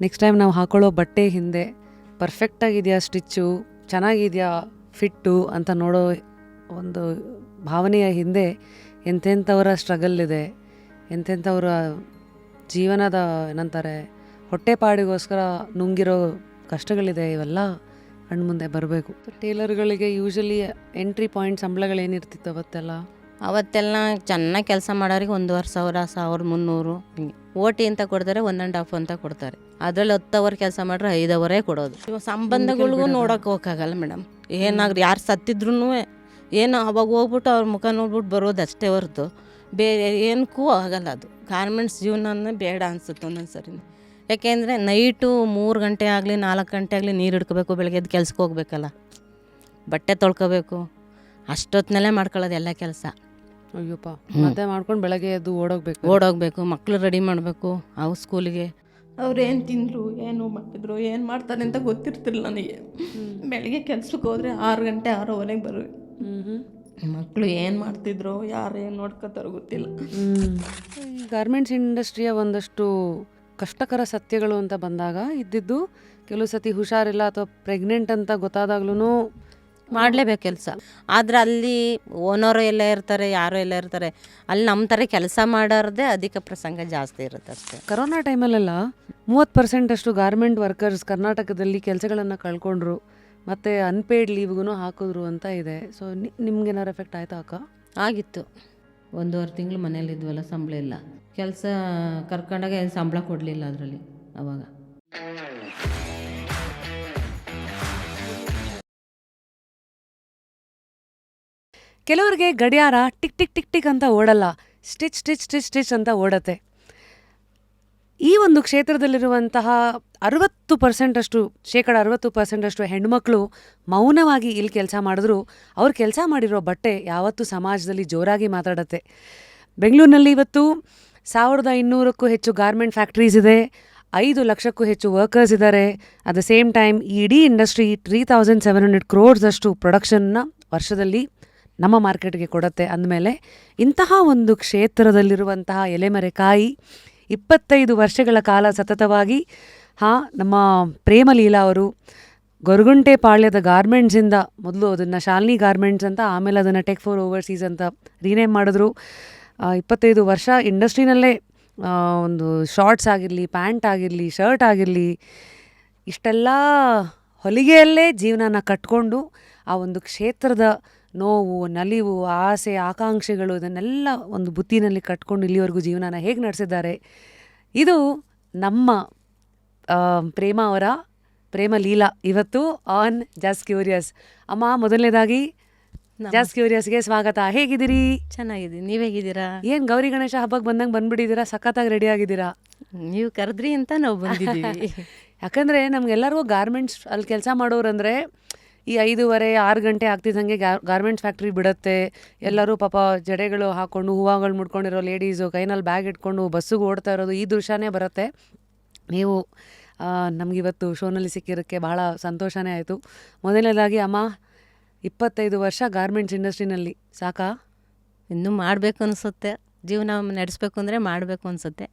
Next time ನಾವು ಹಾಕೊಳ್ಳೋ ಬಟ್ಟೆ ಹಿಂದೆ ಪರ್ಫೆಕ್ಟಾಗಿದೆಯಾ ಸ್ಟಿಚ್ಚು, ಚೆನ್ನಾಗಿದೆಯಾ ಫಿಟ್ಟು ಅಂತ ನೋಡೋ ಒಂದು ಭಾವನೆಯ ಹಿಂದೆ ಎಂತೆಂಥವರ ಸ್ಟ್ರಗಲ್ ಇದೆ, ಎಂತೆಂಥವರ ಜೀವನದ ಏನಂತಾರೆ ಹೊಟ್ಟೆಪಾಡಿಗೋಸ್ಕರ ನುಂಗಿರೋ ಕಷ್ಟಗಳಿದೆ. ಇವೆಲ್ಲ ಕಣ್ಮುಂದೆ ಬರಬೇಕು. ಟೇಲರ್ಗಳಿಗೆ ಯೂಶಲಿ ಎಂಟ್ರಿ ಪಾಯಿಂಟ್ ಸಂಬಳಗಳೇನಿರ್ತಿತ್ತು ಅವತ್ತೆಲ್ಲ ಚೆನ್ನಾಗಿ ಕೆಲಸ ಮಾಡೋರಿಗೆ 1,500, 1,300 ಹಿಂಗೆ. ಓಟಿ ಅಂತ ಕೊಡ್ತಾರೆ, 1.5 ಅಂತ ಕೊಡ್ತಾರೆ. ಅದರಲ್ಲಿ 10 ಅವರ್ ಕೆಲಸ ಮಾಡ್ರೆ 5 ಅವರೇ ಕೊಡೋದು. ಇವಾಗ ಸಂಬಂಧಗಳಿಗೂ ನೋಡೋಕೆ ಹೋಗೋಕ್ಕಾಗಲ್ಲ ಮೇಡಮ್. ಏನಾದ್ರು ಯಾರು ಸತ್ತಿದ್ರೂ ಏನು ಅವಾಗ ಹೋಗ್ಬಿಟ್ಟು ಅವ್ರ ಮುಖ ನೋಡ್ಬಿಟ್ಟು ಬರೋದು ಅಷ್ಟೇ ಹೊರತು ಬೇರೆ ಏನಕ್ಕೂ ಆಗಲ್ಲ. ಅದು ಗಾರ್ಮೆಂಟ್ಸ್ ಜೀವನನೇ ಬೇಡ ಅನಿಸುತ್ತೆ ಒಂದೊಂದು ಸರಿ. ಯಾಕೆಂದರೆ ನೈಟು 3 ಗಂಟೆ ಆಗಲಿ 4 ಗಂಟೆ ಆಗಲಿ ನೀರು ಹಿಡ್ಕೋಬೇಕು, ಬೆಳಗ್ಗೆ ಎದ್ದು ಕೆಲ್ಸಕ್ಕೆ ಹೋಗ್ಬೇಕಲ್ಲ, ಬಟ್ಟೆ ತೊಳ್ಕೊಬೇಕು, ಅಷ್ಟೊತ್ತಿನಲ್ಲೇ ಮಾಡ್ಕೊಳ್ಳೋದು ಎಲ್ಲ ಕೆಲಸ. ಅಯ್ಯಪ್ಪ, ಮತ್ತೆ ಮಾಡ್ಕೊಂಡು ಬೆಳಗ್ಗೆ ಎದ್ದು ಓಡೋಗ್ಬೇಕು, ಮಕ್ಕಳು ರೆಡಿ ಮಾಡಬೇಕು ಅವು ಸ್ಕೂಲಿಗೆ. ಅವ್ರು ಏನು ತಿಂದರು, ಏನು ಮಾಡಿದ್ರು, ಏನು ಮಾಡ್ತಾರೆ ಅಂತ ಗೊತ್ತಿರ್ತಿಲ್ಲ ನನಗೆ. ಬೆಳಗ್ಗೆ ಕೆಲ್ಸಕ್ಕೆ ಹೋದರೆ 6 ಗಂಟೆ 6:15 ಬರುವೆ. ಮಕ್ಕಳು ಏನು ಮಾಡ್ತಿದ್ರು, ಯಾರು ಏನು ನೋಡ್ಕೊತಾರೋ ಗೊತ್ತಿಲ್ಲ. ಈ ಗಾರ್ಮೆಂಟ್ಸ್ ಇಂಡಸ್ಟ್ರಿಯ ಒಂದಷ್ಟು ಕಷ್ಟಕರ ಸತ್ಯಗಳು ಅಂತ ಬಂದಾಗ ಇದ್ದಿದ್ದು, ಕೆಲವು ಸತಿ ಹುಷಾರಿಲ್ಲ ಅಥವಾ ಪ್ರೆಗ್ನೆಂಟ್ ಅಂತ ಗೊತ್ತಾದಾಗ್ಲೂ ಮಾಡಲೇಬೇಕು ಕೆಲಸ. ಆದರೆ ಅಲ್ಲಿ ಓನರು ಎಲ್ಲ ಇರ್ತಾರೆ, ಯಾರೋ ಎಲ್ಲ ಇರ್ತಾರೆ. ಅಲ್ಲಿ ನಮ್ಮ ಥರ ಕೆಲಸ ಮಾಡೋರದೇ ಅಧಿಕ ಪ್ರಸಂಗ ಜಾಸ್ತಿ ಇರುತ್ತೆ ಅಷ್ಟೇ. ಕರೋನಾ ಟೈಮಲ್ಲೆಲ್ಲ 30% ಅಷ್ಟು ಗಾರ್ಮೆಂಟ್ ವರ್ಕರ್ಸ್ ಕರ್ನಾಟಕದಲ್ಲಿ ಕೆಲಸಗಳನ್ನು ಕಳ್ಕೊಂಡ್ರು, ಮತ್ತು ಅನ್ಪೇಯ್ಡ್ ಲೀವ್ಗೂ ಹಾಕಿದ್ರು ಅಂತ ಇದೆ. ಸೊ ನಿಮ್ಗೇನಾರು ಎಫೆಕ್ಟ್ ಆಯಿತಾ ಅಕ್ಕ? ಆಗಿತ್ತು. 1.5 ತಿಂಗಳು ಮನೇಲಿದ್ವಲ್ಲ, ಸಂಬಳ ಇಲ್ಲ. ಕೆಲಸ ಕರ್ಕೊಂಡಾಗ ಏನು ಸಂಬಳ ಕೊಡಲಿಲ್ಲ ಅದರಲ್ಲಿ ಅವಾಗ. ಕೆಲವರಿಗೆ ಗಡಿಯಾರ ಟಿಕ್ ಟಿಕ್ ಟಿಕ್ ಟಿಕ್ ಅಂತ ಓಡಲ್ಲ, ಸ್ಟಿಚ್ ಸ್ಟಿಚ್ ಸ್ಟಿಚ್ ಸ್ಟಿಚ್ ಅಂತ ಓಡತ್ತೆ. ಈ ಒಂದು ಕ್ಷೇತ್ರದಲ್ಲಿರುವಂತಹ 60% ಅಷ್ಟು 60% ಅಷ್ಟು ಹೆಣ್ಮಕ್ಳು ಮೌನವಾಗಿ ಇಲ್ಲಿ ಕೆಲಸ ಮಾಡಿದ್ರು ಅವ್ರು ಕೆಲಸ ಮಾಡಿರೋ ಬಟ್ಟೆ ಯಾವತ್ತೂ ಸಮಾಜದಲ್ಲಿ ಜೋರಾಗಿ ಮಾತಾಡತ್ತೆ. ಬೆಂಗಳೂರಿನಲ್ಲಿ ಇವತ್ತು 1200ಕ್ಕೂ ಹೆಚ್ಚು ಗಾರ್ಮೆಂಟ್ ಫ್ಯಾಕ್ಟ್ರೀಸ್ ಇದೆ, 5 ಲಕ್ಷಕ್ಕೂ ಹೆಚ್ಚು ವರ್ಕರ್ಸ್ ಇದ್ದಾರೆ. ಅಟ್ ದ ಸೇಮ್ ಟೈಮ್ ಈ ಇಡೀ ಇಂಡಸ್ಟ್ರಿ 3700 crores ಅಷ್ಟು ಪ್ರೊಡಕ್ಷನ್ನ ವರ್ಷದಲ್ಲಿ ನಮ್ಮ ಮಾರ್ಕೆಟ್ಗೆ ಕೊಡುತ್ತೆ. ಅಂದಮೇಲೆ ಇಂತಹ ಒಂದು ಕ್ಷೇತ್ರದಲ್ಲಿರುವಂತಹ ಎಲೆಮರೆಕಾಯಿ 25 ವರ್ಷಗಳ ಕಾಲ ಸತತವಾಗಿ ನಮ್ಮ ಪ್ರೇಮಲೀಲಾ ಅವರು ಗೊರಗುಂಟೆ ಪಾಳ್ಯದ ಗಾರ್ಮೆಂಟ್ಸಿಂದ ಮೊದಲು ಅದನ್ನು ಶಾಲಿನಿ ಗಾರ್ಮೆಂಟ್ಸ್ ಅಂತ, ಆಮೇಲೆ ಅದನ್ನು ಟೆಕ್ ಫಾರ್ ಓವರ್ಸೀಸ್ ಅಂತ ರೀನೇಮ್ ಮಾಡಿದ್ರು. 25 ವರ್ಷ ಇಂಡಸ್ಟ್ರಿನಲ್ಲೇ ಒಂದು ಶಾರ್ಟ್ಸ್ ಆಗಿರಲಿ, ಪ್ಯಾಂಟ್ ಆಗಿರಲಿ, ಶರ್ಟ್ ಆಗಿರಲಿ, ಇಷ್ಟೆಲ್ಲ ಹೊಲಿಗೆಯಲ್ಲೇ ಜೀವನನ ಕಟ್ಕೊಂಡು ಆ ಒಂದು ಕ್ಷೇತ್ರದ ನೋವು, ನಲಿವು, ಆಸೆ, ಆಕಾಂಕ್ಷೆಗಳು ಇದನ್ನೆಲ್ಲ ಒಂದು ಬುತ್ತಿನಲ್ಲಿ ಕಟ್ಕೊಂಡು ಇಲ್ಲಿವರೆಗೂ ಜೀವನನ ಹೇಗೆ ನಡೆಸಿದ್ದಾರೆ. ಇದು ನಮ್ಮ ಪ್ರೇಮ ಅವರ ಪ್ರೇಮಲೀಲಾ ಇವತ್ತು ಆನ್ ಜಸ್ಟ್ ಕ್ಯೂರಿಯಸ್. ಅಮ್ಮ, ಮೊದಲನೇದಾಗಿ ಜಸ್ಟ್ ಕ್ಯೂರಿಯಸ್ಗೆ ಸ್ವಾಗತ. ಹೇಗಿದ್ದೀರಿ? ಚೆನ್ನಾಗಿದ್ದೀನಿ, ನೀವು ಹೇಗಿದ್ದೀರಾ? ಏನು ಗೌರಿ ಗಣೇಶ ಹಬ್ಬಕ್ಕೆ ಬಂದಂಗೆ ಬಂದ್ಬಿಟ್ಟಿದ್ದೀರಾ, ಸಖತ್ತಾಗಿ ರೆಡಿ ಆಗಿದ್ದೀರಾ? ನೀವು ಕರೆದ್ರಿ ಅಂತ ನಾವು ಬಂದಿದ್ದೀವಿ. ಯಾಕಂದರೆ ನಮಗೆಲ್ಲರಿಗೂ ಗಾರ್ಮೆಂಟ್ಸ್ ಅಲ್ಲಿ ಕೆಲಸ ಮಾಡೋರಂದರೆ ಈ 5:30-6 ಗಂಟೆ ಆಗ್ತಿದ್ದಂಗೆ ಗಾರ್ಮೆಂಟ್ಸ್ ಫ್ಯಾಕ್ಟ್ರಿ ಬಿಡುತ್ತೆ. ಎಲ್ಲರೂ ಪಾಪ ಜಡೆಗಳು ಹಾಕ್ಕೊಂಡು ಹೂವುಗಳು ಮುಡ್ಕೊಂಡಿರೋ ಲೇಡೀಸು ಕೈನಲ್ಲಿ ಬ್ಯಾಗ್ ಇಟ್ಕೊಂಡು ಬಸ್ಸಿಗೆ ಓಡ್ತಾ ಇರೋದು, ಈ ದೃಶ್ಯನೇ ಬರುತ್ತೆ. ನೀವು ನಮಗಿವತ್ತು ಶೋನಲ್ಲಿ ಸಿಕ್ಕಿರೋಕ್ಕೆ ಬಹಳ ಸಂತೋಷನೇ ಆಯಿತು. ಮೊದಲನೇದಾಗಿ ಅಮ್ಮ, 25 ವರ್ಷ ಗಾರ್ಮೆಂಟ್ಸ್ ಇಂಡಸ್ಟ್ರಿನಲ್ಲಿ ಸಾಕಾ? ಇನ್ನೂ ಮಾಡಬೇಕು ಅನಿಸುತ್ತೆ. ಜೀವನ ನಡೆಸ್ಬೇಕು ಅಂದರೆ ಮಾಡಬೇಕು ಅನಿಸುತ್ತೆ.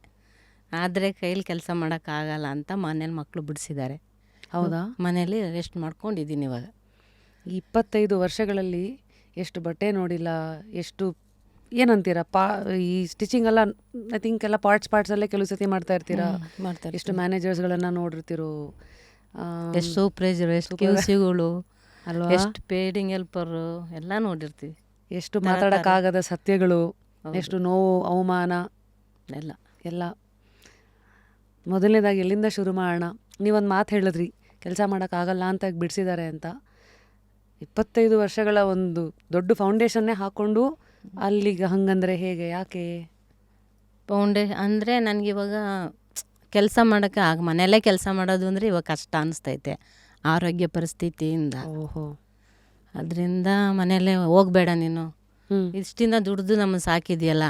ಆದರೆ ಕೈಲಿ ಕೆಲಸ ಮಾಡೋಕ್ಕಾಗಲ್ಲ ಅಂತ ಮನೇಲಿ ಮಕ್ಕಳು ಬಿಡಿಸಿದ್ದಾರೆ. ಹೌದಾ? ಮನೇಲಿ ರೆಸ್ಟ್ ಮಾಡ್ಕೊಂಡಿದ್ದೀನಿ ಇವಾಗ. 25 ವರ್ಷಗಳಲ್ಲಿ ಎಷ್ಟು ಬಟ್ಟೆ ನೋಡಿಲ್ಲ, ಎಷ್ಟು ಏನಂತೀರ ಈ ಸ್ಟಿಚಿಂಗ್ ಎಲ್ಲ ಐ ಥಿಂಕ್ ಎಲ್ಲ ಪಾರ್ಟ್ಸಲ್ಲೇ ಕೆಲವು ಸತಿ ಮಾಡ್ತಾ ಇರ್ತೀರಾ. ಎಷ್ಟು ಮ್ಯಾನೇಜರ್ಸ್ಗಳನ್ನು ನೋಡಿರ್ತಿರೋ, ಎಷ್ಟು ಸೂಪ್ರೈಸರು, ಎಷ್ಟು QCಗಳು ಅಲ್ವಾ, ಎಷ್ಟು ಪೇಡಿಂಗ್ ಹೆಲ್ಪರು ಎಲ್ಲ ನೋಡಿರ್ತೀವಿ. ಎಷ್ಟು ಮಾತಾಡೋಕ್ಕಾಗದ ಸತ್ಯಗಳು, ಎಷ್ಟು ನೋವು, ಅವಮಾನ ಎಲ್ಲ ಎಲ್ಲ. ಮೊದಲನೇದಾಗಿ ಎಲ್ಲಿಂದ ಶುರು ಮಾಡೋಣ? ನೀವೊಂದು ಮಾತು ಹೇಳಿದ್ರಿ, ಕೆಲಸ ಮಾಡೋಕ್ಕಾಗಲ್ಲ ಅಂತ ಬಿಡಿಸಿದ್ದಾರೆ ಅಂತ. 25 ವರ್ಷಗಳ ಒಂದು ದೊಡ್ಡ ಫೌಂಡೇಶನ್ನೇ ಹಾಕ್ಕೊಂಡು ಅಲ್ಲಿಗೆ ಹಂಗಂದರೆ ಹೇಗೆ, ಯಾಕೆ? ಫೌಂಡೇಶನ್ ಅಂದರೆ ನನಗಿವಾಗ ಕೆಲಸ ಮಾಡೋಕ್ಕೆ ಮನೆಯಲ್ಲೇ ಕೆಲಸ ಮಾಡೋದು ಅಂದರೆ ಇವಾಗ ಕಷ್ಟ ಅನಿಸ್ತೈತೆ ಆರೋಗ್ಯ ಪರಿಸ್ಥಿತಿಯಿಂದ. ಓಹೋ. ಅದರಿಂದ ಮನೆಯಲ್ಲೇ ಹೋಗಬೇಡ ನೀನು, ಇಷ್ಟಿಂದ ದುಡ್ದು ನಮ್ಮನ್ನು ಸಾಕಿದೆಯಲ್ಲ,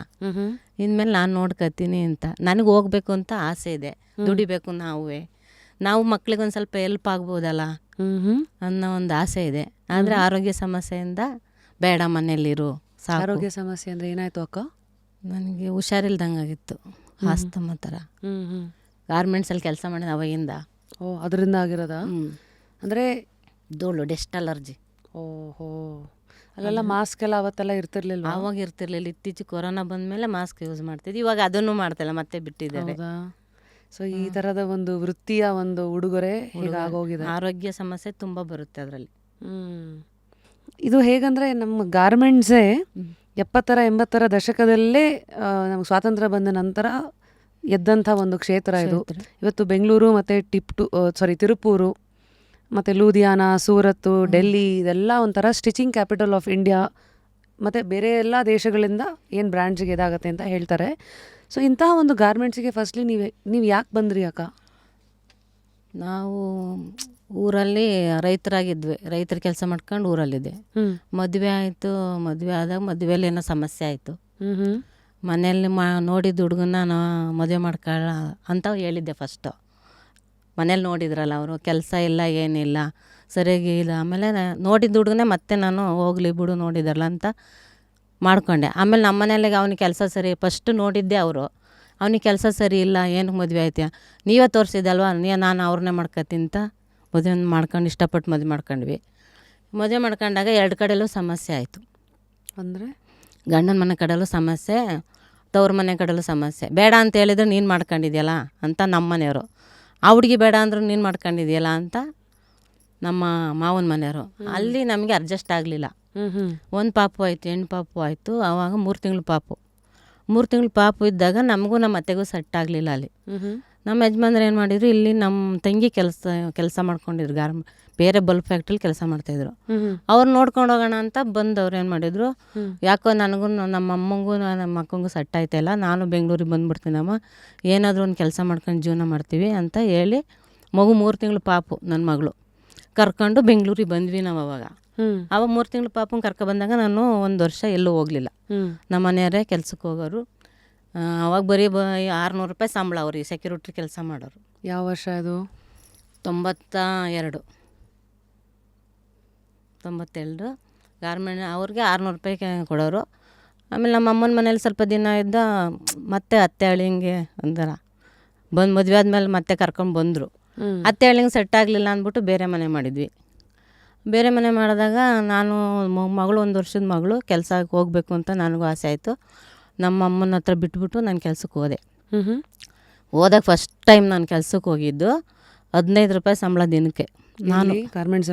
ಇನ್ಮೇಲೆ ನಾನು ನೋಡ್ಕೊತೀನಿ ಅಂತ. ನನಗೆ ಹೋಗ್ಬೇಕು ಅಂತ ಆಸೆ ಇದೆ, ದುಡಿಬೇಕು ನಾವು ಮಕ್ಳಿಗೆ ಒಂದು ಸ್ವಲ್ಪ ಹೆಲ್ಪ್ ಆಗ್ಬೋದಲ್ಲ ಅನ್ನೋ ಒಂದು ಆಸೆ ಇದೆ. ಆದರೆ ಆರೋಗ್ಯ ಸಮಸ್ಯೆಯಿಂದ ಬೇಡ ಮನೇಲಿರು ಸಾಕು. ಆರೋಗ್ಯ ಸಮಸ್ಯೆ ಅಂದರೆ ಏನಾಯಿತು ಅಕ್ಕ? ನನಗೆ ಹುಷಾರಿಲ್ದಂಗಾಗಿತ್ತು, ಆಸ್ತಮ ಥರ. ಗಾರ್ಮೆಂಟ್ಸಲ್ಲಿ ಕೆಲಸ ಮಾಡಿದ ಅವಾಗಿಂದ. ಓ, ಅದರಿಂದ ಆಗಿರೋದಾ? ಅಂದರೆ ಧೂಳು, ಡಸ್ಟ್ ಅಲರ್ಜಿ. ಓಹೋ, ಅಲ್ಲೆಲ್ಲ ಮಾಸ್ಕ್ ಎಲ್ಲ ಅವತ್ತೆಲ್ಲ ಇರ್ತಿರ್ಲಿಲ್ವ? ಆವಾಗ ಇರ್ತಿರ್ಲಿಲ್ಲ. ಇತ್ತೀಚೆಗೆ ಕೊರೋನಾ ಬಂದಮೇಲೆ ಮಾಸ್ಕ್ ಯೂಸ್ ಮಾಡ್ತಿದ್ವಿ. ಇವಾಗ ಅದನ್ನು ಮಾಡ್ತಿಲ್ಲ, ಮತ್ತೆ ಬಿಟ್ಟಿದ್ದಾರೆ. ಹೌದಾ? ಸೊ ಈ ಥರದ ಒಂದು ವೃತ್ತಿಯ ಒಂದು ಉಡುಗೊರೆ ಹೀಗಾಗೋಗಿದೆ. ಆರೋಗ್ಯ ಸಮಸ್ಯೆ ತುಂಬ ಬರುತ್ತೆ ಅದರಲ್ಲಿ. ಇದು ಹೇಗಂದರೆ ನಮ್ಮ ಗಾರ್ಮೆಂಟ್ಸೇ 70ರ 80ರ ದಶಕದಲ್ಲೇ ನಮ್ಗೆ ಸ್ವಾತಂತ್ರ್ಯ ಬಂದ ನಂತರ ಎದ್ದಂಥ ಒಂದು ಕ್ಷೇತ್ರ ಇದು. ಇವತ್ತು ಬೆಂಗಳೂರು ಮತ್ತು ತಿರುಪೂರು ಮತ್ತು ಲೂಧಿಯಾನ, ಸೂರತ್ತು, ಡೆಲ್ಲಿ ಇದೆಲ್ಲ ಒಂಥರ ಸ್ಟಿಚಿಂಗ್ ಕ್ಯಾಪಿಟಲ್ ಆಫ್ ಇಂಡಿಯಾ. ಮತ್ತು ಬೇರೆ ಎಲ್ಲ ದೇಶಗಳಿಂದ ಏನು ಬ್ರ್ಯಾಂಡ್ಸಿಗೆ ಇದಾಗತ್ತೆ ಅಂತ ಹೇಳ್ತಾರೆ. ಸೊ ಇಂತಹ ಒಂದು ಗಾರ್ಮೆಂಟ್ಸಿಗೆ ಫಸ್ಟ್ಲಿ ನೀವು ಯಾಕೆ ಬಂದ್ರಿ ಅಕ್ಕ? ನಾವು ಊರಲ್ಲಿ ರೈತರಾಗಿದ್ವಿ, ರೈತರ ಕೆಲಸ ಮಾಡ್ಕೊಂಡು ಊರಲ್ಲಿದ್ದೆ. ಮದುವೆ ಆಯಿತು. ಮದುವೆ ಆದಾಗ ಮದುವೆಯಲ್ಲಿ ಏನೋ ಸಮಸ್ಯೆ ಆಯಿತು. ಮನೆಯಲ್ಲಿ ನೋಡಿದ ಹುಡುಗನ್ನ ಮದುವೆ ಮಾಡ್ಕೊಳ್ಳ ಅಂತ ಹೇಳಿದ್ದೆ ಫಸ್ಟು. ಮನೇಲಿ ನೋಡಿದ್ರಲ್ಲ ಅವರು, ಕೆಲಸ ಇಲ್ಲ ಏನಿಲ್ಲ, ಸರಿಯಾಗಿ ಇಲ್ಲ. ಆಮೇಲೆ ನೋಡಿದ ಹುಡುಗನೇ ಮತ್ತೆ ನಾನು ಹೋಗ್ಲಿ ಬಿಡು ನೋಡಿದಾರಲ್ಲ ಅಂತ ಮಾಡ್ಕೊಂಡೆ. ಆಮೇಲೆ ನಮ್ಮ ಮನೇಲಿಗೆ ಅವ್ನಿಗೆ ಕೆಲಸ ಸರಿ, ಫಸ್ಟು ನೋಡಿದ್ದೆ ಅವರು. ಅವ್ನಿಗೆ ಕೆಲಸ ಸರಿ ಇಲ್ಲ, ಏನಕ್ಕೆ ಮದುವೆ ಆಯ್ತು, ನೀವೇ ತೋರಿಸಿದಲ್ವ, ನಾನು ಅವ್ರನ್ನೇ ಮಾಡ್ಕೊತೀನಿ ಅಂತ ಮದುವೆ ಮಾಡ್ಕೊಂಡು ಇಷ್ಟಪಟ್ಟು ಮದುವೆ ಮಾಡ್ಕೊಂಡ್ವಿ. ಮದುವೆ ಮಾಡ್ಕೊಂಡಾಗ 2 ಕಡೆಯಲ್ಲೂ ಸಮಸ್ಯೆ ಆಯಿತು. ಅಂದರೆ ಗಂಡನ ಮನೆ ಕಡೆಯಲ್ಲೂ ಸಮಸ್ಯೆ, ತವ್ರ ಮನೆ ಕಡೆಯಲ್ಲೂ ಸಮಸ್ಯೆ. ಬೇಡ ಅಂತ ಹೇಳಿದ್ರೆ ನೀನು ಮಾಡ್ಕೊಂಡಿದ್ಯಲ್ಲ ಅಂತ ನಮ್ಮ ಮನೆಯವರು, ಆ ಹುಡುಗಿ ಬೇಡ ಅಂದರೂ ನೀನು ಮಾಡ್ಕೊಂಡಿದ್ಯಲ್ಲ ಅಂತ ನಮ್ಮ ಮಾವನ ಮನೆಯವರು. ಅಲ್ಲಿ ನಮಗೆ ಅಡ್ಜಸ್ಟ್ ಆಗಲಿಲ್ಲ. ಒಂದು ಪಾಪು ಆಯಿತು, ಹೆಣ್ಣು ಪಾಪು ಆಯಿತು. ಆವಾಗ 3 ತಿಂಗಳು ಪಾಪು. 3 ತಿಂಗಳು ಪಾಪು ಇದ್ದಾಗ ನಮಗೂ ನಮ್ಮ ಅತ್ತೆಗೂ ಸೆಟ್ ಆಗಲಿಲ್ಲ ಅಲ್ಲಿ. ನಮ್ಮ ಯಜಮಾನ್ರು ಏನು ಮಾಡಿದ್ರು, ಇಲ್ಲಿ ನಮ್ಮ ತಂಗಿ ಕೆಲಸ ಮಾಡ್ಕೊಂಡಿದ್ರು, ಬೇರೆ ಬಲ್ಬ್ ಫ್ಯಾಕ್ಟ್ರಿಲಿ ಕೆಲಸ ಮಾಡ್ತಾಯಿದ್ರು. ಅವ್ರು ನೋಡ್ಕೊಂಡು ಹೋಗೋಣ ಅಂತ ಬಂದವ್ರು ಏನು ಮಾಡಿದ್ರು, ಯಾಕೋ ನನಗೂ ನಮ್ಮ ಅಮ್ಮಂಗೂ ನಮ್ಮ ಅಕ್ಕಂಗೂ ಸೆಟ್ ಆಯ್ತಾಯಿಲ್ಲ, ನಾನು ಬೆಂಗಳೂರಿಗೆ ಬಂದುಬಿಡ್ತೀನಮ್ಮ, ಏನಾದರೂ ಒಂದು ಕೆಲಸ ಮಾಡ್ಕೊಂಡು ಜೀವನ ಮಾಡ್ತೀವಿ ಅಂತ ಹೇಳಿ, ಮಗು 3 ತಿಂಗಳು ಪಾಪು ನನ್ನ ಮಗಳು ಕರ್ಕೊಂಡು ಬೆಂಗಳೂರಿಗೆ ಬಂದ್ವಿ ನಾವು. ಅವಾಗ 3 ತಿಂಗಳು ಪಾಪನ ಕರ್ಕೊಬಂದಾಗ ನಾನು 1 ವರ್ಷ ಎಲ್ಲೂ ಹೋಗಲಿಲ್ಲ. ನಮ್ಮ ಮನೆಯವರೇ ಕೆಲ್ಸಕ್ಕೆ ಹೋಗೋರು. ಅವಾಗ ಬರೀ 600 ರೂಪಾಯಿ ಸಂಬಳ ಅವ್ರಿಗೆ, ಸೆಕ್ಯೂರಿಟಿ ಕೆಲಸ ಮಾಡೋರು. ಯಾವ ವರ್ಷ ಅದು? 92 ಗಾರ್ಮೆಂಟ್. ಅವ್ರಿಗೆ 600 ರೂಪಾಯಿ ಕೊಡೋರು. ಆಮೇಲೆ ನಮ್ಮ ಅಮ್ಮನ ಮನೇಲಿ ಸ್ವಲ್ಪ ದಿನ ಇದ್ದ, ಮತ್ತೆ ಅತ್ತೆ ಅಳಿಂಗೆ ಅಂದಾರ ಬಂದು ಮದುವೆ ಆದಮೇಲೆ ಮತ್ತೆ ಕರ್ಕೊಂಡು ಬಂದರು. ಅತ್ತೆ ಅಳಿಂಗೆ ಸೆಟ್ ಆಗಲಿಲ್ಲ ಅಂದ್ಬಿಟ್ಟು ಬೇರೆ ಮನೆ ಮಾಡಿದ್ವಿ. ಬೇರೆ ಮನೆ ಮಾಡಿದಾಗ ನಾನು ಮಗಳು 1 ವರ್ಷದ ಮಗಳು ಕೆಲಸಕ್ಕೆ ಹೋಗಬೇಕು ಅಂತ ನನಗೂ ಆಸೆ ಆಯಿತು. ನಮ್ಮ ಅಮ್ಮನ ಹತ್ರ ಬಿಟ್ಬಿಟ್ಟು ನಾನು ಕೆಲ್ಸಕ್ಕೆ ಹೋದೆ. ಹೋದಾಗ ಫಸ್ಟ್ ಟೈಮ್ ನಾನು ಕೆಲ್ಸಕ್ಕೆ ಹೋಗಿದ್ದು 15 ರೂಪಾಯಿ ಸಂಬಳ ದಿನಕ್ಕೆ. ನಾನು ಗಾರ್ಮೆಂಟ್ಸ್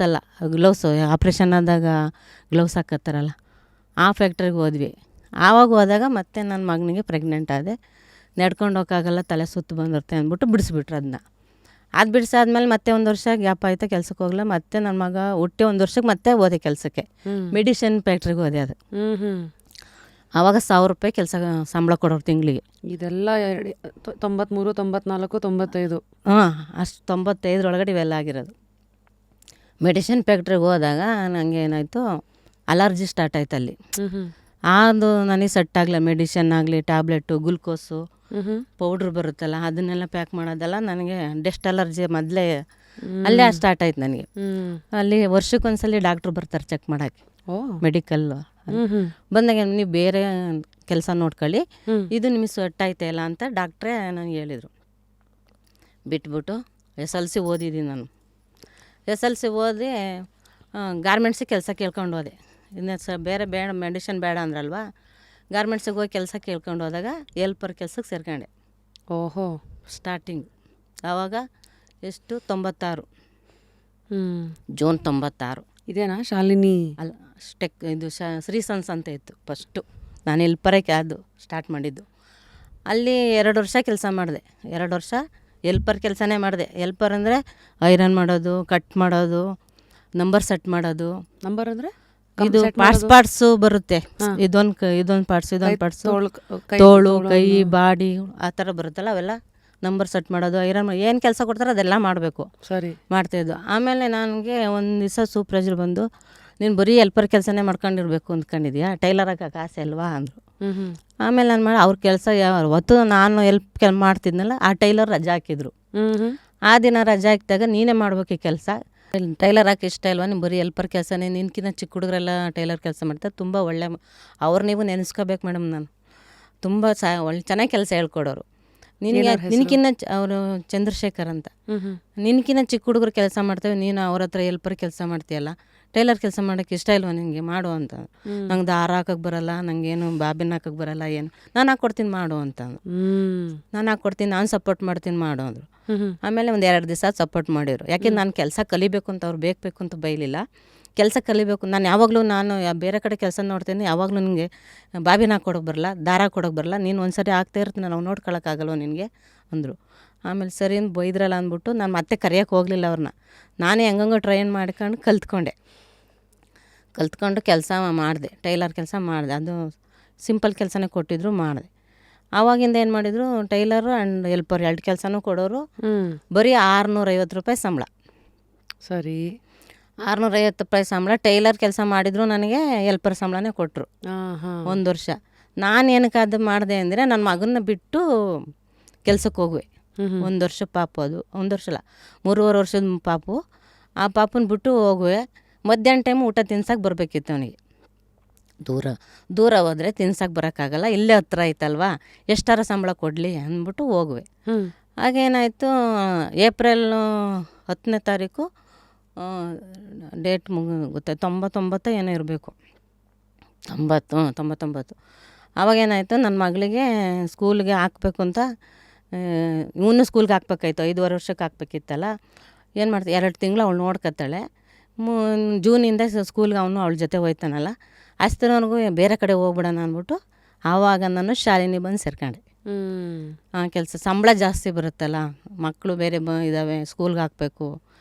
ಅಲ್ಲ, ಗ್ಲೌಸ್ ಆಪ್ರೇಷನ್ ಆದಾಗ ಗ್ಲೌಸ್ ಹಾಕತ್ತಾರಲ್ಲ, ಆ ಫ್ಯಾಕ್ಟ್ರಿಗೆ ಹೋದ್ವಿ. ಆವಾಗ ಹೋದಾಗ ಮತ್ತೆ ನನ್ನ ಮಗನಿಗೆ ಪ್ರೆಗ್ನೆಂಟ್ ಆದೆ. ನಡ್ಕೊಂಡು ಹೋಗೋಕ್ಕಾಗಲ್ಲ, ತಲೆ ಸುತ್ತು ಬಂದಿರುತ್ತೆ ಅಂದ್ಬಿಟ್ಟು ಬಿಡಿಸ್ಬಿಟ್ರು ಅದನ್ನ. ಅದು ಬಿಡಿಸಾದ್ಮೇಲೆ ಮತ್ತೆ 1 ವರ್ಷ ಗ್ಯಾಪ್ ಆಯಿತು, ಕೆಲ್ಸಕ್ಕೆ ಹೋಗಲ್ಲ. ಮತ್ತೆ ನನ್ನ ಮಗ ಹುಟ್ಟಿ 1 ವರ್ಷಕ್ಕೆ ಮತ್ತೆ ಹೋದೆ ಕೆಲಸಕ್ಕೆ, ಮೆಡಿಸಿನ್ ಫ್ಯಾಕ್ಟ್ರಿಗೆ ಹೋದೆ. ಅದು ಆವಾಗ 1000 ರೂಪಾಯಿ ಸಂಬಳ ಕೊಡೋರು ತಿಂಗಳಿಗೆ. ಇದೆಲ್ಲ 93, 94, 95. ಅಷ್ಟು 95 ಒಳಗಡೆ ಇವೆಲ್ಲ ಆಗಿರೋದು. ಮೆಡಿಸಿನ್ ಫ್ಯಾಕ್ಟ್ರಿಗೆ ಹೋದಾಗ ನನಗೆ ಏನಾಯಿತು, ಅಲರ್ಜಿ ಸ್ಟಾರ್ಟ್ ಆಯ್ತು ಅಲ್ಲಿ. ಅದು ನನಗೆ ಸೆಟ್ ಆಗಲ್ಲ. ಮೆಡಿಸಿನ್ ಆಗಲಿ, ಟ್ಯಾಬ್ಲೆಟು, ಗ್ಲುಕೋಸು, ಪೌಡ್ರ್ ಬರುತ್ತಲ್ಲ, ಅದನ್ನೆಲ್ಲ ಪ್ಯಾಕ್ ಮಾಡೋದಲ್ಲ, ನನಗೆ ಡಸ್ಟ್ ಅಲರ್ಜಿ ಮೊದಲೇ ಅಲ್ಲೇ ಸ್ಟಾರ್ಟ್ ಆಯ್ತು ನನಗೆ. ಅಲ್ಲಿ ವರ್ಷಕ್ಕೊಂದ್ಸಲಿ ಡಾಕ್ಟ್ರು ಬರ್ತಾರೆ ಚೆಕ್ ಮಾಡೋಕ್ಕೆ, ಮೆಡಿಕಲ್ ಬಂದಾಗ ನೀವು ಬೇರೆ ಕೆಲಸ ನೋಡ್ಕೊಳ್ಳಿ, ಇದು ನಿಮಗೆ ಸೆಟ್ ಆಯ್ತಾಯಿಲ್ಲ ಅಂತ ಡಾಕ್ಟ್ರೇ ನನಗೆ ಹೇಳಿದರು. ಬಿಟ್ಬಿಟ್ಟು SLC ಓದಿದ್ದೀನಿ ನಾನು. SLC ಓದಿ ಗಾರ್ಮೆಂಟ್ಸಿಗೆ ಕೆಲಸ ಕೇಳ್ಕೊಂಡು ಹೋದೆ. ಇನ್ನು ಬೇರೆ ಬೇಡ, ಮೆಡಿಷನ್ ಬೇಡ ಅಂದ್ರಲ್ವ, ಗಾರ್ಮೆಂಟ್ಸಿಗೆ ಹೋಗಿ ಕೆಲಸ ಕೇಳ್ಕೊಂಡು ಹೋದಾಗ ಹೆಲ್ಪರ್ ಕೆಲಸಕ್ಕೆ ಸೇರ್ಕೊಂಡೆ. ಓಹೋ, ಸ್ಟಾರ್ಟಿಂಗ್ ಆವಾಗ ಎಷ್ಟು 96 ಜೂನ್ 96. ಇದೇನಾ ಶಾಲಿನಿ? ಅಲ್ಲ, ಇದು ಶ್ರೀ ಸನ್ಸ್ ಅಂತ ಇತ್ತು ಫಸ್ಟು. ನಾನು ಹೆಲ್ಪರೇ ಅದು ಸ್ಟಾರ್ಟ್ ಮಾಡಿದ್ದು. ಅಲ್ಲಿ 2 ವರ್ಷ ಕೆಲಸ ಮಾಡಿದೆ. 2 ವರ್ಷ ಹೆಲ್ಪರ್ ಕೆಲಸನೇ ಮಾಡಿದೆ. ಹೆಲ್ಪರ್ ಅಂದರೆ ಐರನ್ ಮಾಡೋದು, ಕಟ್ ಮಾಡೋದು, ನಂಬರ್ ಸೆಟ್ ಮಾಡೋದು. ನಂಬರ್ ಅಂದರೆ ಇದು ಪಾರ್ಟ್ಸು ಬರುತ್ತೆ, ಇದೊಂದು ಪಾರ್ಟ್ಸು, ತೋಳು, ಕೈ, ಬಾಡಿ, ಆ ಥರ ಬರುತ್ತಲ್ಲ, ಅವೆಲ್ಲ ನಂಬರ್ ಸೆಟ್ ಮಾಡೋದು, ಐರನ್ ಏನು ಕೆಲಸ ಕೊಡ್ತಾರೆ ಅದೆಲ್ಲ ಮಾಡಬೇಕು. ಸರಿ, ಮಾಡ್ತಾಯಿದ್ದು. ಆಮೇಲೆ ನನಗೆ ಒಂದು ದಿವಸ ಸೂಪ್ರೈಸರ್ ಬಂದು, ನೀನು ಬರೀ ಹೆಲ್ಪರ್ ಕೆಲಸನೇ ಮಾಡ್ಕೊಂಡಿರ್ಬೇಕು ಅಂದ್ಕೊಂಡಿದ್ಯಾ, ಟೈಲರ್ ಹಾಕೋಕೆ ಆಸೆ ಅಲ್ವಾ ಅಂದರು. ಆಮೇಲೆ ನಾನು ಅವ್ರ ಕೆಲಸ ಹೊತ್ತು ನಾನು ಮಾಡ್ತಿದ್ನಲ್ಲ, ಆ ಟೈಲರ್ ರಜೆ ಹಾಕಿದ್ರು. ಆ ದಿನ ರಜೆ ಹಾಕಿದಾಗ ನೀನೇ ಮಾಡ್ಬೇಕು ಈ ಕೆಲಸ, ಟೈಲರ್ ಹಾಕಿ ಇಷ್ಟ ಇಲ್ವಾ, ನೀವು ಬರೀ ಹೆಲ್ಪರ್ ಕೆಲಸನೇ, ನಿನ್ಕಿನ್ನ ಚಿಕ್ಕ ಹುಡುಗರೆಲ್ಲ ಟೈಲರ್ ಕೆಲಸ ಮಾಡ್ತಾರೆ, ತುಂಬ ಒಳ್ಳೆ, ಅವ್ರು ನೀವು ನೆನೆಸ್ಕೋಬೇಕು ಮೇಡಮ್. ನಾನು ತುಂಬ ಒಳ್ಳೆ ಚೆನ್ನಾಗಿ ಕೆಲಸ ಹೇಳ್ಕೊಡೋರು. ನಿನಗೆ ನಿನಕಿನ್ನ ಅವರು ಚಂದ್ರಶೇಖರ್ ಅಂತ, ನಿನಕಿನ್ನ ಚಿಕ್ಕ ಹುಡುಗರು ಕೆಲಸ ಮಾಡ್ತೇವೆ, ನೀನು ಅವ್ರ ಹತ್ರ ಹೆಲ್ಪರ್ ಕೆಲಸ ಮಾಡ್ತೀಯಲ್ಲ, ಟೈಲರ್ ಕೆಲಸ ಮಾಡೋಕ್ಕೆ ಇಷ್ಟ ಇಲ್ವ ನಿನಗೆ, ಮಾಡು ಅಂತ. ನಂಗೆ ದಾರ ಹಾಕಕ್ಕೆ ಬರಲ್ಲ, ನನಗೇನು ಬಾಬಿನ್ ಹಾಕಕ್ಕೆ ಬರಲ್ಲ, ಏನು ನಾನು ಹಾಕ್ಕೊಡ್ತೀನಿ ಮಾಡು ಅಂತ. ನಾನು ಹಾಕ್ಕೊಡ್ತೀನಿ, ನಾನು ಸಪೋರ್ಟ್ ಮಾಡ್ತೀನಿ ಮಾಡು ಅಂದರು. ಆಮೇಲೆ ಒಂದು 2 ದಿವಸ ಸಪೋರ್ಟ್ ಮಾಡಿದ್ರು. ಯಾಕೆಂದ್ರೆ ನಾನು ಕೆಲಸ ಕಲಿಬೇಕು ಅಂತ ಅವ್ರು ಬೇಕು ಅಂತ ಬೈಲಿಲ್ಲ. ಕೆಲಸ ಕಲಿಬೇಕು, ನಾನು ಯಾವಾಗಲೂ ಬೇರೆ ಕಡೆ ಕೆಲಸ ನೋಡ್ತೀನಿ, ಯಾವಾಗಲೂ ನಿನಗೆ ಬಾಬಿನ ಹಾಕ್ಕೊಡೋಕೆ ಬರಲ್ಲ, ದಾರ ಕೊಡೋಕೆ ಬರಲ್ಲ, ನೀನು ಒಂದು ಸರಿ ಆಗ್ತಾ ಇರ್ತೀನಿ, ನಾವು ನೋಡ್ಕೊಳಕ್ಕಾಗಲ್ವ ನಿನಗೆ ಅಂದರು. ಆಮೇಲೆ ಸರಿ ಅಂತ ಬೈದ್ರಲ್ಲ ಅಂದ್ಬಿಟ್ಟು ನಾನು ಮತ್ತೆ ಕರೆಯೋಕ್ಕೆ ಹೋಗಲಿಲ್ಲ ಅವ್ರನ್ನ. ನಾನೇ ಹೆಂಗಂಗೋ ಟ್ರೈನ್ ಮಾಡ್ಕೊಂಡು ಕಲ್ತ್ಕೊಂಡು ಕೆಲಸ ಮಾಡಿದೆ, ಟೈಲರ್ ಕೆಲಸ ಮಾಡಿದೆ. ಅದು ಸಿಂಪಲ್ ಕೆಲಸನೇ ಕೊಟ್ಟಿದ್ರು, ಮಾಡಿದೆ. ಆವಾಗಿಂದ ಏನು ಮಾಡಿದರು, ಟೈಲರು ಆ್ಯಂಡ್ ಹೆಲ್ಪರ್ 2 ಕೆಲಸನೂ ಕೊಡೋರು. ಬರೀ 650 ರೂಪಾಯಿ ಸಂಬಳ. ಸರಿ, 650 ರೂಪಾಯಿ ಸಂಬಳ. ಟೈಲರ್ ಕೆಲಸ ಮಾಡಿದ್ರು ನನಗೆ ಹೆಲ್ಪರ್ ಸಂಬಳನೇ ಕೊಟ್ಟರು 1 ವರ್ಷ. ನಾನು ಏನಕ್ಕೆ ಅದು ಮಾಡಿದೆ ಅಂದರೆ, ನನ್ನ ಮಗನ್ನ ಬಿಟ್ಟು ಕೆಲ್ಸಕ್ಕೆ ಹೋಗುವೆ. 1 ವರ್ಷ ಪಾಪು, ಅದು 1 ವರ್ಷ ಅಲ್ಲ 3.5 ವರ್ಷದ ಪಾಪು. ಆ ಪಾಪನ ಬಿಟ್ಟು ಹೋಗುವೆ. ಮಧ್ಯಾಹ್ನ ಟೈಮ್ ಊಟ ತಿನ್ಸಕ್ಕೆ ಬರಬೇಕಿತ್ತು ಅವನಿಗೆ. ದೂರ ಹೋದರೆ ತಿನ್ಸಕ್ಕೆ ಬರೋಕ್ಕಾಗಲ್ಲ, ಇಲ್ಲೇ ಹತ್ರ ಐತಲ್ವಾ, ಎಷ್ಟಾರ ಸಂಬಳ ಕೊಡಲಿ ಅಂದ್ಬಿಟ್ಟು ಹೋಗುವೆ. ಹಾಗೇನಾಯಿತು, ಏಪ್ರಿಲ್ 10ನೇ ತಾರೀಕು ಡೇಟ್ ಗೊತ್ತೆ, 99 ಏನೋ ಇರಬೇಕು, 99. ಆವಾಗೇನಾಯಿತು, ನನ್ನ ಮಗಳಿಗೆ ಸ್ಕೂಲ್ಗೆ ಹಾಕ್ಬೇಕು ಅಂತ, ಇವನು ಸ್ಕೂಲ್ಗೆ ಹಾಕ್ಬೇಕಾಯ್ತು, 5.5 ವರ್ಷಕ್ಕೆ ಹಾಕ್ಬೇಕಿತ್ತಲ್ಲ. ಏನು ಮಾಡ್ತೀವಿ, 2 ತಿಂಗಳು ಅವಳು ನೋಡ್ಕೊತಾಳೆ. ಜೂನಿಂದ ಸ್ಕೂಲ್ಗೆ ಅವನು ಅವಳ ಜೊತೆ ಹೋಯ್ತಾನಲ್ಲ, ಅಷ್ಟರವರೆಗೂ ಬೇರೆ ಕಡೆ ಹೋಗ್ಬಿಡೋಣ ಅಂದ್ಬಿಟ್ಟು ಆವಾಗ ನಾನು ಶಾಲಿನಿ ಬಂದು ಸೇರ್ಕೊಂಡೆ. ಕೆಲಸ ಸಂಬಳ ಜಾಸ್ತಿ ಬರುತ್ತಲ್ಲ, ಮಕ್ಕಳು ಬೇರೆ ಇದ್ದಾವೆ, ಸ್ಕೂಲ್ಗೆ ಹಾಕಬೇಕು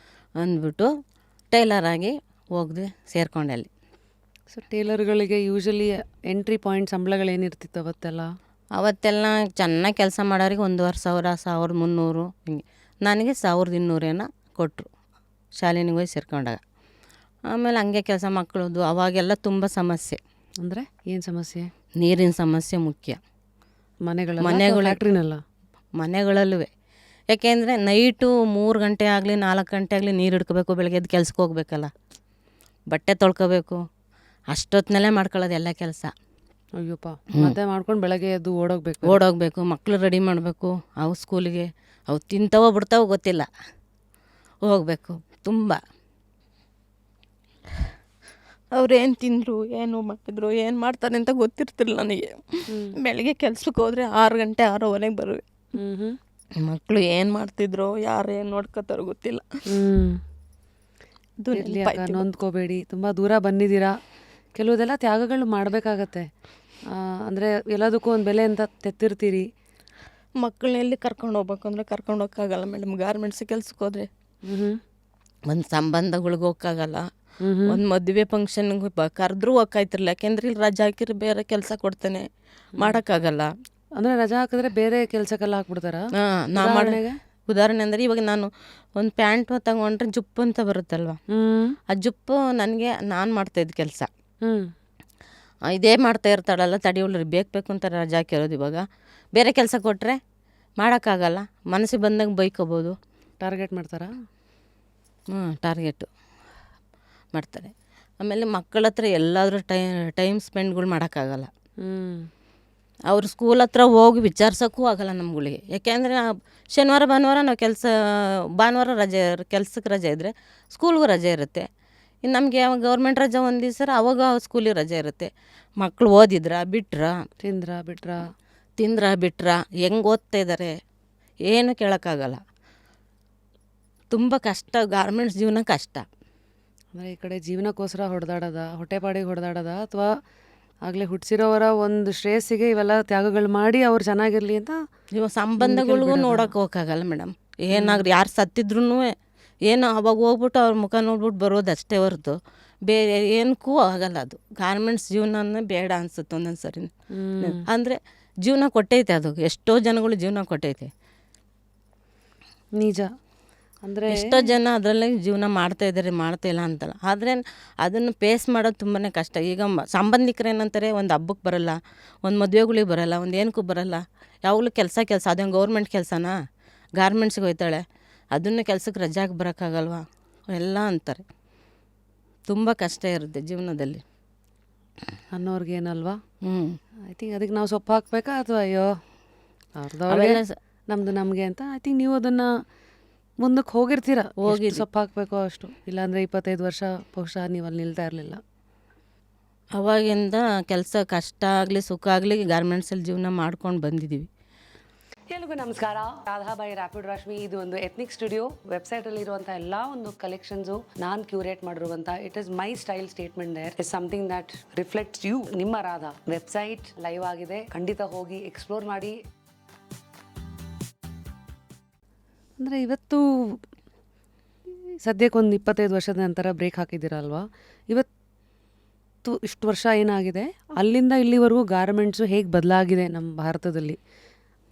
ಅಂದ್ಬಿಟ್ಟು ಟೈಲರಾಗಿ ಹೋಗ್ದೆ ಸೇರಿಕೊಂಡೆ ಅಲ್ಲಿ. ಸೊ ಟೇಲರ್ಗಳಿಗೆ ಯೂಶಲಿ ಎಂಟ್ರಿ ಪಾಯಿಂಟ್ ಸಂಬಳಗಳೇನಿರ್ತಿತ್ತು ಅವತ್ತೆಲ್ಲ ಚೆನ್ನಾಗಿ ಕೆಲಸ ಮಾಡೋರಿಗೆ 1,500, 1,300 ಹಿಂಗೆ. ನನಗೆ 1,200 ಕೊಟ್ಟರು ಶಾಲಿನಿಗೆ ಹೋಗಿ ಸೇರ್ಕೊಂಡಾಗ. ಆಮೇಲೆ ಹಂಗೆ ಕೆಲಸ ಮಕ್ಕಳದು ಅವಾಗೆಲ್ಲ ತುಂಬ ಸಮಸ್ಯೆ. ಅಂದರೆ ಏನು ಸಮಸ್ಯೆ? ನೀರಿನ ಸಮಸ್ಯೆ ಮುಖ್ಯ. ಮನೆಗಳಲ್ಲೂ. ಯಾಕೆಂದರೆ ನೈಟು 3 ಗಂಟೆ ಆಗಲಿ 4 ಗಂಟೆ ಆಗಲಿ ನೀರು ಹಿಡ್ಕೋಬೇಕು, ಬೆಳಗ್ಗೆ ಎದ್ದು ಕೆಲ್ಸಕ್ಕೆ ಹೋಗ್ಬೇಕಲ್ಲ, ಬಟ್ಟೆ ತೊಳ್ಕೊಬೇಕು, ಅಷ್ಟೊತ್ತಿನಲ್ಲೇ ಮಾಡ್ಕೊಳ್ಳೋದು ಎಲ್ಲ ಕೆಲಸ. ಅಯ್ಯಪ್ಪ, ಮತ್ತೆ ಮಾಡ್ಕೊಂಡು ಬೆಳಗ್ಗೆ ಎದ್ದು ಓಡೋಗ್ಬೇಕು, ಮಕ್ಕಳು ರೆಡಿ ಮಾಡಬೇಕು, ಅವು ಸ್ಕೂಲಿಗೆ, ಅವು ತಿಂತಾವೋ ಬಿಡ್ತಾವೋ ಗೊತ್ತಿಲ್ಲ, ಹೋಗಬೇಕು. ತುಂಬ ಅವ್ರೇನು ತಿಂದರು, ಏನು ಮಾಡಿದ್ರು, ಏನು ಮಾಡ್ತಾರೆ ಅಂತ ಗೊತ್ತಿರ್ತಿಲ್ಲ ನನಗೆ. ಬೆಳಗ್ಗೆ ಕೆಲ್ಸಕ್ಕೆ ಹೋದರೆ 6 ಗಂಟೆ 6:30 ಬರುವೆ. ಮಕ್ಕಳು ಏನು ಮಾಡ್ತಿದ್ರು, ಯಾರು ಏನು ನೋಡ್ಕೋತಾರೋ ಗೊತ್ತಿಲ್ಲ. ನೊಂದ್ಕೋಬೇಡಿ, ತುಂಬ ದೂರ ಬಂದಿದ್ದೀರಾ, ಕೆಲವುದೆಲ್ಲ ತ್ಯಾಗಗಳು ಮಾಡಬೇಕಾಗತ್ತೆ. ಅಂದರೆ ಎಲ್ಲದಕ್ಕೂ ಒಂದು ಬೆಲೆ ಅಂತ ತೆತ್ತಿರ್ತೀರಿ. ಮಕ್ಕಳನ್ನ ಎಲ್ಲಿ ಕರ್ಕೊಂಡು ಹೋಗ್ಬೇಕು ಅಂದರೆ ಕರ್ಕೊಂಡು ಹೋಗೋಕ್ಕಾಗಲ್ಲ ಮೇಡಮ್. ಗಾರ್ಮೆಂಟ್ಸ್ ಕೆಲ್ಸಕ್ಕೆ ಹೋದರೆ ಒಂದು ಸಂಬಂಧಗಳ್ಗೆ ಹೋಗೋಕ್ಕಾಗಲ್ಲ, ಒಂದು ಮದುವೆ ಫಂಕ್ಷನ್ಗೆ ಕರೆದ್ರೂ ಹೋಗ್ಕಾಯ್ತಿರಲಿಲ್ಲ. ಯಾಕೆಂದ್ರೆ ಇಲ್ಲಿ ರಜಾ ಹಾಕಿದ್ರೆ ಬೇರೆ ಕೆಲಸ ಕೊಡ್ತಾನೆ, ಮಾಡೋಕ್ಕಾಗಲ್ಲ. ಅಂದರೆ ರಜಾ ಹಾಕಿದ್ರೆ ಬೇರೆ ಕೆಲಸಕ್ಕೆಲ್ಲ ಹಾಕ್ಬಿಡ್ತಾರ? ನಾ ಉದಾಹರಣೆ ಅಂದರೆ ಇವಾಗ ನಾನು ಒಂದು ಪ್ಯಾಂಟ್ ತಗೊಂಡ್ರೆ ಜುಪ್ಪು ಅಂತ ಬರುತ್ತಲ್ವ, ಆ ಜುಪ್ಪು ನನಗೆ ನಾನು ಮಾಡ್ತಾಯಿದ್ದ ಕೆಲಸ. ಇದೇ ಮಾಡ್ತಾ ಇರ್ತಾಳಲ್ಲ, ತಡಿಯೋಳ್ರಿ ಬೇಕು ಅಂತ ರಜಾ ಹಾಕಿರೋದು. ಇವಾಗ ಬೇರೆ ಕೆಲಸ ಕೊಟ್ಟರೆ ಮಾಡೋಕ್ಕಾಗಲ್ಲ, ಮನಸ್ಸಿಗೆ ಬಂದಾಗ ಬೈಕೋಬೋದು. ಟಾರ್ಗೆಟ್ ಮಾಡ್ತಾರಾ? ಟಾರ್ಗೆಟು ಮಾಡ್ತಾರೆ. ಆಮೇಲೆ ಮಕ್ಕಳ ಹತ್ರ ಎಲ್ಲಾದರೂ ಟೈಮ್ ಸ್ಪೆಂಡ್ಗಳು ಮಾಡೋಕ್ಕಾಗಲ್ಲ. ಅವ್ರ ಸ್ಕೂಲ್ ಹತ್ರ ಹೋಗಿ ವಿಚಾರ್ಸೋಕ್ಕೂ ಆಗಲ್ಲ ನಮ್ಗಳಿಗೆ. ಯಾಕೆಂದರೆ ಶನಿವಾರ ಭಾನುವಾರ ನಾವು ಭಾನುವಾರ ರಜೆ, ಕೆಲ್ಸಕ್ಕೆ ರಜೆ ಇದ್ದರೆ ಸ್ಕೂಲ್ಗೂ ರಜೆ ಇರುತ್ತೆ. ಇನ್ನು ನಮಗೆ ಯಾವಾಗ ಗೌರ್ಮೆಂಟ್ ರಜೆ ಒಂದು ದಿವಸ ಅವಾಗ ಸ್ಕೂಲಿಗೆ ರಜೆ ಇರುತ್ತೆ. ಮಕ್ಕಳು ಓದಿದ್ರ ತಿಂದ್ರ ಹೆಂಗೆ ಓದ್ತಾ ಇದ್ದಾರೆ ಏನು ಕೇಳೋಕ್ಕಾಗಲ್ಲ. ತುಂಬ ಕಷ್ಟ, ಗಾರ್ಮೆಂಟ್ಸ್ ಜೀವನ ಕಷ್ಟ. ಅಂದರೆ ಈ ಕಡೆ ಜೀವನಕ್ಕೋಸ್ಕರ ಹೊಟ್ಟೆಪಾಡಿಗೆ ಹೊಡೆದಾಡೋದ, ಅಥವಾ ಆಗಲೇ ಹುಟ್ಟಿಸಿರೋವರ ಒಂದು ಶ್ರೇಯಸ್ಸಿಗೆ ಇವೆಲ್ಲ ತ್ಯಾಗಗಳು ಮಾಡಿ ಅವ್ರು ಚೆನ್ನಾಗಿರಲಿ ಅಂತ? ಇವಾಗ ಸಂಬಂಧಗಳಿಗೂ ನೋಡೋಕೆ ಹೋಗೋಕ್ಕಾಗಲ್ಲ ಮೇಡಮ್. ಏನಾಗ್ರಿ ಯಾರು ಸತ್ತಿದ್ರೂ ಏನು ಅವಾಗ ಹೋಗ್ಬಿಟ್ಟು ಅವ್ರ ಮುಖ ನೋಡ್ಬಿಟ್ಟು ಬರೋದು ಅಷ್ಟೇ ಹೊರತು ಬೇರೆ ಏನಕ್ಕೂ ಆಗಲ್ಲ. ಅದು ಗಾರ್ಮೆಂಟ್ಸ್ ಜೀವನನೇ ಬೇಡ ಅನಿಸುತ್ತೆ ಒಂದೊಂದು ಸರಿ. ಅಂದರೆ ಜೀವನ ಕೊಟ್ಟೈತೆ, ಅದು ಎಷ್ಟೋ ಜನಗಳು ಜೀವನ ಕೊಟ್ಟೈತೆ, ನಿಜ. ಅಂದರೆ ಎಷ್ಟೋ ಜನ ಅದರಲ್ಲಿ ಜೀವನ ಮಾಡ್ತಾಯಿದ್ದಾರೆ, ಮಾಡ್ತಾಯಿಲ್ಲ ಅಂತಲ್ಲ. ಆದರೆ ಅದನ್ನು ಫೇಸ್ ಮಾಡೋದು ತುಂಬಾ ಕಷ್ಟ. ಈಗ ಸಂಬಂಧಿಕರು ಏನಂತಾರೆ, ಒಂದು ಹಬ್ಬಕ್ಕೆ ಬರೋಲ್ಲ, ಒಂದು ಮದುವೆಗಳಿಗೆ ಬರೋಲ್ಲ, ಒಂದು ಏನಕ್ಕೂ ಬರೋಲ್ಲ, ಯಾವಾಗಲೂ ಕೆಲಸ ಅದೇನು ಗೌರ್ಮೆಂಟ್ ಕೆಲಸನಾ, ಗಾರ್ಮೆಂಟ್ಸ್ಗೆ ಹೋಗ್ತಾಳೆ, ಅದನ್ನು ಕೆಲಸಕ್ಕೆ ರಜಾಗೆ ಬರೋಕ್ಕಾಗಲ್ವಾ ಎಲ್ಲ ಅಂತಾರೆ. ತುಂಬ ಕಷ್ಟ ಇರುತ್ತೆ ಜೀವನದಲ್ಲಿ ಅನ್ನೋರ್ಗೇನಲ್ವಾ. ಐ ಥಿಂಕ್ ಅದಕ್ಕೆ ನಾವು ಸೊಪ್ಪು ಹಾಕ್ಬೇಕಾ ಅಥವಾ ಅಯ್ಯೋ ನಮ್ದು ನಮಗೆ ಅಂತ. ಐ ಥಿಂಕ್ ನೀವು ಅದನ್ನ ಮುಂದಕ್ಕೆ ಹೋಗಿರ್ತೀರ, ಹೋಗಿದ್ವಿ. ಸೊಪ್ಪು ಹಾಕಬೇಕೋ ಅಷ್ಟು, ಇಲ್ಲಾಂದರೆ 25 ವರ್ಷ ಬಹುಶಃ ನೀವು ಅಲ್ಲಿ ನಿಲ್ತಾ ಇರಲಿಲ್ಲ. ಅವಾಗಿಂದ ಕೆಲಸ ಕಷ್ಟ ಆಗಲಿ ಸುಖ ಆಗಲಿ ಗಾರ್ಮೆಂಟ್ಸಲ್ಲಿ ಜೀವನ ಮಾಡ್ಕೊಂಡು ಬಂದಿದ್ದೀವಿ. ಎಲ್ರಿಗೂ ನಮಸ್ಕಾರ. ರಾಧಾಬಾಯಿ ರ್ಯಾಪಿಡ್ ರಶ್ಮಿ. ಇದು ಒಂದು ಎಥ್ನಿಕ್ ಸ್ಟುಡಿಯೋ. ವೆಬ್ಸೈಟಲ್ಲಿ ಇರುವಂಥ ಎಲ್ಲ ಒಂದು ಕಲೆಕ್ಷನ್ಸು ನಾನು ಕ್ಯೂರೇಟ್ ಮಾಡಿರುವಂಥ it is my style statement there is something that reflects you. ನಿಮ್ಮ ರಾಧಾ ವೆಬ್ಸೈಟ್ ಲೈವ್ ಆಗಿದೆ, ಖಂಡಿತ ಹೋಗಿ ಎಕ್ಸ್ಪ್ಲೋರ್ ಮಾಡಿ. ಅಂದರೆ ಇವತ್ತು ಸದ್ಯಕ್ಕೊಂದು 25 ವರ್ಷದ ನಂತರ ಬ್ರೇಕ್ ಹಾಕಿದ್ದೀರಲ್ವಾ, ಇವತ್ತು ಇಷ್ಟು ವರ್ಷ ಏನಾಗಿದೆ, ಅಲ್ಲಿಂದ ಇಲ್ಲಿವರೆಗೂ ಗಾರ್ಮೆಂಟ್ಸು ಹೇಗೆ ಬದಲಾಗಿದೆ ನಮ್ಮ ಭಾರತದಲ್ಲಿ?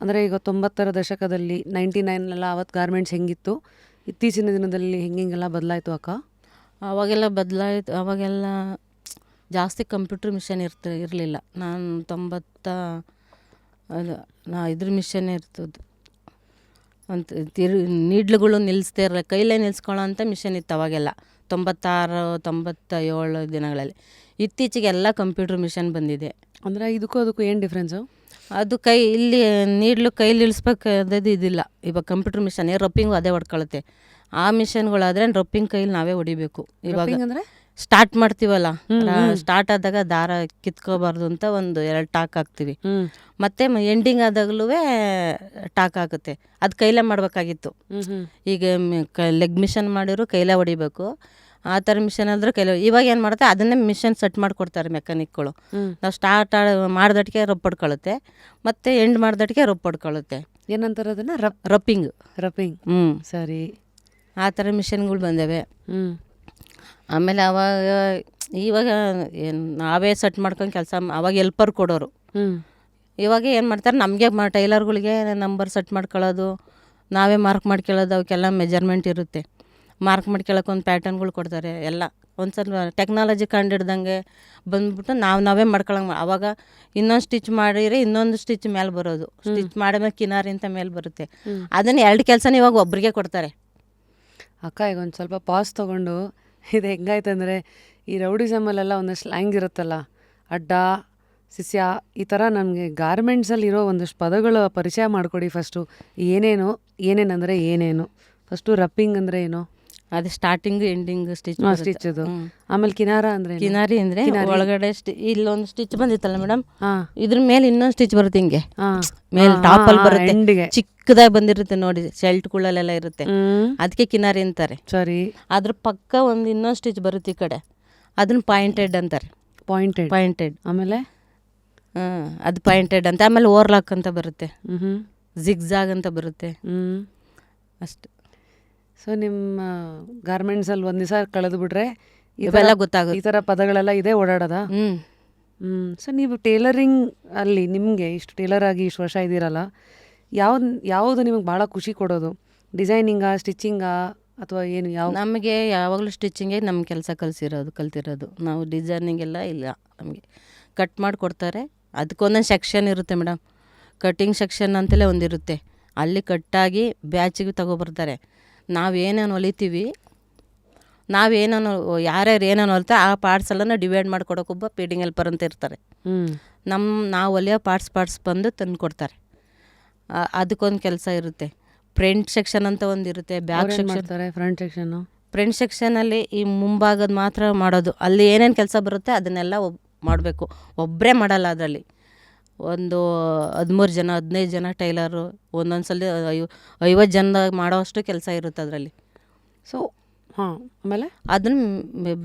ಅಂದರೆ ಈಗ 90ರ ದಶಕದಲ್ಲಿ 99 ಅವತ್ತು ಗಾರ್ಮೆಂಟ್ಸ್ ಹೆಂಗಿತ್ತು, ಇತ್ತೀಚಿನ ದಿನದಲ್ಲಿ ಹೆಂಗೆಲ್ಲ ಬದಲಾಯಿತು ಅಕ್ಕ? ಅವಾಗೆಲ್ಲ ಬದಲಾಯಿತು. ಅವಾಗೆಲ್ಲ ಜಾಸ್ತಿ ಕಂಪ್ಯೂಟರ್ ಮಿಷನ್ ಇರಲಿಲ್ಲ. ನಾನು 90 ಇದ್ರ ಮಿಷನ್ನೇ ಇರ್ತದ್ದು ಅಂತ ನೀಡ್ಲುಗಳು ನಿಲ್ಲಿಸ್ದೇ ಇರಲ್ಲ, ಕೈಲೇ ನಿಲ್ಲಿಸ್ಕೊಳ್ಳೋ ಅಂಥ ಮಿಷನ್ ಇತ್ತು ಅವಾಗೆಲ್ಲ 96 97 ದಿನಗಳಲ್ಲಿ. ಇತ್ತೀಚೆಗೆ ಎಲ್ಲ ಕಂಪ್ಯೂಟರ್ ಮಿಷನ್ ಬಂದಿದೆ. ಅಂದರೆ ಅದಕ್ಕೂ ಏನು ಡಿಫ್ರೆನ್ಸು? ಅದು ಇಲ್ಲಿ ನೀಡ್ಲು ಕೈಲಿ ಇಳಿಸ್ಬೇಕಾದದ್ದು ಇದಿಲ್ಲ. ಇವಾಗ ಕಂಪ್ಯೂಟರ್ ಮಿಷನ್ ರಪ್ಪಿಂಗು ಅದೇ ಹೊಡ್ಕೊಳುತ್ತೆ. ಆ ಮಿಷನ್ಗಳಾದರೆ ರಪ್ಪಿಂಗ್ ಕೈಲಿ ನಾವೇ ಹೊಡಿಬೇಕು. ಇವಾಗ ಅಂದರೆ ಸ್ಟಾರ್ಟ್ ಮಾಡ್ತೀವಲ್ಲ, ಸ್ಟಾರ್ಟ್ ಆದಾಗ ದಾರ ಕಿತ್ಕೋಬಾರ್ದು ಅಂತ ಒಂದು 2 ಟಾಕ್ ಹಾಕ್ತೀವಿ. ಮತ್ತು ಎಂಡಿಂಗ್ ಆದಾಗಲೂ ಟಾಕ್ ಹಾಕುತ್ತೆ. ಅದು ಕೈಲೇ ಮಾಡಬೇಕಾಗಿತ್ತು. ಈಗ ಲೆಗ್ ಮಿಷನ್ ಮಾಡಿದ್ರು ಕೈಲೇ ಹೊಡಿಬೇಕು. ಆ ಥರ ಮಿಷನ್ ಆದ್ರೆ ಕೈಲೇ. ಇವಾಗ ಏನು ಮಾಡುತ್ತೆ, ಅದನ್ನೇ ಮಿಷನ್ ಸೆಟ್ ಮಾಡಿಕೊಡ್ತಾರೆ ಮೆಕ್ಯಾನಿಕ್ಗಳು. ನಾವು ಸ್ಟಾರ್ಟ್ ಮಾಡ್ದಟ್ಟಿಗೆ ರೊಪ್ಪ ಹೊಡ್ಕೊಳ್ಳುತ್ತೆ, ಮತ್ತು ಎಂಡ್ ಮಾಡ್ದಟ್ಟಿಗೆ ರೊಪ್ಪ ಹೊಡ್ಕೊಳ್ಳುತ್ತೆ. ಏನಂತಾರೆ ಅದನ್ನು? ರಪ್ಪಿಂಗ್. ಸರಿ, ಆ ಥರ ಮಿಷನ್ಗಳು ಬಂದವೆ. ಆಮೇಲೆ ಇವಾಗ ನಾವೇ ಸೆಟ್ ಮಾಡ್ಕೊಂಡು ಕೆಲಸ. ಅವಾಗ ಎಲ್ಪರ್ ಕೊಡೋರು. ಇವಾಗ ಏನು ಮಾಡ್ತಾರೆ, ನಮಗೆ ಟೈಲರ್ಗಳಿಗೆ ನಂಬರ್ ಸೆಟ್ ಮಾಡ್ಕೊಳ್ಳೋದು, ನಾವೇ ಮಾರ್ಕ್ ಮಾಡ್ಕೊಳ್ಳೋದು. ಅವಕ್ಕೆಲ್ಲ ಮೆಜರ್ಮೆಂಟ್ ಇರುತ್ತೆ. ಮಾರ್ಕ್ ಮಾಡ್ಕೊಳ್ಳೋಕೆ ಒಂದು ಪ್ಯಾಟರ್ನ್ಗಳು ಕೊಡ್ತಾರೆ. ಎಲ್ಲ ಒಂದು ಸಲ ಟೆಕ್ನಾಲಜಿ ಕಂಡಿಡ್ದಂಗೆ ಬಂದ್ಬಿಟ್ಟು ನಾವೇ ಮಾಡ್ಕೊಳಂಗೆ. ಆವಾಗ ಇನ್ನೊಂದು ಸ್ಟಿಚ್ ಮಾಡಿದ್ರೆ ಇನ್ನೊಂದು ಸ್ಟಿಚ್ ಮೇಲೆ ಬರೋದು, ಸ್ಟಿಚ್ ಮಾಡಿದ್ಮೇಲೆ ಕಿನಾರಿ ಅಂತ ಮೇಲೆ ಬರುತ್ತೆ. ಅದನ್ನು 2 ಕೆಲಸನ ಇವಾಗ ಒಬ್ರಿಗೆ ಕೊಡ್ತಾರೆ. ಅಕ್ಕ ಈಗ ಒಂದು ಸ್ವಲ್ಪ ಪಾಸ್ ತೊಗೊಂಡು, ಇದು ಹೆಂಗಾಯ್ತಂದರೆ ಈ ರೌಡಿಸಮಲ್ಲೆಲ್ಲ ಒಂದು ಸ್ಲ್ಯಾಂಗ್ ಇರುತ್ತಲ್ಲ, ಅಡ್ಡ ಸಿಸ್ಯ, ಈ ಥರ ನಮಗೆ ಗಾರ್ಮೆಂಟ್ಸಲ್ಲಿ ಇರೋ ಒಂದಷ್ಟು ಪದಗಳ ಪರಿಚಯ ಮಾಡಿಕೊಡಿ ಫಸ್ಟು. ಏನೇನಂದರೆ ಏನೇನು? ಫಸ್ಟು ರಪ್ಪಿಂಗ್ ಅಂದರೆ ಏನು? ಅದು ಸ್ಟಾರ್ಟಿಂಗ್ ಎಂಡಿಂಗ್ ಸ್ಟಿಚ್ ಅದು. ಆಮೇಲೆ ಕಿನಾರ ಅಂದರೆ? ಕಿನಾರಿ ಅಂದರೆ ಒಳಗಡೆ ಇಲ್ಲೊಂದು ಸ್ಟಿಚ್ ಬಂದಿತ್ತಲ್ಲ ಮೇಡಮ್, ಇದ್ರ ಮೇಲೆ ಇನ್ನೊಂದು ಸ್ಟಿಚ್ ಬರುತ್ತೆ. ಹಿಂಗೆ ಮೇಲೆ ಟಾಪಲ್ಲಿ ಬರುತ್ತೆ, ಚಿಕ್ಕದಾಗಿ ಬಂದಿರುತ್ತೆ ನೋಡಿ, ಶೆಲ್ಟ್ಗಳಲ್ಲೆಲ್ಲ ಇರುತ್ತೆ. ಅದಕ್ಕೆ ಕಿನಾರಿ ಅಂತಾರೆ. ಸರಿ. ಅದ್ರ ಪಕ್ಕ ಒಂದು ಇನ್ನೊಂದು ಸ್ಟಿಚ್ ಬರುತ್ತೆ ಈ ಕಡೆ, ಅದನ್ನ ಪಾಯಿಂಟೆಡ್ ಅಂತಾರೆ. ಪಾಯಿಂಟೆಡ್. ಆಮೇಲೆ ಅದು ಪಾಯಿಂಟೆಡ್ ಅಂತ. ಆಮೇಲೆ ಓವರ್ಲಾಕ್ ಅಂತ ಬರುತ್ತೆ, ಜಿಗ್ಜಾಗ್ ಅಂತ ಬರುತ್ತೆ. ಅಷ್ಟು. ಸೊ ನಿಮ್ಮ ಗಾರ್ಮೆಂಟ್ಸಲ್ಲಿ ಒಂದು ದಿವಸ ಕಳೆದು ಬಿಟ್ರೆ ಇವೆಲ್ಲ ಗೊತ್ತಾಗುತ್ತೆ, ಈ ಥರ ಪದಗಳೆಲ್ಲ ಇದೆ ಓಡಾಡೋದ? ಸೊ ನೀವು ಟೇಲರಿಂಗ್ ಅಲ್ಲಿ ನಿಮಗೆ ಇಷ್ಟು ಟೇಲರ್ ಆಗಿ ಇಷ್ಟು ವರ್ಷ ಇದ್ದೀರಲ್ಲ, ಯಾವುದು ನಿಮಗೆ ಭಾಳ ಖುಷಿ ಕೊಡೋದು? ಡಿಸೈನಿಂಗಾ, ಸ್ಟಿಚಿಂಗಾ, ಅಥವಾ ಏನು? ನಮಗೆ ಯಾವಾಗಲೂ ಸ್ಟಿಚಿಂಗೇ ನಮ್ಮ ಕೆಲಸ ಕಲ್ತಿರೋದು. ನಾವು ಡಿಸೈನಿಂಗ್ ಎಲ್ಲ ಇಲ್ಲ. ನಮಗೆ ಕಟ್ ಮಾಡಿ ಕೊಡ್ತಾರೆ. ಅದಕ್ಕೊಂದೊಂದು ಸೆಕ್ಷನ್ ಇರುತ್ತೆ ಮೇಡಮ್, ಕಟ್ಟಿಂಗ್ ಸೆಕ್ಷನ್ ಅಂತಲೇ ಒಂದಿರುತ್ತೆ. ಅಲ್ಲಿ ಕಟ್ಟಾಗಿ ಬ್ಯಾಚಿಗೆ ತಗೊಬರ್ತಾರೆ. ನಾವೇನೇನು ಹೊಲಿತೀವಿ, ಯಾರ್ಯಾರು ಏನೇನು ಹೊಲಿತಾರೆ ಆ ಪಾರ್ಟ್ಸ್ ಎಲ್ಲ ಡಿವೈಡ್ ಮಾಡಿಕೊಡೋಕೊಬ್ಬ ಪೀಡಿಂಗ್ ಹೆಲ್ಪರ್ ಅಂತ ಇರ್ತಾರೆ. ನಾವು ಹೊಲಿಯೋ ಪಾರ್ಟ್ಸ್ ಬಂದು ತಂದು ಕೊಡ್ತಾರೆ. ಅದಕ್ಕೊಂದು ಕೆಲಸ ಇರುತ್ತೆ. ಫ್ರಂಟ್ ಸೆಕ್ಷನ್ ಅಂತ ಒಂದು ಇರುತ್ತೆ, ಬ್ಯಾಕ್ ಸೆಕ್ಷನ್. ಫ್ರಂಟ್ ಸೆಕ್ಷನಲ್ಲಿ ಈ ಮುಂಭಾಗದ ಮಾತ್ರ ಮಾಡೋದು. ಅಲ್ಲಿ ಏನೇನು ಕೆಲಸ ಬರುತ್ತೆ ಅದನ್ನೆಲ್ಲ ಮಾಡಬೇಕು. ಒಬ್ಬರೇ ಮಾಡಲ್ಲ. ಅದರಲ್ಲಿ ಒಂದು 13 ಜನ 15 ಜನ ಟೈಲರು, ಒಂದೊಂದು ಸಲ 50 ಜನ ಮಾಡೋವಷ್ಟು ಕೆಲಸ ಇರುತ್ತೆ ಅದರಲ್ಲಿ. ಸೊ ಆಮೇಲೆ ಅದನ್ನು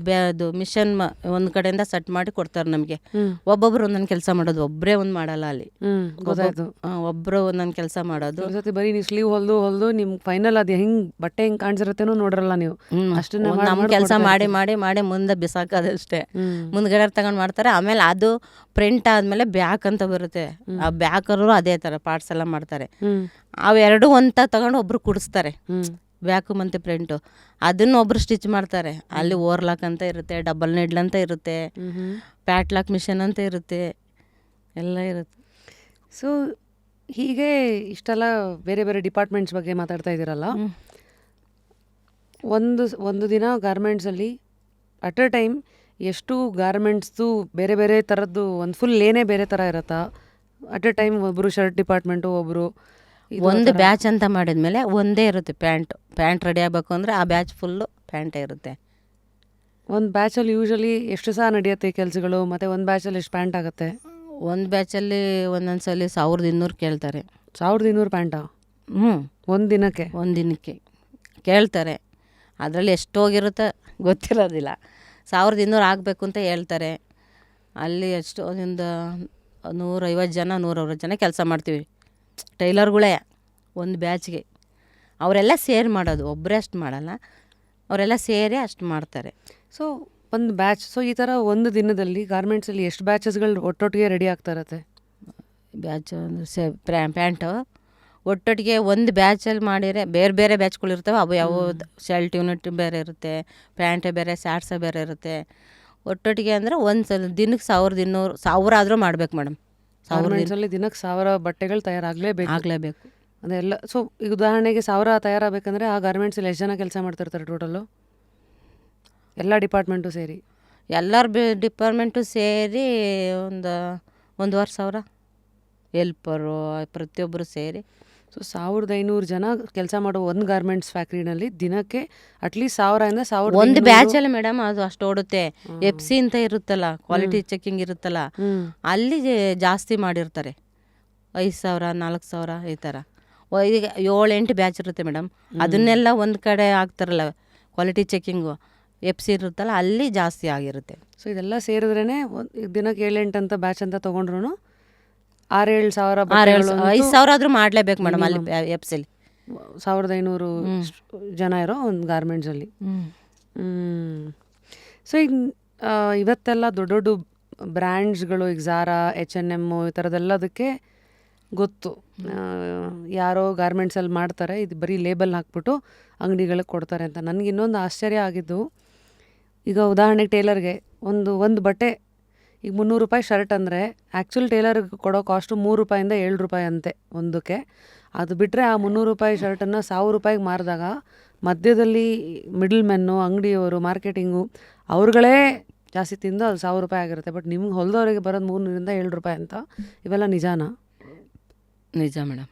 ಮಿಷನ್ ಒಂದು ಕಡೆಯಿಂದ ಸೆಟ್ ಮಾಡಿ ಕೊಡ್ತಾರೆ ನಮಗೆ. ಒಬ್ಬೊಬ್ರು ಒಂದೊಂದು ಕೆಲಸ ಮಾಡೋದು, ಒಬ್ಬರೇ ಒಂದು ಮಾಡಲ್ಲ ಅಲ್ಲಿ. ಗೊತ್ತಾಯ್ತು. ಒಬ್ಬರು ಒಂದೊಂದು ಕೆಲಸ ಮಾಡೋದು. ಬರೀ ನೀವು ಸ್ಲೀವ್ ಹೊಲ್ದು ನಿಮ್ಗೆ ಫೈನಲ್ ಅದು ಬಟ್ಟೆ ಹೆಂಗೆ ಕಾಣಿಸಿರುತ್ತೇನೋ ನೋಡ್ರಲ್ಲ ನೀವು. ಅಷ್ಟು ನಮ್ಮ ಕೆಲಸ ಮಾಡಿ ಮುಂದೆ ಬಿಸಾಕೋದಷ್ಟೇ. ಮುಂದ್ಗಡೆ ತಗೊಂಡು ಮಾಡ್ತಾರೆ. ಆಮೇಲೆ ಅದು ಪ್ರಿಂಟ್ ಆದಮೇಲೆ ಬ್ಯಾಕ್ ಅಂತ ಬರುತ್ತೆ. ಆ ಬ್ಯಾಕರು ಅದೇ ಥರ ಪಾರ್ಟ್ಸ್ ಎಲ್ಲ ಮಾಡ್ತಾರೆ. ಅವೆರಡು ಒಂತ ತಗೊಂಡು ಒಬ್ರು ಕುಡಿಸ್ತಾರೆ, ಬ್ಯಾಕು ಮತ್ತು ಪ್ರಿಂಟು. ಅದನ್ನು ಒಬ್ಬರು ಸ್ಟಿಚ್ ಮಾಡ್ತಾರೆ. ಅಲ್ಲಿ ಓವರ್ಲಾಕ್ ಅಂತ ಇರುತ್ತೆ, ಡಬಲ್ ನೀಡ್ಲ್ ಅಂತ ಇರುತ್ತೆ, ಪ್ಯಾಟ್ಲಾಕ್ ಮಿಷನ್ ಅಂತ ಇರುತ್ತೆ, ಎಲ್ಲ ಇರುತ್ತೆ. ಸೊ ಹೀಗೆ ಇಷ್ಟೆಲ್ಲ ಬೇರೆ ಬೇರೆ ಡಿಪಾರ್ಟ್ಮೆಂಟ್ಸ್ ಬಗ್ಗೆ ಮಾತಾಡ್ತಾ ಇದ್ದೀರಲ್ಲ, ಒಂದು ದಿನ ಗಾರ್ಮೆಂಟ್ಸಲ್ಲಿ ಅಟ್ ಅ ಟೈಮ್ ಎಷ್ಟು ಗಾರ್ಮೆಂಟ್ಸ್ದು ಬೇರೆ ಬೇರೆ ಥರದ್ದು ಒಂದು ಫುಲ್ ಲೇನೇ ಬೇರೆ ಥರ ಇರುತ್ತಾ? ಅಟ್ ಅ ಟೈಮ್ ಒಬ್ಬರು ಶರ್ಟ್ ಡಿಪಾರ್ಟ್ಮೆಂಟು, ಒಬ್ಬರು ಒಂದು ಬ್ಯಾಚ್ ಅಂತ ಮಾಡಿದ್ಮೇಲೆ ಒಂದೇ ಇರುತ್ತೆ ಪ್ಯಾಂಟ್ ರೆಡಿ ಆಗಬೇಕು ಅಂದರೆ ಆ ಬ್ಯಾಚ್ ಫುಲ್ಲು ಪ್ಯಾಂಟೇ ಇರುತ್ತೆ. ಒಂದು ಬ್ಯಾಚಲ್ಲಿ ಯೂಶಲಿ ಎಷ್ಟು ಸಹ ನಡೆಯುತ್ತೆ ಕೆಲಸಗಳು, ಮತ್ತು ಒಂದು ಬ್ಯಾಚಲ್ಲಿ ಎಷ್ಟು ಪ್ಯಾಂಟ್ ಆಗುತ್ತೆ? ಒಂದು ಬ್ಯಾಚಲ್ಲಿ ಒಂದೊಂದು ಸಲ 1200 ಕೇಳ್ತಾರೆ. 1200 ಪ್ಯಾಂಟಾ? ಒಂದು ದಿನಕ್ಕೆ? ಒಂದು ದಿನಕ್ಕೆ ಕೇಳ್ತಾರೆ. ಅದರಲ್ಲಿ ಎಷ್ಟು ಹೋಗಿರುತ್ತೆ ಗೊತ್ತಿರೋದಿಲ್ಲ. 1200 ಆಗಬೇಕು ಅಂತ ಹೇಳ್ತಾರೆ. ಅಲ್ಲಿ ಎಷ್ಟು ಒಂದು 150 ಜನ 160 ಜನ ಕೆಲಸ ಮಾಡ್ತೀವಿ ಟೈಲರ್ಗಳೇ ಒಂದು ಬ್ಯಾಚ್ಗೆ. ಅವರೆಲ್ಲ ಸೇರಿ ಮಾಡೋದು, ಒಬ್ಬರೇ ಅಷ್ಟು ಮಾಡಲ್ಲ, ಅವರೆಲ್ಲ ಸೇರಿ ಅಷ್ಟು ಮಾಡ್ತಾರೆ. ಸೊ ಒಂದು ಬ್ಯಾಚ್, ಸೊ ಈ ಥರ ಒಂದು ದಿನದಲ್ಲಿ ಗಾರ್ಮೆಂಟ್ಸಲ್ಲಿ ಎಷ್ಟು ಬ್ಯಾಚಸ್ಗಳು ಒಟ್ಟೊಟ್ಟಿಗೆ ರೆಡಿ ಆಗ್ತಾ ಇರತ್ತೆ? ಬ್ಯಾಚ್ ಅಂದರೆ ಪ್ಯಾಂಟು ಒಟ್ಟೊಟ್ಟಿಗೆ ಒಂದು ಬ್ಯಾಚಲ್ಲಿ ಮಾಡಿದರೆ ಬೇರೆ ಬೇರೆ ಬ್ಯಾಚ್ಗಳು ಇರ್ತವೆ. ಅವು ಯಾವ ಶರ್ಟ್ ಯೂನಿಟ್ ಬೇರೆ ಇರುತ್ತೆ, ಪ್ಯಾಂಟೇ ಬೇರೆ, ಸ್ಯಾಟ್ಸ ಬೇರೆ ಇರುತ್ತೆ. ಒಟ್ಟೊಟ್ಟಿಗೆ ಅಂದರೆ ಒಂದು ಸಲ ದಿನಕ್ಕೆ 1200 ಆದರೂ ಮಾಡ್ಬೇಕು ಮೇಡಮ್. ಗಾರ್ಮೆಂಟ್ಸಲ್ಲಿ ದಿನಕ್ಕೆ 1000 ಬಟ್ಟೆಗಳು ತಯಾರಾಗಲೇಬೇಕು. ಆಗಲೇಬೇಕು ಅದೆಲ್ಲ. ಸೊ ಈಗ ಉದಾಹರಣೆಗೆ 1000 ತಯಾರಾಗಬೇಕಂದ್ರೆ ಆ ಗಾರ್ಮೆಂಟ್ಸಲ್ಲಿ ಎಷ್ಟು ಜನ ಕೆಲಸ ಮಾಡ್ತಿರ್ತಾರೆ ಟೋಟಲು, ಎಲ್ಲ ಡಿಪಾರ್ಟ್ಮೆಂಟು ಸೇರಿ? ಎಲ್ಲರ ಡಿಪಾರ್ಟ್ಮೆಂಟು ಸೇರಿ ಒಂದು 1,500 ಹೆಲ್ಪರು ಪ್ರತಿಯೊಬ್ಬರು ಸೇರಿ. ಸೊ 1500 ಜನ ಕೆಲಸ ಮಾಡೋ ಒಂದು ಗಾರ್ಮೆಂಟ್ಸ್ ಫ್ಯಾಕ್ಟ್ರಿನಲ್ಲಿ ದಿನಕ್ಕೆ ಅಟ್ಲೀಸ್ಟ್ 1000ರಿಂದ 1500 ಒಂದು ಬ್ಯಾಚಲ್ಲಿ ಮೇಡಮ್ ಅದು ಅಷ್ಟು ಓಡುತ್ತೆ. FC ಅಂತ ಇರುತ್ತಲ್ಲ, ಕ್ವಾಲಿಟಿ ಚೆಕಿಂಗ್ ಇರುತ್ತಲ್ಲ, ಅಲ್ಲಿ ಜಾಸ್ತಿ ಮಾಡಿರ್ತಾರೆ. 5,000 4,000 ಈ ಥರ. ಈಗ 7-8 ಬ್ಯಾಚ್ ಇರುತ್ತೆ ಮೇಡಮ್. ಅದನ್ನೆಲ್ಲ ಒಂದು ಕಡೆ ಆಗ್ತಾರಲ್ಲ ಕ್ವಾಲಿಟಿ ಚೆಕಿಂಗು, FC ಇರುತ್ತಲ್ಲ, ಅಲ್ಲಿ ಜಾಸ್ತಿ ಆಗಿರುತ್ತೆ. ಸೊ ಇದೆಲ್ಲ ಸೇರಿದ್ರೇ ದಿನಕ್ಕೆ 7-8 ಅಂತ ಬ್ಯಾಚ್ ಅಂತ ತೊಗೊಂಡ್ರು 6-7 ಸಾವಿರ 5,000 ಆದರೂ ಮಾಡಲೇಬೇಕು ಮೇಡಮ್ ಅಲ್ಲಿ FCಲಿ. 1500 ಜನ ಇರೋ ಒಂದು ಗಾರ್ಮೆಂಟ್ಸಲ್ಲಿ. ಸೊ ಈಗ ಇವತ್ತೆಲ್ಲ ದೊಡ್ಡ ದೊಡ್ಡ ಬ್ರ್ಯಾಂಡ್ಸ್ಗಳು, ಈಗ ಝಾರಾ, H&M ಈ ಥರದ್ದೆಲ್ಲದಕ್ಕೆ ಗೊತ್ತು, ಯಾರೋ ಗಾರ್ಮೆಂಟ್ಸಲ್ಲಿ ಮಾಡ್ತಾರೆ, ಇದು ಬರೀ ಲೇಬಲ್ ಹಾಕ್ಬಿಟ್ಟು ಅಂಗಡಿಗಳಿಗೆ ಕೊಡ್ತಾರೆ ಅಂತ. ನನಗೆ ಇನ್ನೊಂದು ಆಶ್ಚರ್ಯ ಆಗಿದ್ದು, ಈಗ ಉದಾಹರಣೆಗೆ ಟೇಲರ್ಗೆ ಒಂದು ಬಟ್ಟೆ ಈಗ 300 ರೂಪಾಯಿ ಶರ್ಟ್ ಅಂದರೆ ಆ್ಯಕ್ಚುಲ್ ಟೇಲರ್ಗೆ ಕೊಡೋ ಕಾಸ್ಟು 3 ರೂಪಾಯಿಂದ 7 ರೂಪಾಯಿ ಅಂತೆ ಒಂದಕ್ಕೆ. ಅದು ಬಿಟ್ಟರೆ ಆ 300 ರೂಪಾಯಿ ಶರ್ಟನ್ನು 1000 ರೂಪಾಯಿಗೆ ಮಾರಿದಾಗ ಮಧ್ಯದಲ್ಲಿ ಮಿಡಲ್ ಮೆನ್ನು, ಅಂಗಡಿಯವರು, ಮಾರ್ಕೆಟಿಂಗು ಅವ್ರುಗಳೇ ಜಾಸ್ತಿ ತಿಂದು ಅದು 1000 ರೂಪಾಯಿ ಆಗಿರುತ್ತೆ. ಬಟ್ ನಿಮ್ಗೆ ಹೊಲಿದವರಿಗೆ ಬರೋದು 300ರಿಂದ 7 ರೂಪಾಯಿ ಅಂತ. ಇವೆಲ್ಲ ನಿಜಾನಾ? ನಿಜ ಮೇಡಮ್.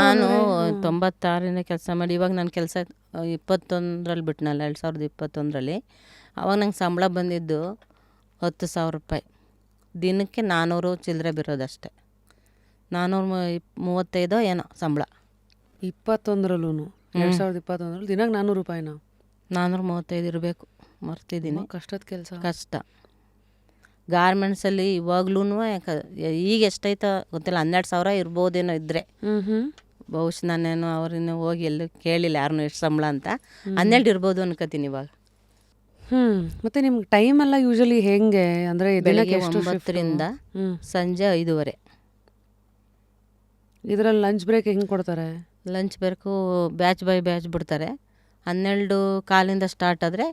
ನಾನು 96ರಿಂದ ಕೆಲಸ ಮಾಡಿ ಇವಾಗ ನನ್ನ ಕೆಲಸ 21ರಲ್ಲಿ ಬಿಟ್ಟನಲ್ಲ, 2021ರಲ್ಲಿ. ಅವಾಗ ನಂಗೆ ಸಂಬಳ ಬಂದಿದ್ದು 10,000 ರೂಪಾಯಿ. ದಿನಕ್ಕೆ 400 ಚಿಲ್ಲರೆ ಬಿರೋದಷ್ಟೆ. 435 ಏನೋ ಸಂಬಳ 21ರಲ್ಲೂ. 2021ರಲ್ಲಿ ದಿನಕ್ಕೆ 400 ರೂಪಾಯಿನ? 435 ಇರಬೇಕು, ಮರ್ತಿದ್ದೀನಿ. ಕಷ್ಟದ ಕೆಲಸ, ಕಷ್ಟ. ಗಾರ್ಮೆಂಟ್ಸಲ್ಲಿ ಇವಾಗ್ಲೂ ಈಗ ಎಷ್ಟೈತ ಗೊತ್ತಿಲ್ಲ, 12,000 ಇರ್ಬೋದೇನೋ ಇದ್ದರೆ. ಬಹುಶಃ ನಾನೇನು ಅವ್ರನ್ನ ಹೋಗಿ ಎಲ್ಲೂ ಕೇಳಿಲ್ಲ ಯಾರನ್ನೂ ಎಷ್ಟು ಸಂಬಳ ಅಂತ. 12 ಇರ್ಬೋದು ಅನ್ಕೋತೀನಿ ಇವಾಗ. ಮತ್ತು ನಿಮ್ಗೆ ಟೈಮ್ ಎಲ್ಲ ಯೂಶಲಿ ಹೆಂಗೆ ಅಂದರೆ? ಬೆಳಗ್ಗೆ 9ರಿಂದ ಸಂಜೆ 5:30. ಇದರಲ್ಲಿ ಲಂಚ್ ಬ್ರೇಕ್ ಹೆಂಗೆ ಕೊಡ್ತಾರೆ? Lunch break batch by batch ಬಿಡ್ತಾರೆ. 12:15 ಸ್ಟಾರ್ಟ್ ಆದರೆ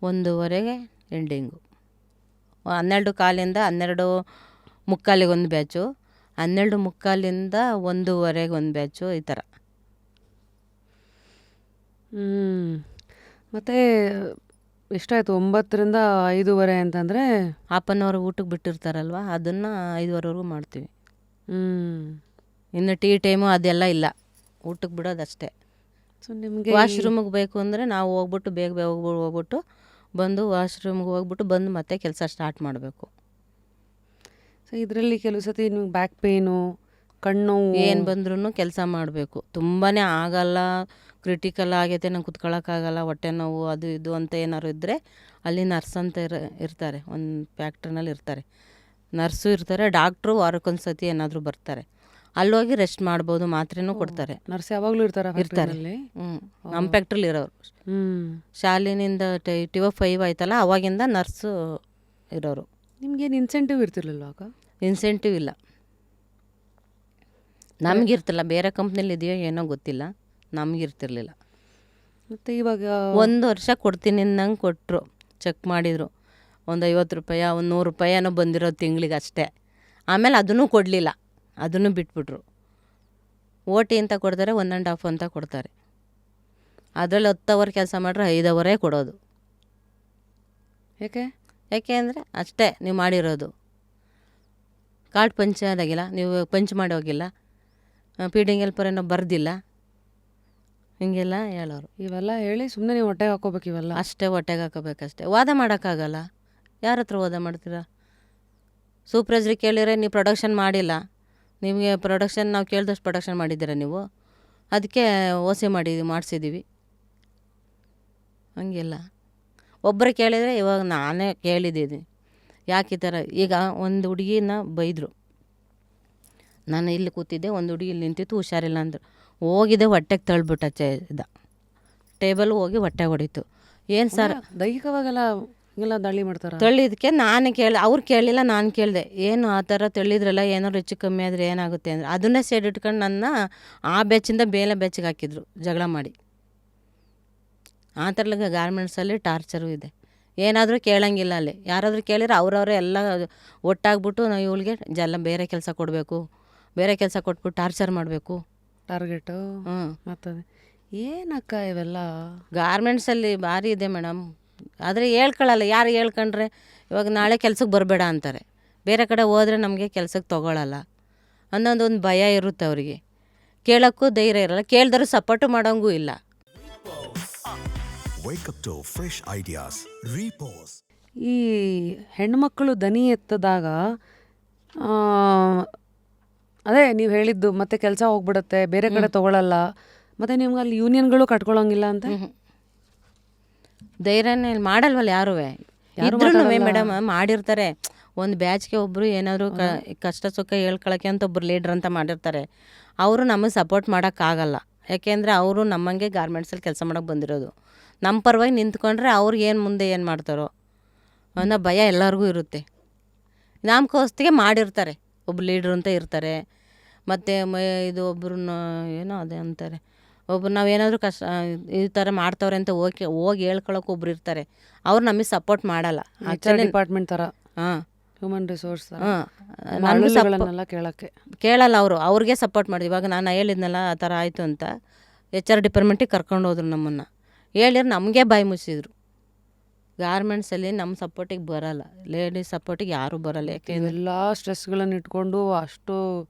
1:30ಗೆ ಎಂಡಿಂಗು. 12:15 12:45 ಒಂದು ಬ್ಯಾಚು, 12:45 1:30ಗೆ ಒಂದು ಬ್ಯಾಚು, ಈ ಥರ. ಮತ್ತು ಎಷ್ಟಾಯಿತು 9ರಿಂದ 5:30 ಅಂತಂದರೆ? ಹಾಫ್ ಆನ್ ಅವರ್ ಊಟಕ್ಕೆ ಬಿಟ್ಟಿರ್ತಾರಲ್ವ, ಅದನ್ನು 5:30ವರೆಗೂ ಮಾಡ್ತೀವಿ. ಇನ್ನು ಟೀ ಟೈಮು ಅದೆಲ್ಲ ಇಲ್ಲ, ಊಟಕ್ಕೆ ಬಿಡೋದಷ್ಟೇ. ಸೊ ನಿಮಗೆ ವಾಶ್ರೂಮಿಗೆ ಬೇಕು ಅಂದರೆ ನಾವು ಹೋಗ್ಬಿಟ್ಟು ಬೇಗ ಹೋಗ್ಬಿಟ್ಟು ಬಂದು ವಾಶ್ರೂಮ್ಗೆ ಹೋಗ್ಬಿಟ್ಟು ಬಂದು ಮತ್ತೆ ಕೆಲಸ ಸ್ಟಾರ್ಟ್ ಮಾಡಬೇಕು. ಸೊ ಇದರಲ್ಲಿ ಕೆಲವು ಸತಿ ನಿಮ್ಗೆ ಬ್ಯಾಕ್ ಪೇನು, ಕಣ್ಣು ಏನು ಬಂದ್ರೂ ಕೆಲಸ ಮಾಡಬೇಕು. ತುಂಬಾ ಆಗಲ್ಲ, ಕ್ರಿಟಿಕಲ್ ಆಗೈತೆ, ನಂಗೆ ಕುತ್ಕೊಳ್ಳೋಕ್ಕಾಗಲ್ಲ, ಹೊಟ್ಟೆ ನೋವು ಅದು ಇದು ಅಂತ ಏನಾದ್ರು ಇದ್ದರೆ ಅಲ್ಲಿ ನರ್ಸ್ ಅಂತ ಇರ್ತಾರೆ, ಒಂದು ಫ್ಯಾಕ್ಟ್ರಿನಲ್ಲಿ ಇರ್ತಾರೆ, ನರ್ಸು ಇರ್ತಾರೆ, ಡಾಕ್ಟ್ರು ವಾರಕ್ಕೊಂದು ಸತಿ ಏನಾದರೂ ಬರ್ತಾರೆ. ಅಲ್ಲೋಗಿ ರೆಸ್ಟ್ ಮಾಡ್ಬೋದು, ಮಾತ್ರೆನೂ ಕೊಡ್ತಾರೆ. ನರ್ಸ್ ಯಾವಾಗಲೂ ಇರ್ತಾರೆ? ನಮ್ಮ ಫ್ಯಾಕ್ಟ್ರಿಲಿ ಇರೋರು. ಶಾಲಿನಿಂದ TO5 ಆಯ್ತಲ್ಲ, ಅವಾಗಿಂದ ನರ್ಸು ಇರೋರು. ನಿಮ್ಗೇನು ಇನ್ಸೆಂಟಿವ್ ಇರ್ತಿರ್ಲಿಲ್ಲ ಆಗ? ಇನ್ಸೆಂಟಿವ್ ಇಲ್ಲ, ನಮಗಿರ್ತಿಲ್ಲ. ಬೇರೆ ಕಂಪ್ನಿಲಿ ಇದೆಯೋ ಏನೋ ಗೊತ್ತಿಲ್ಲ, ನಮಗಿರ್ತಿರ್ಲಿಲ್ಲ. ಮತ್ತು ಇವಾಗ 1 ವರ್ಷ ಕೊಡ್ತೀನಿ ಅಂದಂಗೆ ಕೊಟ್ಟರು, ಚೆಕ್ ಮಾಡಿದರು. ಒಂದು 50 ರೂಪಾಯಿ, ಒಂದು 100 ರೂಪಾಯಿ ಏನೋ ಬಂದಿರೋದು ತಿಂಗಳಿಗೆ ಅಷ್ಟೇ. ಆಮೇಲೆ ಅದನ್ನು ಕೊಡಲಿಲ್ಲ, ಅದನ್ನು ಬಿಟ್ಬಿಟ್ರು. OT ಅಂತ ಕೊಡ್ತಾರೆ, 1.5 ಅಂತ ಕೊಡ್ತಾರೆ. ಅದರಲ್ಲಿ 10 ಅವರ್ ಕೆಲಸ ಮಾಡ್ರೆ 5 ಅವರೇ ಕೊಡೋದು. ಯಾಕೆ ಅಂದರೆ ಅಷ್ಟೇ ನೀವು ಮಾಡಿರೋದು. ಕಾರ್ಡ್ ಪಂಚ್ ಆದಾಗಿಲ್ಲ, ನೀವು ಪಂಚ್ ಮಾಡಿ ಹೋಗಿಲ್ಲ, ಫೀಡಿಂಗ್ ಹೆಲ್ಪರ್ ಏನೋ ಬರ್ದಿಲ್ಲ, ಹಿಂಗೆಲ್ಲ ಹೇಳೋರು. ಇವೆಲ್ಲ ಹೇಳಿ ಸುಮ್ಮನೆ ನೀವು ಹೊಟ್ಟೆಗೆ ಹಾಕೋಬೇಕು ಇವೆಲ್ಲ. ಅಷ್ಟೇ ಹೊಟ್ಟೆಗೆ ಹಾಕೋಬೇಕಷ್ಟೇ. ವಾದ ಮಾಡೋಕ್ಕಾಗಲ್ಲ. ಯಾರ ಹತ್ರ ವಾದ ಮಾಡ್ತೀರಾ? ಸೂಪ್ರೈಸ್ರಿಗೆ ಕೇಳಿದ್ರೆ ನೀವು ಪ್ರೊಡಕ್ಷನ್ ಮಾಡಿಲ್ಲ, ನಿಮಗೆ ಪ್ರೊಡಕ್ಷನ್ ನಾವು ಕೇಳಿದಷ್ಟು ಪ್ರೊಡಕ್ಷನ್ ಮಾಡಿದ್ದೀರ ನೀವು, ಅದಕ್ಕೆ ಓಸಿ ಮಾಡಿಸಿದ್ದೀವಿ. ಹಂಗಿಲ್ಲ. ಒಬ್ಬರು ಕೇಳಿದರೆ ಇವಾಗ ನಾನೇ ಕೇಳಿದ್ದೀನಿ, ಯಾಕೆ ಈ ಥರ. ಈಗ ಒಂದು ಹುಡುಗಿನ ಬೈದರು, ನಾನು ಇಲ್ಲಿ ಕೂತಿದ್ದೆ, ಒಂದು ಹುಡುಗಿ ಇಲ್ಲಿ ನಿಂತಿತ್ತು, ಹುಷಾರಿಲ್ಲ ಅಂದರು. ಹೋಗಿದ್ದೆ ಹೊಟ್ಟೆಗೆ ತಳ್ಬಿಟ್ಟ ಟೇಬಲ್ ಹೋಗಿ ಹೊಟ್ಟೆಗೆ ಹೊಡಿತು. ಏನು ಸರ್ ದೈಹಿಕವಾಗೆಲ್ಲ ಹಿಂಗೆಲ್ಲ ದಾಳಿ ಮಾಡ್ತಾರೆ. ತಳ್ಳಿದಕ್ಕೆ ನಾನು ಅವ್ರು ಕೇಳಲಿಲ್ಲ, ನಾನು ಕೇಳಿದೆ, ಏನು ಆ ಥರ ತಳ್ಳಿದ್ರಲ್ಲ, ಏನಾದ್ರು ಹೆಚ್ಚು ಕಮ್ಮಿ ಆದರೆ ಏನಾಗುತ್ತೆ ಅಂದರೆ ಅದನ್ನೇ ಸೈಡ್ ಇಟ್ಕೊಂಡು ನನ್ನ ಆ ಬೆಚ್ಚಿಂದ ಬೇರೆ ಬೆಚ್ಚಿಗೆ ಹಾಕಿದ್ರು, ಜಗಳ ಮಾಡಿ. ಆ ಥರ ಗಾರ್ಮೆಂಟ್ಸಲ್ಲಿ ಟಾರ್ಚರು ಇದೆ. ಏನಾದರೂ ಕೇಳೋಂಗಿಲ್ಲ ಅಲ್ಲಿ. ಯಾರಾದರೂ ಕೇಳಿದ್ರೆ ಅವ್ರವರೇ ಎಲ್ಲ ಒಟ್ಟಾಗ್ಬಿಟ್ಟು ನಾವು ಇವಳಿಗೆ ಬೇರೆ ಕೆಲಸ ಕೊಡಬೇಕು, ಬೇರೆ ಕೆಲಸ ಕೊಟ್ಬಿಟ್ಟು ಟಾರ್ಚರ್ ಮಾಡಬೇಕು, ಟಾರ್ಗೆಟು. ಮತ್ತದು ಏನಕ್ಕ ಇವೆಲ್ಲ ಗಾರ್ಮೆಂಟ್ಸಲ್ಲಿ ಭಾರಿ ಇದೆ ಮೇಡಮ್. ಆದರೆ ಹೇಳ್ಕೊಳ್ಳಲ್ಲ. ಯಾರು ಹೇಳ್ಕೊಂಡ್ರೆ ಇವಾಗ ನಾಳೆ ಕೆಲ್ಸಕ್ಕೆ ಬರಬೇಡ ಅಂತಾರೆ, ಬೇರೆ ಕಡೆ ಹೋದರೆ ನಮಗೆ ಕೆಲ್ಸಕ್ಕೆ ತೊಗೊಳ್ಳಲ್ಲ ಅನ್ನೋದೊಂದು ಭಯ ಇರುತ್ತೆ ಅವರಿಗೆ. ಕೇಳೋಕ್ಕೂ ಧೈರ್ಯ ಇರಲ್ಲ, ಕೇಳಿದರೂ ಸಪೋರ್ಟು ಮಾಡೋಂಗೂ ಇಲ್ಲ. ಈ ಹೆಣ್ಮಕ್ಕಳು ದನಿ ಎತ್ತದಾಗ ಅದೇ ನೀವು ಹೇಳಿದ್ದು ಮತ್ತೆ ಕೆಲಸ ಹೋಗ್ಬಿಡುತ್ತೆ, ಬೇರೆ ಕಡೆ ತೊಗೊಳಲ್ಲ, ಮತ್ತು ನಿಮ್ಗೆ ಅಲ್ಲಿ ಯೂನಿಯನ್ಗಳು ಕಟ್ಕೊಳ್ಳೋಂಗಿಲ್ಲ ಅಂತ. ಧೈರ್ಯನೇ ಮಾಡಲ್ವಲ್ಲ ಯಾರೂ. ಇದ್ರೂ ಮೇಡಮ್ ಮಾಡಿರ್ತಾರೆ. ಒಂದು ಬ್ಯಾಚ್ಗೆ ಒಬ್ಬರು ಏನಾದರೂ ಕಷ್ಟ ಸುಖ ಹೇಳ್ಕೊಳಕ್ಕೆ ಅಂತ ಒಬ್ಬರು ಲೀಡ್ರ್ ಅಂತ ಮಾಡಿರ್ತಾರೆ. ಅವರು ನಮಗೆ ಸಪೋರ್ಟ್ ಮಾಡೋಕ್ಕಾಗಲ್ಲ. ಯಾಕೆಂದರೆ ಅವರು ನಮ್ಮಂಗೆ ಗಾರ್ಮೆಂಟ್ಸಲ್ಲಿ ಕೆಲಸ ಮಾಡೋಕ್ಕೆ ಬಂದಿರೋದು. ನಮ್ಮ ಪರವಾಗಿ ನಿಂತ್ಕೊಂಡ್ರೆ ಅವ್ರಿಗೆ ಏನು ಮುಂದೆ ಏನು ಮಾಡ್ತಾರೋ ಅನ್ನೋ ಭಯ ಎಲ್ಲರಿಗೂ ಇರುತ್ತೆ. ನಮ್ಗೋಸ್ತಿಗೆ ಮಾಡಿರ್ತಾರೆ, ಒಬ್ಬ ಲೀಡ್ರ್ ಅಂತ ಇರ್ತಾರೆ. ಮತ್ತು ಇದು ಒಬ್ಬರನ್ನ ಏನೋ ಅದೇ ಅಂತಾರೆ, ಒಬ್ರು ನಾವೇನಾದರೂ ಕಷ್ಟ ಈ ಥರ ಮಾಡ್ತವ್ರೆ ಅಂತ ಹೋಗಿ ಹೇಳ್ಕೊಳಕ್ಕೆ ಒಬ್ರು ಇರ್ತಾರೆ. ಅವ್ರು ನಮಗೆ ಸಪೋರ್ಟ್ ಮಾಡಲ್ಲ. ಡಿಪಾರ್ಟ್ಮೆಂಟ್ ಥರ, ಹಾಂ, ಹ್ಯೂಮನ್ ರಿಸೋರ್ಸ್ ಕೇಳಲ್ಲ ಅವರು. ಅವ್ರಿಗೆ ಸಪೋರ್ಟ್ ಮಾಡಿ. ಇವಾಗ ನಾನು ಹೇಳಿದ್ನಲ್ಲ ಆ ಥರ ಆಯಿತು ಅಂತ, HR ಡಿಪಾರ್ಟ್ಮೆಂಟಿಗೆ ಕರ್ಕೊಂಡು ಹೋದ್ರು ನಮ್ಮನ್ನು. ಹೇಳಿದ್ರೆ ನಮಗೆ ಬಾಯಿ ಮುಚ್ಚಿದ್ರು. ಗಾರ್ಮೆಂಟ್ಸಲ್ಲಿ ನಮ್ಮ ಸಪೋರ್ಟಿಗೆ ಬರೋಲ್ಲ, ಲೇಡೀಸ್ ಸಪೋರ್ಟಿಗೆ ಯಾರೂ ಬರೋಲ್ಲ. ಯಾಕೆಂದರೆ ಎಲ್ಲ ಸ್ಟ್ರೆಸ್ಗಳನ್ನು ಇಟ್ಕೊಂಡು ಅಷ್ಟು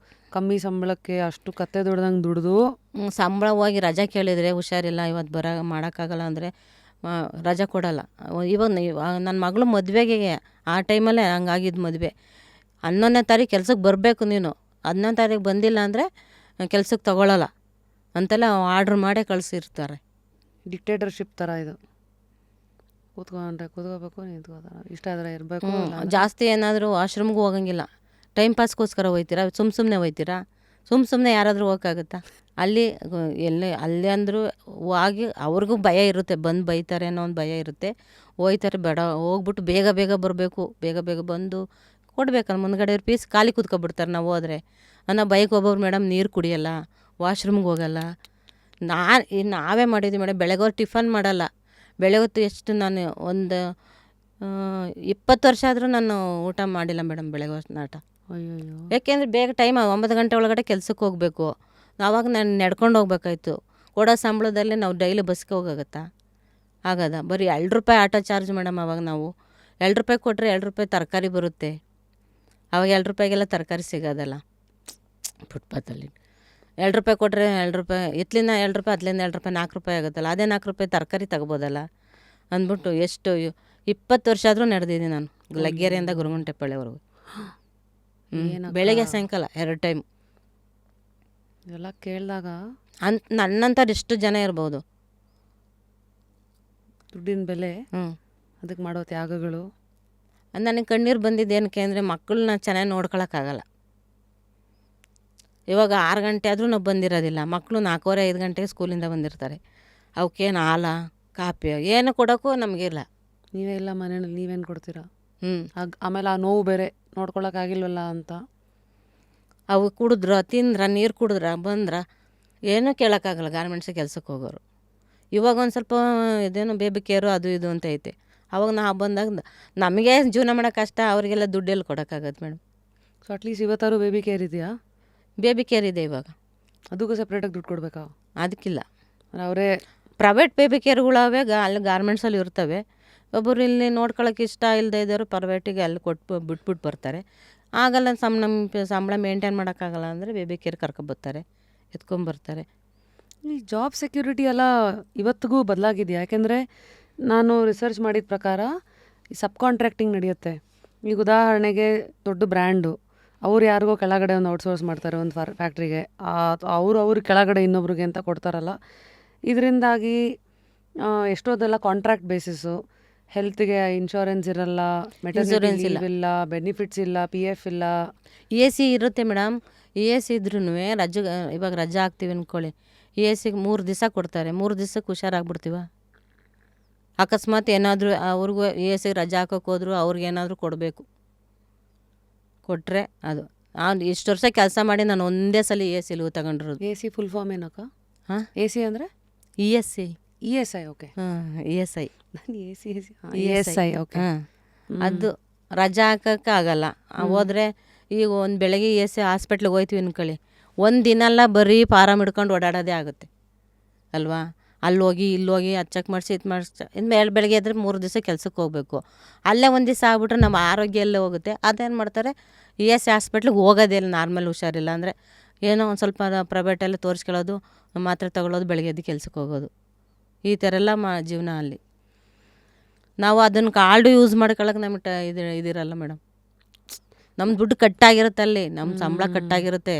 ಕಮ್ಮಿ ಸಂಬಳಕ್ಕೆ ಅಷ್ಟು ಕತ್ತೆ ದುಡ್ದಂಗೆ ದುಡ್ದು ಸಂಬಳ ಹೋಗಿ ರಜೆ ಕೇಳಿದರೆ ಹುಷಾರಿಲ್ಲ ಇವತ್ತು ಮಾಡೋಕ್ಕಾಗಲ್ಲ ಅಂದರೆ ರಜೆ ಕೊಡೋಲ್ಲ. ಇವಾಗ ನನ್ನ ಮಗಳು ಮದುವೆಗೆ ಆ ಟೈಮಲ್ಲೇ ಹಂಗಾಗಿದ್ದು ಮದುವೆ. 11ನೇ ತಾರೀಕು ಕೆಲ್ಸಕ್ಕೆ ಬರಬೇಕು ನೀನು, 11ನೇ ತಾರೀಕು ಬಂದಿಲ್ಲ ಅಂದರೆ ಕೆಲ್ಸಕ್ಕೆ ತೊಗೊಳ್ಳಲ್ಲ ಅಂತೆಲ್ಲ ಆರ್ಡ್ರ್ ಮಾಡೇ ಕಳಿಸಿರ್ತಾರೆ. ಡಿಕ್ಟೇಟರ್ಶಿಪ್ ಥರ ಇದು. ಕೂತ್ಕೋಬೇಕು, ನಿಂತ್ಕೋತಾರೆ, ಇಷ್ಟ ಆದರೆ ಇರಬೇಕು. ಜಾಸ್ತಿ ಏನಾದರೂ ವಾಶ್ರೂಮ್ಗೂ ಹೋಗಂಗಿಲ್ಲ. ಟೈಮ್ ಪಾಸ್ಗೋಸ್ಕರ ಹೋಗ್ತೀರಾ, ಸುಮ್ಮನೆ ಹೋಗ್ತೀರಾ? ಸುಮ್ಮನೆ ಯಾರಾದರೂ ಹೋಗೋಕ್ಕಾಗುತ್ತಾ? ಅಲ್ಲಿ ಅಂದರೂ ಹೋಗಿ ಅವ್ರಿಗೂ ಭಯ ಇರುತ್ತೆ, ಬಂದು ಬೈತಾರೆ ಅನ್ನೋ ಒಂದು ಭಯ ಇರುತ್ತೆ. ಹೋಗ್ತಾರೆ, ಬೇಡ ಹೋಗ್ಬಿಟ್ಟು ಬೇಗ ಬರಬೇಕು, ಬೇಗ ಬಂದು ಕೊಡ್ಬೇಕಲ್ಲ. ಮುಂದ್ಗಡೆ ಪೀಸ್ ಖಾಲಿ ಕೂತ್ಕೊಬಿಡ್ತಾರೆ ನಾವು ಹೋದರೆ ಅನ್ನೋ ಬೈಕ್. ಒಬ್ಬೊಬ್ರು ಮೇಡಮ್ ನೀರು ಕುಡಿಯೋಲ್ಲ, ವಾಶ್ರೂಮ್ಗೆ ಹೋಗಲ್ಲ. ನಾವೇ ಮಾಡಿದ್ವಿ ಮೇಡಮ್. ಬೆಳಗ್ಗೆ ಟಿಫನ್ ಮಾಡಲ್ಲ. ಬೆಳಗ್ಗೆ ಹೊತ್ತು ಎಷ್ಟು ನಾನು ಒಂದು 20 ವರ್ಷ ಆದರೂ ನಾನು ಊಟ ಮಾಡಿಲ್ಲ ಮೇಡಮ್ ಬೆಳಗ್ಗೆ ಹೊತ್ತು ನಾಟ. ಯಾಕೆಂದರೆ ಬೇಗ ಟೈಮ್ 9 ಗಂಟೆ ಒಳಗಡೆ ಕೆಲ್ಸಕ್ಕೆ ಹೋಗಬೇಕು. ಆವಾಗ ನಾನು ನಡ್ಕೊಂಡು ಹೋಗ್ಬೇಕಾಯ್ತು. ಕೊಡೋ ಸಂಬಳದಲ್ಲಿ ನಾವು ಡೈಲಿ ಬಸ್ಗೆ ಹೋಗೋಗುತ್ತಾ? ಆಗದ. ಬರೀ 2 ರೂಪಾಯಿ ಆಟೋ ಚಾರ್ಜ್ ಮೇಡಮ್. ಆವಾಗ ನಾವು 2 ರೂಪಾಯಿ ಕೊಟ್ಟರೆ 2 ರೂಪಾಯಿ ತರಕಾರಿ ಬರುತ್ತೆ. ಆವಾಗ 2 ರೂಪಾಯಿಗೆಲ್ಲ ತರಕಾರಿ ಸಿಗೋದಲ್ಲ ಫುಟ್ಪಾತಲ್ಲಿ. 2 ರೂಪಾಯಿ ಕೊಟ್ಟರೆ 2 ರೂಪಾಯಿ ಇತ್ಲಿಂದ 2 ರೂಪಾಯಿ, ಅತ್ಲಿಂದ 2 ರೂಪಾಯಿ, 4 ರೂಪಾಯಿ ಆಗುತ್ತಲ್ಲ. ಅದೇ 4 ರೂಪಾಯಿ ತರಕಾರಿ ತಗೋಬೋದಲ್ಲ ಅಂದ್ಬಿಟ್ಟು ಎಷ್ಟು 20 ವರ್ಷ ಆದರೂ ನಡೆದಿದ್ದೀನಿ ನಾನು, ಲಗ್ಗೆರೆಯಿಂದ ಗುರುಗುಂಟೆಪಾಳ್ಯವರೆಗೂ. ಬೆಳಗ್ಗೆ ಸಾಯಂಕಾಲ 2 ಟೈಮ್. ಎಲ್ಲ ಕೇಳಿದಾಗ ನನ್ನಂಥವ್ರು ಎಷ್ಟು ಜನ ಇರ್ಬೋದು. ದುಡ್ಡಿನ ಬೆಲೆ, ಅದಕ್ಕೆ ಮಾಡೋ ತ್ಯಾಗಗಳು. ನನಗೆ ಕಣ್ಣೀರು ಬಂದಿದ್ದು ಏನಕ್ಕೆ ಅಂದರೆ ಮಕ್ಕಳನ್ನ ಚೆನ್ನಾಗಿ ನೋಡ್ಕೊಳಕ್ಕಾಗಲ್ಲ. ಇವಾಗ 6 ಗಂಟೆ ಆದರೂ ನಾವು ಬಂದಿರೋದಿಲ್ಲ. ಮಕ್ಕಳು 4:15 ಗಂಟೆಗೆ ಸ್ಕೂಲಿಂದ ಬಂದಿರ್ತಾರೆ. ಅವಕ್ಕೇನು ಹಾಲ ಕಾಫಿ ಏನು ಕೊಡೋಕ್ಕೂ ನಮಗಿಲ್ಲ. ನೀವೇ ಇಲ್ಲ ಮನೇಲಿ, ನೀವೇನು ಕೊಡ್ತೀರಾ? ಆಮೇಲೆ ಆ ನೋವು ಬೇರೆ ನೋಡ್ಕೊಳಕ್ಕಾಗಿಲ್ವಲ್ಲ ಅಂತ. ಅವು ಕುಡಿದ್ರ, ತಿಂದ್ರ, ನೀರು ಕುಡಿದ್ರ, ಬಂದ್ರ ಏನೂ ಕೇಳೋಕ್ಕಾಗಲ್ಲ ಗಾರ್ಮೆಂಟ್ಸಿಗೆ ಕೆಲ್ಸಕ್ಕೆ ಹೋಗೋರು. ಇವಾಗ ಒಂದು ಸ್ವಲ್ಪ ಇದೇನು ಬೇಬಿ ಕೇರು ಅದು ಇದು ಅಂತ ಐತೆ. ಅವಾಗ ನಾವು ಬಂದಾಗ ನಮಗೆ ಜೀವನ ಮಾಡೋಕೆ ಕಷ್ಟ, ಅವರಿಗೆಲ್ಲ ದುಡ್ಡೆಲ್ಲಿ ಕೊಡೋಕ್ಕಾಗತ್ತೆ ಮೇಡಮ್. ಸೊ ಅಟ್ಲೀಸ್ಟ್ ಇವತ್ತಾರು ಬೇಬಿ ಕೇರ್ ಇದೆಯಾ? ಬೇಬಿ ಕೇರ್ ಇದೆ ಇವಾಗ. ಅದಕ್ಕೂ ಸಪ್ರೇಟಾಗಿ ದುಡ್ಡು ಕೊಡಬೇಕಾ? ಅದಕ್ಕಿಲ್ಲ. ಅವರೇ ಪ್ರೈವೇಟ್ ಬೇಬಿ ಕೇರ್ಗಳವೆ, ಅಲ್ಲಿ ಗಾರ್ಮೆಂಟ್ಸಲ್ಲಿ ಇರ್ತವೆ. ಒಬ್ಬರು ಇಲ್ಲಿ ನೋಡ್ಕೊಳ್ಳೋಕೆ ಇಷ್ಟ ಇಲ್ಲದೆ ಇದ್ದವರು ಪ್ರೈವೇಟಿಗೆ ಅಲ್ಲಿ ಬಿಟ್ಬಿಟ್ಟು ಬರ್ತಾರೆ. ಆಗಲ್ಲ ಸಂಬಳ ಮೇಂಟೈನ್ ಮಾಡೋಕ್ಕಾಗಲ್ಲ ಅಂದರೆ ಬೇಬಿ ಕೇರ್ ಕರ್ಕೊಬರ್ತಾರೆ, ಎತ್ಕೊಂಬರ್ತಾರೆ. ಈ ಜಾಬ್ ಸೆಕ್ಯೂರಿಟಿ ಎಲ್ಲ ಇವತ್ತಿಗೂ ಬದಲಾಗಿದೆಯಾ? ಯಾಕೆಂದರೆ ನಾನು ರಿಸರ್ಚ್ ಮಾಡಿದ ಪ್ರಕಾರ ಈ ಸಬ್ ಕಾಂಟ್ರಾಕ್ಟಿಂಗ್ ನಡೆಯುತ್ತೆ. ಈಗ ಉದಾಹರಣೆಗೆ ದೊಡ್ಡ ಬ್ರ್ಯಾಂಡು, ಅವ್ರು ಯಾರಿಗೋ ಕೆಳಗಡೆ ಒಂದು ಔಟ್ಸೋರ್ಸ್ ಮಾಡ್ತಾರೆ ಒಂದು ಫ್ಯಾಕ್ಟ್ರಿಗೆ, ಅವ್ರ ಕೆಳಗಡೆ ಇನ್ನೊಬ್ರಿಗೆ ಅಂತ ಕೊಡ್ತಾರಲ್ಲ. ಇದರಿಂದಾಗಿ ಎಷ್ಟೋದೆಲ್ಲ ಕಾಂಟ್ರಾಕ್ಟ್ ಬೇಸಿಸು, ಹೆಲ್ತ್ಗೆ ಇನ್ಶೂರೆನ್ಸ್ ಇರಲ್ಲ, ಮೆಟರ್ನಿಟಿ ಲೀವ್ ಇಲ್ಲ, ಬೆನಿಫಿಟ್ಸ್ ಇಲ್ಲ, PF ಇಲ್ಲ. AC ಇರುತ್ತೆ ಮೇಡಮ್. AC ಇದ್ರೂ ಇವಾಗ ರಜಾ ಹಾಕ್ತೀವಿ ಅಂದ್ಕೊಳ್ಳಿ, ACಗೆ 3 ದಿವಸ ಕೊಡ್ತಾರೆ. 3 ದಿವಸಕ್ಕೆ ಹುಷಾರಾಗ್ಬಿಡ್ತೀವ? ಅಕಸ್ಮಾತ್ ಏನಾದರೂ ಅವ್ರಿಗೂ ACಗೆ ರಜಾ ಹಾಕೋಕೆ ಹೋದ್ರು ಅವ್ರಿಗೇನಾದರೂ ಕೊಡಬೇಕು. ಕೊಟ್ಟರೆ ಅದು ಇಷ್ಟು ವರ್ಷ ಕೆಲಸ ಮಾಡಿ ನಾನು ಒಂದೇ ಸಲ ESI ಲೀವ್ ತಗೊಂಡಿರೋದು. AC ಫುಲ್ ಫಾರ್ಮ್ ಏನಕ್ಕ? ಹಾಂ, AC ಅಂದರೆ ESI. ESI. ಓಕೆ. ಹಾಂ, ESI. ನಾನು ESI. ಓಕೆ. ಹಾಂ, ಅದು ರಜಾ ಹಾಕೋಕ್ಕೆ ಆಗಲ್ಲ. ಹೋದರೆ ಈಗ ಒಂದು ಬೆಳಗ್ಗೆ ESI ಹಾಸ್ಪಿಟ್ಲಿಗೆ ಹೋಯ್ತೀವಿ ಅನ್ಕೊಳ್ಳಿ, ಒಂದು ದಿನ ಎಲ್ಲ ಬರೀ ಫಾರಮ್ ಹಿಡ್ಕೊಂಡು ಓಡಾಡೋದೇ ಆಗುತ್ತೆ ಅಲ್ವಾ? ಅಲ್ಲೋಗಿ ಇಲ್ಲೋಗಿ ಅದು ಚೆಕ್ ಮಾಡಿಸಿ ಇದು ಮಾಡಿಸಿ ಇನ್ನು ಬೆಳಗ್ಗೆ ಎದ್ರೆ 3 ದಿವಸ ಕೆಲ್ಸಕ್ಕೆ ಹೋಗಬೇಕು. ಅಲ್ಲೇ ಒಂದು ದಿವಸ ಆಗ್ಬಿಟ್ರೆ ನಮ್ಮ ಆರೋಗ್ಯ ಎಲ್ಲೇ ಹೋಗುತ್ತೆ. ಅದೇನು ಮಾಡ್ತಾರೆ, ESI ಹಾಸ್ಪಿಟ್ಲಿಗೆ ಹೋಗೋದೇ ಇಲ್ಲ. ನಾರ್ಮಲ್ ಹುಷಾರಿಲ್ಲ ಅಂದರೆ ಏನೋ ಒಂದು ಸ್ವಲ್ಪ ಪ್ರೈವೇಟಲ್ಲಿ ತೋರಿಸ್ಕೊಳ್ಳೋದು, ಮಾತ್ರೆ ತಗೊಳ್ಳೋದು, ಬೆಳಗ್ಗೆ ಎದ್ದು ಕೆಲ್ಸಕ್ಕೆ ಹೋಗೋದು, ಈ ಥರ ಎಲ್ಲ ಜೀವನ ಅಲ್ಲಿ. ನಾವು ಅದನ್ನು ಕಾರ್ಡು ಯೂಸ್ ಮಾಡ್ಕೊಳ್ಳೋಕೆ ನಮಗೆ ಇದಿರಲ್ಲ ಮೇಡಮ್. ನಮ್ಮ ದುಡ್ಡು ಕಟ್ಟಾಗಿರುತ್ತೆ, ಅಲ್ಲಿ ನಮ್ಮ ಸಂಬಳ ಕಟ್ಟಾಗಿರುತ್ತೆ.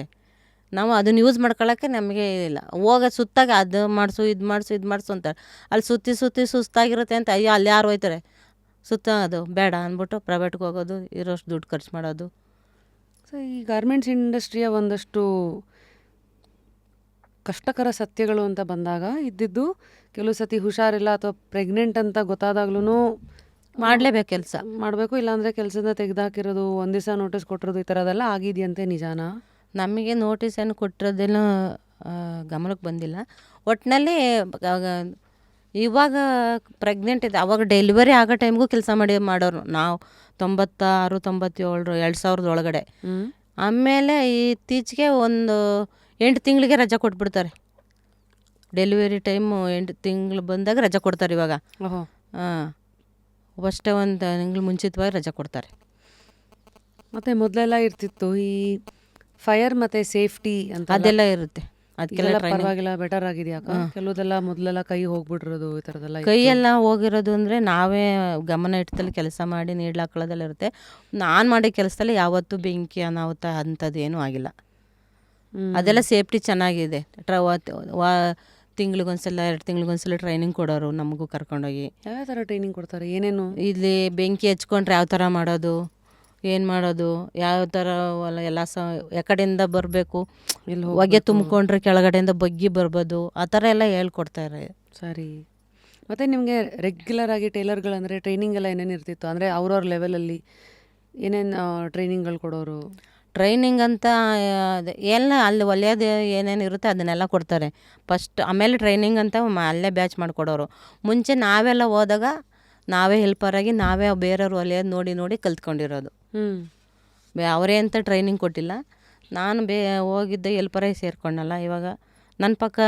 ನಾವು ಅದನ್ನು ಯೂಸ್ ಮಾಡ್ಕೊಳ್ಳೋಕ್ಕೆ ನಮಗೆ ಇಲ್ಲ. ಹೋಗೋದು ಸುತ್ತಾಗ ಅದು ಮಾಡಿಸು ಇದು ಮಾಡಿಸು ಅಂತಾರೆ. ಅಲ್ಲಿ ಸುತ್ತಿ ಸುಸ್ತಾಗಿರುತ್ತೆ ಅಂತ, ಅಯ್ಯೋ ಅಲ್ಲಿ ಯಾರು ಹೋಯ್ತಾರೆ ಅದು ಬೇಡ ಅಂದ್ಬಿಟ್ಟು ಪ್ರೈವೇಟ್ಗೆ ಹೋಗೋದು, ಇರೋಷ್ಟು ದುಡ್ಡು ಖರ್ಚು ಮಾಡೋದು. ಸೊ ಈ ಗಾರ್ಮೆಂಟ್ಸ್ ಇಂಡಸ್ಟ್ರಿಯ ಒಂದಷ್ಟು ಕಷ್ಟಕರ ಸತ್ಯಗಳು ಅಂತ ಬಂದಾಗ ಇದ್ದಿದ್ದು, ಕೆಲವು ಸತಿ ಹುಷಾರಿಲ್ಲ ಅಥವಾ ಪ್ರೆಗ್ನೆಂಟ್ ಅಂತ ಗೊತ್ತಾದಾಗ್ಲೂ ಮಾಡಲೇಬೇಕು, ಕೆಲಸ ಮಾಡಬೇಕು, ಇಲ್ಲಾಂದರೆ ಕೆಲಸದಿಂದ ತೆಗೆದಾಕಿರೋದು, ಒಂದು ದಿವಸ ನೋಟಿಸ್ ಕೊಟ್ಟಿರೋದು, ಈ ಥರದೆಲ್ಲ ಆಗಿದೆಯಂತೆ. ನಿಜಾನಾ? ನಮಗೆ ನೋಟಿಸ್ ಏನು ಕೊಟ್ಟಿರೋದೇನೋ ಗಮನಕ್ಕೆ ಬಂದಿಲ್ಲ. ಒಟ್ಟಿನಲ್ಲಿ ಇವಾಗ ಪ್ರೆಗ್ನೆಂಟ್ ಇದೆ, ಅವಾಗ ಡೆಲಿವರಿ ಆಗೋ ಟೈಮ್ಗೂ ಕೆಲಸ ಮಾಡೋರು ನಾವು. 96, 97, 2000 ಒಳಗಡೆ. ಆಮೇಲೆ ಇತ್ತೀಚೆಗೆ ಒಂದು 8 ತಿಂಗಳಿಗೆ ರಜೆ ಕೊಟ್ಬಿಡ್ತಾರೆ. ಡೆಲಿವರಿ ಟೈಮು 8 ತಿಂಗಳು ಬಂದಾಗ ರಜೆ ಕೊಡ್ತಾರೆ ಇವಾಗ. ಹಾಂ, ಅಷ್ಟೇ ಒಂದು ತಿಂಗಳು ಮುಂಚಿತವಾಗಿ ರಜೆ ಕೊಡ್ತಾರೆ. ಮತ್ತು ಮೊದಲೆಲ್ಲ ಇರ್ತಿತ್ತು ಈ ಫೈರ್ ಮತ್ತು ಸೇಫ್ಟಿ ಅಂತ, ಅದೆಲ್ಲ ಇರುತ್ತೆ. ಅದಕ್ಕೆಲ್ಲ ಪರವಾಗಿಲ್ಲ, ಬೆಟರ್ ಆಗಿದೆಯಾ? ಕೆಲವುದೆಲ್ಲ ಮೊದಲೆಲ್ಲ ಕೈ ಹೋಗ್ಬಿಟ್ಟಿರೋದು, ಈ ಥರದ್ದೆಲ್ಲ ಕೈಯೆಲ್ಲ ಹೋಗಿರೋದು ಅಂದರೆ ನಾವೇ ಗಮನ ಇಟ್ಟಲ್ಲಿ ಕೆಲಸ ಮಾಡಿ ನೀಡ್ಲು ಹಾಕೊಳ್ಳೋದೆಲ್ಲ ಇರುತ್ತೆ. ನಾನು ಮಾಡೋ ಕೆಲಸದಲ್ಲಿ ಯಾವತ್ತೂ ಬೆಂಕಿ ಅನಾಹುತ ಅಂಥದ್ದು ಏನೂ ಆಗಿಲ್ಲ. ಅದೆಲ್ಲ ಸೇಫ್ಟಿ ಚೆನ್ನಾಗಿದೆ. ತಿಂಗಳಿಗೊಂದ್ಸಲ 2 ತಿಂಗಳಿಗೊಂದ್ಸಲ ಟ್ರೈನಿಂಗ್ ಕೊಡೋರು ನಮಗೂ ಕರ್ಕೊಂಡೋಗಿ. ಯಾವ ಥರ ಟ್ರೈನಿಂಗ್ ಕೊಡ್ತಾರೆ? ಏನೇನು? ಇಲ್ಲಿ ಬೆಂಕಿ ಹಚ್ಕೊಂಡ್ರೆ ಯಾವ ಥರ ಮಾಡೋದು, ಏನು ಮಾಡೋದು, ಯಾವ ಥರ ಎಲ್ಲ ಎಕಡೆಯಿಂದ ಬರಬೇಕು, ಹೊಗೆ ತುಂಬಿಕೊಂಡ್ರೆ ಕೆಳಗಡೆಯಿಂದ ಬಗ್ಗಿ ಬರ್ಬೋದು, ಆ ಥರ ಎಲ್ಲ ಹೇಳ್ಕೊಡ್ತಾರೆ. ಸರಿ. ಮತ್ತು ನಿಮಗೆ ರೆಗ್ಯುಲರ್ ಆಗಿ ಟೈಲರ್ಗಳಂದರೆ ಟ್ರೈನಿಂಗ್ ಎಲ್ಲ ಏನೇನು ಇರ್ತಿತ್ತು? ಅಂದರೆ ಅವ್ರವ್ರ ಲೆವೆಲಲ್ಲಿ ಏನೇನು ಟ್ರೈನಿಂಗ್ಗಳು ಕೊಡೋರು? ಟ್ರೈನಿಂಗ್ ಅಂತ ಎಲ್ಲ ಅಲ್ಲಿ ಒಲೆಯೋದು ಏನೇನು ಇರುತ್ತೆ ಅದನ್ನೆಲ್ಲ ಕೊಡ್ತಾರೆ ಫಸ್ಟ್. ಆಮೇಲೆ ಟ್ರೈನಿಂಗ್ ಅಂತ ಅಲ್ಲೇ ಬ್ಯಾಚ್ ಮಾಡಿಕೊಡೋರು. ಮುಂಚೆ ನಾವೆಲ್ಲ ಹೋದಾಗ ನಾವೇ ಹೆಲ್ಪರಾಗಿ ನಾವೇ ಬೇರೆಯವ್ರು ಒಲೆಯೋದು ನೋಡಿ ಕಲ್ತ್ಕೊಂಡಿರೋದು. ಅವರೇ ಅಂತ ಟ್ರೈನಿಂಗ್ ಕೊಟ್ಟಿಲ್ಲ. ನಾನು ಹೋಗಿದ್ದೆ ಹೆಲ್ಪರಾಗಿ ಸೇರ್ಕೊಂಡಲ್ಲ. ಇವಾಗ ನನ್ನ ಪಕ್ಕ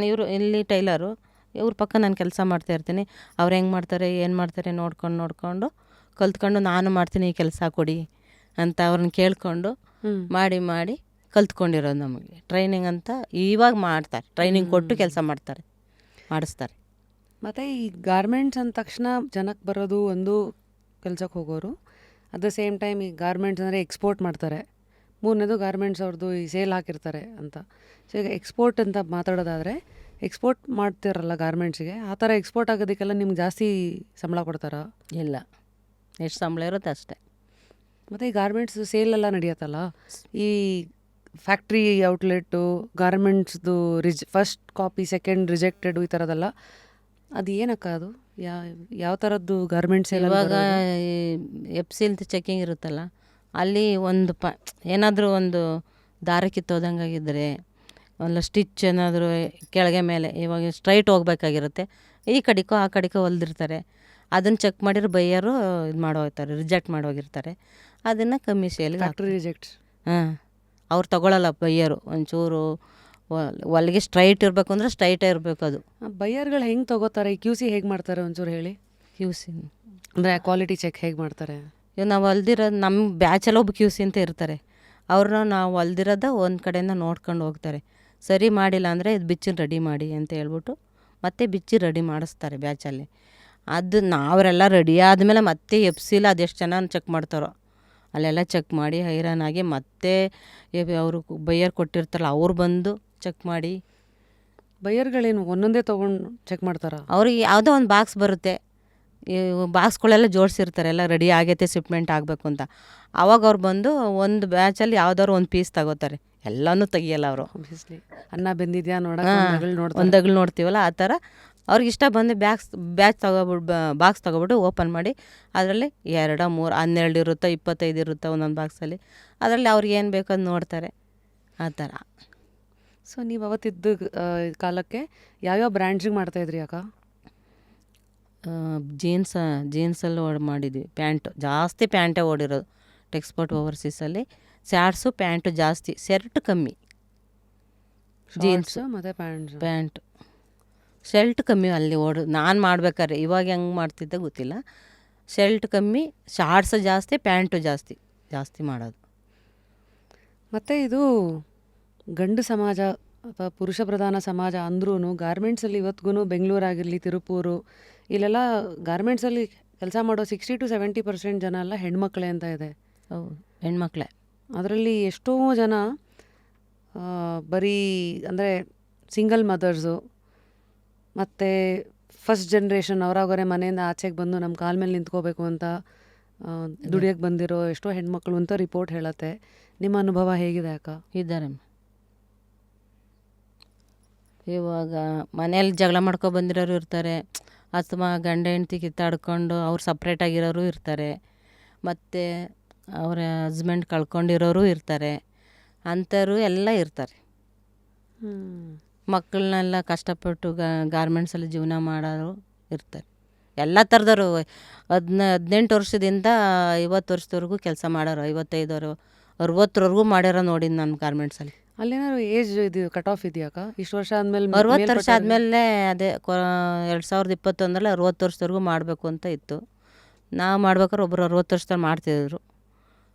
ಇವರು ಇಲ್ಲಿ ಟೈಲರು, ಇವ್ರ ಪಕ್ಕ ನಾನು ಕೆಲಸ ಮಾಡ್ತಾಯಿರ್ತೀನಿ. ಅವ್ರು ಹೆಂಗೆ ಮಾಡ್ತಾರೆ ಏನು ಮಾಡ್ತಾರೆ ನೋಡ್ಕೊಂಡು ಕಲ್ತ್ಕೊಂಡು ನಾನು ಮಾಡ್ತೀನಿ, ಈ ಕೆಲಸ ಕೊಡಿ ಅಂತ ಅವ್ರನ್ನ ಕೇಳಿಕೊಂಡು ಮಾಡಿ ಕಲ್ತ್ಕೊಂಡಿರೋದು. ನಮಗೆ ಟ್ರೈನಿಂಗ್ ಅಂತ ಇವಾಗ ಮಾಡ್ತಾರೆ, ಟ್ರೈನಿಂಗ್ ಕೊಟ್ಟು ಕೆಲಸ ಮಾಡಿಸ್ತಾರೆ. ಮತ್ತು ಈ ಗಾರ್ಮೆಂಟ್ಸ್ ಅಂದ ತಕ್ಷಣ ಜನಕ್ಕೆ ಬರೋದು ಒಂದು, ಕೆಲ್ಸಕ್ಕೆ ಹೋಗೋರು. ಅಟ್ ದ ಸೇಮ್ ಟೈಮ್ ಈ ಗಾರ್ಮೆಂಟ್ಸ್ ಅಂದರೆ ಎಕ್ಸ್ಪೋರ್ಟ್ ಮಾಡ್ತಾರೆ. 3ನೇದು ಗಾರ್ಮೆಂಟ್ಸ್ ಅವ್ರದ್ದು ಈ ಸೇಲ್ ಹಾಕಿರ್ತಾರೆ ಅಂತ. ಸೊ ಈಗ ಎಕ್ಸ್ಪೋರ್ಟ್ ಅಂತ ಮಾತಾಡೋದಾದರೆ, ಎಕ್ಸ್ಪೋರ್ಟ್ ಮಾಡ್ತಿರಲ್ಲ ಗಾರ್ಮೆಂಟ್ಸಿಗೆ, ಆ ಥರ ಎಕ್ಸ್ಪೋರ್ಟ್ ಆಗೋದಕ್ಕೆಲ್ಲ ನಿಮ್ಗೆ ಜಾಸ್ತಿ ಸಂಬಳ ಕೊಡ್ತಾರಾ? ಇಲ್ಲ, ಎಷ್ಟು ಸಂಬಳ ಇರುತ್ತೆ ಅಷ್ಟೇ. ಮತ್ತು ಈ ಗಾರ್ಮೆಂಟ್ಸ್ ಸೇಲೆಲ್ಲ ನಡೆಯುತ್ತಲ್ಲ, ಈ factory outlet, ಗಾರ್ಮೆಂಟ್ಸ್ದು first copy, second ರಿಜೆಕ್ಟೆಡು, ಈ ಥರದ್ದೆಲ್ಲ ಅದು ಏನಕ್ಕ? ಅದು ಯಾವ ಥರದ್ದು ಗಾರ್ಮೆಂಟ್ಸ್? ಇವಾಗ FCL ಚೆಕಿಂಗ್ ಇರುತ್ತಲ್ಲ, ಅಲ್ಲಿ ಒಂದು ಏನಾದರೂ ಒಂದು ದಾರ ಕಿತ್ತೋದಂಗಾಗಿದ್ದರೆ, ಒಂದು ಸ್ಟಿಚ್ ಏನಾದರೂ ಕೆಳಗೆ ಮೇಲೆ, ಇವಾಗ ಸ್ಟ್ರೈಟ್ ಹೋಗ್ಬೇಕಾಗಿರುತ್ತೆ, ಈ ಕಡೆಕೋ ಆ ಕಡೆಕೋ ಹೊಲ್ದಿರ್ತಾರೆ. ಅದನ್ನು ಚೆಕ್ ಮಾಡಿರೋ ಬೈಯರು ಇದು ಮಾಡೋಗ್ತಾರೆ, ರಿಜೆಕ್ಟ್ ಮಾಡೋಗಿರ್ತಾರೆ. ಅದನ್ನು ಕಮ್ಮಿ ಸೇಲ್ಗೆ ಫ್ಯಾಕ್ಟ್ರಿ ರಿಜೆಕ್ಟ್. ಅವ್ರು ತಗೊಳ್ಳಲ್ಲ ಬೈಯರು. ಒಂಚೂರು ಹೊಲಿಗೆ ಸ್ಟ್ರೈಟ್ ಇರಬೇಕು ಅಂದರೆ ಸ್ಟ್ರೈಟೇ ಇರಬೇಕು. ಅದು ಬೈಯರ್ಗಳು ಹೆಂಗೆ ತೊಗೋತಾರೆ? QC ಹೇಗೆ ಮಾಡ್ತಾರೆ ಒಂಚೂರು ಹೇಳಿ. QC ಅಂದರೆ ಕ್ವಾಲಿಟಿ ಚೆಕ್ ಹೇಗೆ ಮಾಡ್ತಾರೆ? ಇವಾಗ ನಾವು ಹೊಲ್ದಿರೋದು ನಮ್ಮ ಬ್ಯಾಚಲ್ಲಿ ಒಬ್ಬ ಕ್ಯೂ ಸಿ ಅಂತ ಇರ್ತಾರೆ. ಅವ್ರನ್ನ ನಾವು ಹೊಲ್ದಿರೋದ ಒಂದು ಕಡೆಯಿಂದ ನೋಡ್ಕೊಂಡು ಹೋಗ್ತಾರೆ. ಸರಿ ಮಾಡಿಲ್ಲ ಅಂದರೆ ಇದು ಬಿಚ್ಚಿ ರೆಡಿ ಮಾಡಿ ಅಂತ ಹೇಳ್ಬಿಟ್ಟು ಮತ್ತೆ ಬಿಚ್ಚಿ ರೆಡಿ ಮಾಡಿಸ್ತಾರೆ ಬ್ಯಾಚಲ್ಲಿ. ಅದು ನಾವರೆಲ್ಲ ರೆಡಿ ಆದಮೇಲೆ ಮತ್ತೆ ಎಪ್ಸಿಲ ಅದೆಷ್ಟು ಜನ ಚೆಕ್ ಮಾಡ್ತಾರೋ ಅಲ್ಲೆಲ್ಲ ಚೆಕ್ ಮಾಡಿ ಹೈರಾನ್ ಆಗಿ ಮತ್ತೆ ಅವರು ಬೈಯರ್ ಕೊಟ್ಟಿರ್ತಾರಲ್ಲ ಅವ್ರು ಬಂದು ಚೆಕ್ ಮಾಡಿ. ಬೈಯರ್ಗಳೇನು ಒಂದೊಂದೇ ತೊಗೊಂಡು ಚೆಕ್ ಮಾಡ್ತಾರಾ? ಅವ್ರಿಗೆ ಯಾವುದೋ ಒಂದು ಬಾಕ್ಸ್ ಬರುತ್ತೆ, ಈ ಬಾಕ್ಸ್ಗಳೆಲ್ಲ ಜೋಡಿಸಿರ್ತಾರೆ, ಎಲ್ಲ ರೆಡಿ ಆಗೈತೆ ಶಿಪ್ಮೆಂಟ್ ಆಗಬೇಕು ಅಂತ. ಆವಾಗ ಅವ್ರು ಬಂದು ಒಂದು ಬ್ಯಾಚಲ್ಲಿ ಯಾವ್ದಾದ್ರು ಒಂದು ಪೀಸ್ ತಗೋತಾರೆ, ಎಲ್ಲನೂ ತೆಗಿಯಲ್ಲ ಅವರು. ಆಬ್ವಿಯಸ್ಲಿ ಅನ್ನ ಬೆಂದಿದ್ಯಾ ನೋಡಕ್ಕೆ ಒಂದಗಳು ನೋಡ್ತೀವಲ್ಲ ಆ ಥರ ಅವ್ರಿಗೆ ಇಷ್ಟ ಬಂದು ಬ್ಯಾಚ್ ಬಾಕ್ಸ್ ತೊಗೊಬಿಟ್ಟು ಓಪನ್ ಮಾಡಿ ಅದರಲ್ಲಿ 2, 3, 12 ಇರುತ್ತೋ 25 ಇರುತ್ತೋ ಒಂದೊಂದು ಬಾಕ್ಸಲ್ಲಿ. ಅದರಲ್ಲಿ ಅವ್ರಿಗೆ ಏನು ಬೇಕೋ ಅದು ನೋಡ್ತಾರೆ ಆ ಥರ. ಸೊ ನೀವು ಅವತ್ತಿದ್ದ ಕಾಲಕ್ಕೆ ಯಾವ್ಯಾವ ಬ್ರ್ಯಾಂಡ್ಸಿಗೆ ಮಾಡ್ತಾಯಿದ್ರಿ ಅಕ್ಕ? ಜೀನ್ಸಲ್ಲಿ ಮಾಡಿದ್ವಿ. ಪ್ಯಾಂಟು ಜಾಸ್ತಿ ಪ್ಯಾಂಟೇ ಓಡಿರೋದು ಟೆಕ್ಸ್ಪೋರ್ಟ್ ಓವರ್ಸೀಸಲ್ಲಿ. ಸ್ಯಾಡ್ಸು ಪ್ಯಾಂಟು ಜಾಸ್ತಿ, ಶರ್ಟ್ ಕಮ್ಮಿ. ಜೀನ್ಸು ಮತ್ತು ಪ್ಯಾಂಟು ಶರ್ಟ್ ಕಮ್ಮಿ ಅಲ್ಲಿ ನಾನು ಮಾಡ್ಬೇಕಾದ್ರೆ. ಇವಾಗ ಹೆಂಗೆ ಮಾಡ್ತಿದ್ದೆ ಗೊತ್ತಿಲ್ಲ. ಶರ್ಟ್ ಕಮ್ಮಿ, ಶಾರ್ಟ್ಸ್ ಜಾಸ್ತಿ, ಪ್ಯಾಂಟು ಜಾಸ್ತಿ ಮಾಡೋದು. ಮತ್ತು ಇದು ಗಂಡು ಸಮಾಜ ಅಥವಾ ಪುರುಷ ಪ್ರಧಾನ ಸಮಾಜ ಅಂದ್ರೂ ಗಾರ್ಮೆಂಟ್ಸಲ್ಲಿ ಇವತ್ತಿಗೂ ಬೆಂಗಳೂರಾಗಿರಲಿ, ತಿರುಪೂರು, ಇಲ್ಲೆಲ್ಲ ಗಾರ್ಮೆಂಟ್ಸಲ್ಲಿ ಕೆಲಸ ಮಾಡೋ 60 to 70% ಜನ ಎಲ್ಲ ಹೆಣ್ಮಕ್ಳೇ ಅಂತ ಇದೆ. ಹೌದು, ಹೆಣ್ಮಕ್ಳೇ. ಅದರಲ್ಲಿ ಎಷ್ಟೋ ಜನ ಬರೀ ಅಂದರೆ ಸಿಂಗಲ್ ಮದರ್ಸು ಮತ್ತು ಫಸ್ಟ್ ಜನ್ರೇಷನ್ ಅವರಾಗರೆ ಮನೆಯಿಂದ ಆಚೆಗೆ ಬಂದು ನಮ್ಮ ಕಾಲ ಮೇಲೆ ನಿಂತ್ಕೋಬೇಕು ಅಂತ ದುಡಿಯೋಕ್ಕೆ ಬಂದಿರೋ ಎಷ್ಟೋ ಹೆಣ್ಮಕ್ಳು ಅಂತ ರಿಪೋರ್ಟ್ ಹೇಳುತ್ತೆ. ನಿಮ್ಮ ಅನುಭವ ಹೇಗಿದೆ ಅಕ್ಕ? ಇದ್ದಾರೆ. ಇವಾಗ ಮನೇಲಿ ಜಗಳ ಮಾಡ್ಕೊ ಬಂದಿರೋರು ಇರ್ತಾರೆ, ಅಥವಾ ಗಂಡ ಹೆಂಡ್ತಿ ಕಿತ್ತಾಡ್ಕೊಂಡು ಅವ್ರು ಸಪ್ರೇಟಾಗಿರೋರು ಇರ್ತಾರೆ, ಮತ್ತು ಅವರ ಹಸ್ಬೆಂಡ್ ಕಳ್ಕೊಂಡಿರೋರು ಇರ್ತಾರೆ, ಅಂಥವ್ರು ಎಲ್ಲ ಇರ್ತಾರೆ. ಮಕ್ಕಳನ್ನೆಲ್ಲ ಕಷ್ಟಪಟ್ಟು ಗಾರ್ಮೆಂಟ್ಸಲ್ಲಿ ಜೀವನ ಮಾಡೋರು ಇರ್ತಾರೆ. ಎಲ್ಲ ಥರದವರು 18 ವರ್ಷದಿಂದ 50 ವರ್ಷದವರೆಗೂ ಕೆಲಸ ಮಾಡೋರು, 55, 60ವರೆಗೂ ಮಾಡ್ಯಾರ ನೋಡಿ ನಾನು ಗಾರ್ಮೆಂಟ್ಸಲ್ಲಿ. ಅಲ್ಲೇನಾದ್ರು ಏಜ್ ಇದು ಕಟ್ ಆಫ್ ಇದೆಯಾಕ? ಇಷ್ಟು ವರ್ಷ ಆದಮೇಲೆ 60 ವರ್ಷ ಆದಮೇಲೆ ಅದೇ 2021ರಲ್ಲಿ 60 ವರ್ಷದವರೆಗೂ ಮಾಡಬೇಕು ಅಂತ ಇತ್ತು. ನಾವು ಮಾಡ್ಬೇಕಾದ್ರೆ ಒಬ್ಬರು 60 ವರ್ಷದಲ್ಲಿ ಮಾಡ್ತಿದ್ರು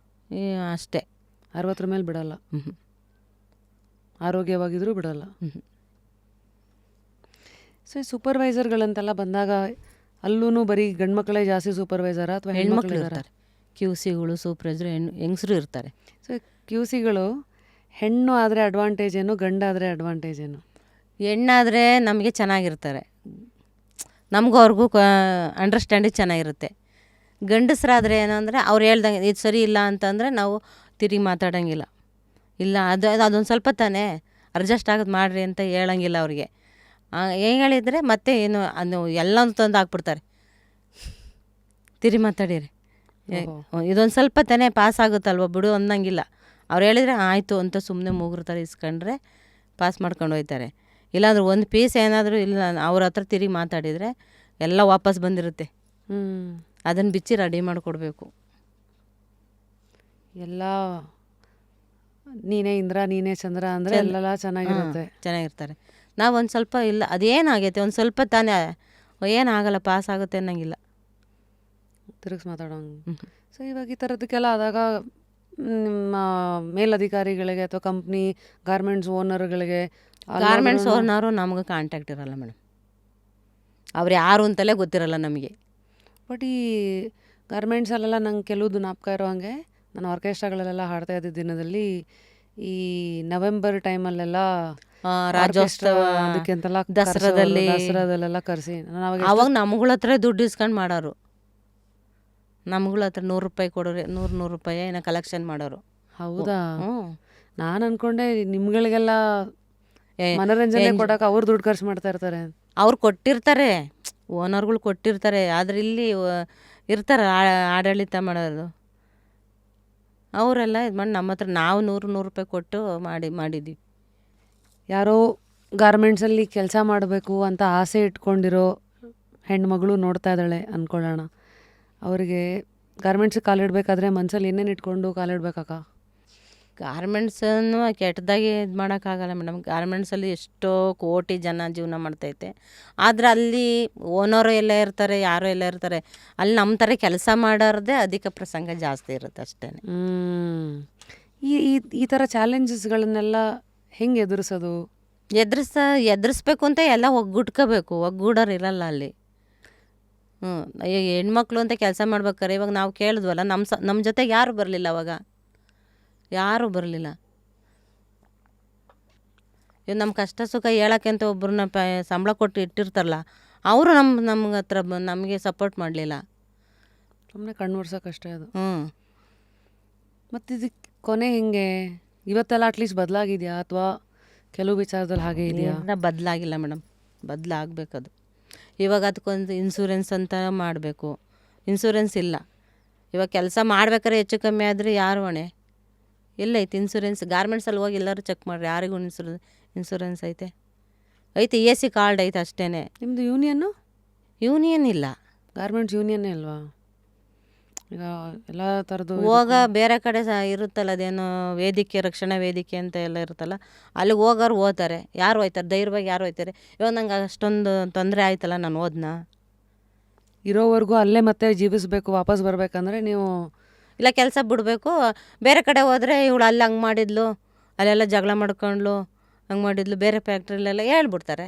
ಅಷ್ಟೇ. 60 ಮೇಲೆ ಬಿಡಲ್ಲ, ಆರೋಗ್ಯವಾಗಿದ್ರೂ ಬಿಡಲ್ಲ. ಸೊ ಈ ಸೂಪರ್ವೈಸರ್ಗಳಂತೆಲ್ಲ ಬಂದಾಗ ಅಲ್ಲೂ ಬರೀ ಗಂಡು ಮಕ್ಕಳೇ ಜಾಸ್ತಿ ಸೂಪರ್ವೈಸರ ಅಥವಾ ಹೆಣ್ಮಕ್ಳು ಇರ್ತಾರೆ? ಕ್ಯೂ ಸಿಗಳು ಸೂಪರ್ವೈಸರು ಹೆಂಗಸರು ಇರ್ತಾರೆ. ಸೊ ಕ್ಯೂ ಸಿಗಳು ಹೆಣ್ಣು ಆದರೆ ಅಡ್ವಾಂಟೇಜ್ ಏನು, ಗಂಡಾದರೆ ಅಡ್ವಾಂಟೇಜ್ ಏನು? ಹೆಣ್ಣಾದರೆ ನಮಗೆ ಚೆನ್ನಾಗಿರ್ತಾರೆ, ನಮಗೂ ಅವ್ರಿಗೂ ಅಂಡರ್ಸ್ಟ್ಯಾಂಡಿಂಗ್ ಚೆನ್ನಾಗಿರುತ್ತೆ. ಗಂಡಸರಾದರೆ ಏನಂದರೆ ಅವ್ರು ಹೇಳ್ದಂಗೆ ಇದು ಸರಿ ಇಲ್ಲ ಅಂತಂದರೆ ನಾವು ತಿರುಗಿ ಮಾತಾಡೋಂಗಿಲ್ಲ. ಇಲ್ಲ ಅದೊಂದು ಸ್ವಲ್ಪ ತಾನೇ ಅಡ್ಜಸ್ಟ್ ಆಗೋದು ಮಾಡಿರಿ ಅಂತ ಹೇಳೋಂಗಿಲ್ಲ ಅವ್ರಿಗೆ. ಹೆಂಗೆ ಹೇಳಿದರೆ ಮತ್ತೆ ಏನು ಅದು ಎಲ್ಲನೂ ತಂದು ಹಾಕ್ಬಿಡ್ತಾರೆ, ತಿರುಗಿ ಮಾತಾಡಿರಿ, ಇದೊಂದು ಸ್ವಲ್ಪ ತಾನೇ ಪಾಸ್ ಆಗುತ್ತಲ್ವ ಬಿಡು ಅನ್ನಂಗಿಲ್ಲ. ಅವ್ರು ಹೇಳಿದರೆ ಆಯಿತು ಅಂತ ಸುಮ್ಮನೆ ಮೂಗಿರ್ತಾರೆ, ಇಸ್ಕೊಂಡ್ರೆ ಪಾಸ್ ಮಾಡ್ಕೊಂಡು ಹೋಗ್ತಾರೆ. ಇಲ್ಲಾಂದ್ರೆ ಒಂದು ಪೀಸ್ ಏನಾದರೂ ಇಲ್ಲ ಅವ್ರ ಹತ್ರ ತಿರುಗಿ ಮಾತಾಡಿದರೆ ಎಲ್ಲ ವಾಪಸ್ ಬಂದಿರುತ್ತೆ. ಅದನ್ನು ಬಿಚ್ಚಿ ರೆಡಿ ಮಾಡಿಕೊಡ್ಬೇಕು. ಎಲ್ಲ ನೀನೇ ಇಂದ್ರ ನೀನೇ ಚಂದ್ರ ಅಂದರೆ ಎಲ್ಲ ಚೆನ್ನಾಗಿರ್ತಾರೆ. ನಾವು ಒಂದು ಸ್ವಲ್ಪ ಇಲ್ಲ ಅದೇನಾಗೈತೆ ಒಂದು ಸ್ವಲ್ಪ ತಾನೇ ಏನಾಗಲ್ಲ ಪಾಸ್ ಆಗುತ್ತೆ ಅನ್ನಂಗಿಲ್ಲ, ತಿರುಗಿಸಿ ಮಾತಾಡೋಂಗೆ. ಸೊ ಇವಾಗ ಈ ಥರದಕ್ಕೆಲ್ಲ ಆದಾಗ ನಿಮ್ಮ ಮೇಲಧಿಕಾರಿಗಳಿಗೆ ಅಥವಾ ಕಂಪ್ನಿ ಗಾರ್ಮೆಂಟ್ಸ್ ಓನರ್ಗಳಿಗೆ ನಮಗೆ ಕಾಂಟ್ಯಾಕ್ಟ್ ಇರಲ್ಲ ಮೇಡಮ್. ಅವ್ರು ಯಾರು ಅಂತಲೇ ಗೊತ್ತಿರಲ್ಲ ನಮಗೆ. ಬಟ್ ಈ ಗಾರ್ಮೆಂಟ್ಸಲ್ಲೆಲ್ಲ ನಂಗೆ ಕೆಲವುದು ಜ್ಞಾಪಕ ಇರೋ ಹಾಗೆ ನಾನು ಆರ್ಕೆಸ್ಟ್ರಾಗಳಲ್ಲೆಲ್ಲ ಹಾಡ್ತಾ ಇದ್ದ ದಿನದಲ್ಲಿ ಈ ನವೆಂಬರ್ ಟೈಮಲ್ಲೆಲ್ಲ ರಾಜ್ಯೋತ್ಸವ ಅದಕ್ಕೆಂತೆಲ್ಲ ದಸರಾದಲ್ಲೆಲ್ಲ ಕರೆಸಿ ಅವಾಗ ನಮ್ಗಳ ಹತ್ರ ದುಡ್ಡು ಇಸ್ಕೊಂಡು ಮಾಡೋರು. ನಮ್ಗಳ ಹತ್ರ 100 ರೂಪಾಯಿ ಕೊಡೋರು, 100 ರೂಪಾಯಿ ಏನೋ ಕಲೆಕ್ಷನ್ ಮಾಡೋರು. ಹೌದಾ? ನಾನು ಅನ್ಕೊಂಡೆ ನಿಮ್ಗಳಿಗೆಲ್ಲ ಮನೋರಂಜನೆ ಕೊಡಕ್ಕೆ ಅವ್ರು ದುಡ್ಡು ಖರ್ಚು ಮಾಡ್ತಾ ಇರ್ತಾರೆ. ಅವ್ರು ಕೊಟ್ಟಿರ್ತಾರೆ, ಓನರ್ಗಳು ಕೊಟ್ಟಿರ್ತಾರೆ, ಆದರೆ ಇಲ್ಲಿ ಇರ್ತಾರೆ ಆಡಳಿತ ಮಾಡೋದು, ಅವರೆಲ್ಲ ಇದು ಮಾಡಿ ನಮ್ಮ ಹತ್ರ ನಾವು 100 ರೂಪಾಯಿ ಕೊಟ್ಟು ಮಾಡಿದ್ವಿ. ಯಾರೋ ಗಾರ್ಮೆಂಟ್ಸಲ್ಲಿ ಕೆಲಸ ಮಾಡಬೇಕು ಅಂತ ಆಸೆ ಇಟ್ಕೊಂಡಿರೋ ಹೆಣ್ಮಗಳು ನೋಡ್ತಾ ಇದ್ದಾಳೆ ಅಂದ್ಕೊಳ್ಳೋಣ. ಅವರಿಗೆ ಗಾರ್ಮೆಂಟ್ಸಿಗೆ ಕಾಲಿಡಬೇಕಾದ್ರೆ ಮನಸ್ಸಲ್ಲಿ ಏನೇನು ಇಟ್ಕೊಂಡು ಕಾಲಿಡ್ಬೇಕಕ್ಕ? ಗಾರ್ಮೆಂಟ್ಸನ್ನು ಕೆಟ್ಟದಾಗಿ ಇದು ಮಾಡೋಕ್ಕಾಗಲ್ಲ ಮೇಡಮ್. ಗಾರ್ಮೆಂಟ್ಸಲ್ಲಿ ಎಷ್ಟೋ ಕೋಟಿ ಜನ ಜೀವನ ಮಾಡ್ತೈತೆ. ಆದರೆ ಅಲ್ಲಿ ಓನರು ಎಲ್ಲ ಇರ್ತಾರೆ, ಯಾರೋ ಎಲ್ಲ ಇರ್ತಾರೆ. ಅಲ್ಲಿ ನಮ್ಮ ಥರ ಕೆಲಸ ಮಾಡೋರದ್ದೇ ಅಧಿಕ ಪ್ರಸಂಗ ಜಾಸ್ತಿ ಇರುತ್ತೆ ಅಷ್ಟೇ. ಈ ಈ ಈ ಥರ ಚಾಲೆಂಜಸ್ಗಳನ್ನೆಲ್ಲ ಹೆಂಗೆ ಎದುರಿಸೋದು? ಎದುರಿಸ್ಬೇಕು ಅಂತ ಎಲ್ಲ ಒಗ್ಗೂಡ್ಕೋಬೇಕು. ಒಗ್ಗೂಡೋರು ಇರಲ್ಲ ಅಲ್ಲಿ. ಹೆಣ್ಮಕ್ಳು ಅಂತ ಕೆಲಸ ಮಾಡ್ಬೇಕಾರೆ ಇವಾಗ ನಾವು ಕೇಳಿದ್ವಲ್ಲ, ನಮ್ಮ ಜೊತೆಗೆ ಯಾರು ಬರಲಿಲ್ಲ ಅವಾಗ, ಯಾರೂ ಬರಲಿಲ್ಲ. ಇವಾಗ ನಮ್ಮ ಕಷ್ಟ ಸುಖ ಹೇಳೋಕ್ಕೆ ಅಂತ ಒಬ್ಬರನ್ನ ಸಂಬಳ ಕೊಟ್ಟು ಇಟ್ಟಿರ್ತಾರಲ್ಲ, ಅವರು ನಮ್ಗೆ ಹತ್ರ ನಮಗೆ ಸಪೋರ್ಟ್ ಮಾಡಲಿಲ್ಲ. ಸುಮ್ಮನೆ ಕಣ್ಣು ಒರ್ಸೋಕ್ಕಷ್ಟೇ ಅದು. ಮತ್ತು ಇದಕ್ಕೆ ಕೊನೆ ಹೆಂಗೆ? ಇವತ್ತೆಲ್ಲ ಅಟ್ಲೀಸ್ಟ್ ಬದಲಾಗಿದೆಯಾ ಅಥವಾ ಕೆಲವು ವಿಚಾರದಲ್ಲಿ ಹಾಗೆ ಇದೆಯಾ? ಬದಲಾಗಿಲ್ಲ ಮೇಡಮ್, ಬದಲಾಗಬೇಕದು. ಇವಾಗ ಅದಕ್ಕೊಂದು ಇನ್ಸೂರೆನ್ಸ್ ಅಂತ ಮಾಡಬೇಕು. ಇನ್ಸೂರೆನ್ಸ್ ಇಲ್ಲ. ಇವಾಗ ಕೆಲಸ ಮಾಡ್ಬೇಕಾದ್ರೆ ಹೆಚ್ಚು ಕಮ್ಮಿ ಆದರೆ ಯಾರು ಹೊಣೆ? ಎಲ್ಲೈತೆ ಇನ್ಸೂರೆನ್ಸ್? ಗಾರ್ಮೆಂಟ್ಸಲ್ಲಿ ಹೋಗಿ ಎಲ್ಲರೂ ಚೆಕ್ ಮಾಡಿರಿ, ಯಾರಿಗೂ ಇನ್ಸೂರೆನ್ಸ್ ಐತೆ? AC ಕಾರ್ಡ್ ಐತೆ ಅಷ್ಟೇ. ನಿಮ್ಮದು ಯೂನಿಯನ್ನು? ಯೂನಿಯನ್ ಇಲ್ಲ. ಗಾರ್ಮೆಂಟ್ಸ್ ಯೂನಿಯನ್ನೇ ಅಲ್ವಾ? ಈಗ ಎಲ್ಲ ಥರದ್ದು ಬೇರೆ ಕಡೆ ಇರುತ್ತಲ್ಲ, ಅದೇನೋ ವೇದಿಕೆ, ರಕ್ಷಣಾ ವೇದಿಕೆ ಅಂತ ಎಲ್ಲ ಇರುತ್ತಲ್ಲ, ಅಲ್ಲಿಗೆ ಹೋಗೋರು ಹೋಗ್ತಾರೆ. ಯಾರು ಹೋಯ್ತಾರೆ? ಧೈರ್ಯವಾಗಿ ಯಾರು ಹೋಯ್ತಾರೆ? ಇವಾಗ ನಂಗೆ ಅಷ್ಟೊಂದು ತೊಂದರೆ ಆಯ್ತಲ್ಲ, ನಾನು ಹೋದ್ನಾ? ಇರೋವರೆಗೂ ಅಲ್ಲೇ ಮತ್ತೆ ಜೀವಿಸ್ಬೇಕು, ವಾಪಸ್ ಬರಬೇಕಂದ್ರೆ ನೀವು ಇಲ್ಲ ಕೆಲಸ ಬಿಡಬೇಕು. ಬೇರೆ ಕಡೆ ಹೋದರೆ ಇವಳು ಅಲ್ಲಿ ಹಂಗೆ ಮಾಡಿದ್ಲು, ಅಲ್ಲೆಲ್ಲ ಜಗಳ ಮಾಡ್ಕೊಂಡ್ಲು, ಹಂಗೆ ಮಾಡಿದ್ಲು, ಬೇರೆ ಫ್ಯಾಕ್ಟ್ರಿಲೆಲ್ಲ ಹೇಳ್ಬಿಡ್ತಾರೆ.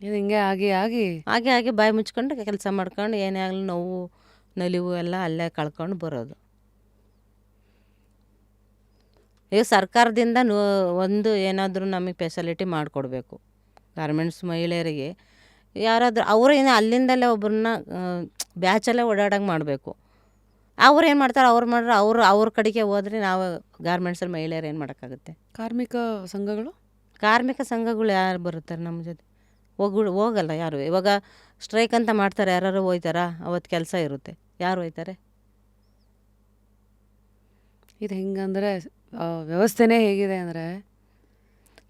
ಇದು ಹಿಂಗೆ ಹಾಗೆ ಬಾಯಿ ಮುಚ್ಕೊಂಡು ಕೆಲಸ ಮಾಡ್ಕೊಂಡು ಏನೇ ಆಗಲಿ ನೋವು ನಲಿವು ಎಲ್ಲ ಅಲ್ಲೇ ಕಳ್ಕೊಂಡು ಬರೋದು. ಈಗ ಸರ್ಕಾರದಿಂದ ಒಂದು ಏನಾದರೂ ನಮಗೆ ಫೆಸಿಲಿಟಿ ಮಾಡಿಕೊಡ್ಬೇಕು ಗಾರ್ಮೆಂಟ್ಸ್ ಮಹಿಳೆಯರಿಗೆ. ಯಾರಾದರೂ ಅವರೇನು ಅಲ್ಲಿಂದಲೇ ಒಬ್ಬರನ್ನ ಬ್ಯಾಚಲ್ಲೇ ಓಡಾಡಂಗೆ ಮಾಡಬೇಕು. ಅವ್ರು ಏನು ಮಾಡ್ತಾರೆ, ಅವ್ರ ಕಡೆಗೆ ಹೋದರೆ ನಾವು ಗಾರ್ಮೆಂಟ್ಸಲ್ಲಿ ಮಹಿಳೆಯರು ಏನು ಮಾಡೋಕ್ಕಾಗುತ್ತೆ? ಕಾರ್ಮಿಕ ಸಂಘಗಳು ಯಾರು ಬರುತ್ತಾರೆ ನಮ್ಮ ಜೊತೆ? ಹೋಗಲ್ಲ ಯಾರು. ಇವಾಗ ಸ್ಟ್ರೈಕ್ ಅಂತ ಮಾಡ್ತಾರೆ, ಯಾರು ಹೋಯ್ತಾರಾ? ಅವತ್ತು ಕೆಲಸ ಇರುತ್ತೆ, ಯಾರು ಹೋಯ್ತಾರೆ? ಇದು ಹೆಂಗಂದರೆ ವ್ಯವಸ್ಥೆನೇ ಹೇಗಿದೆ ಅಂದರೆ,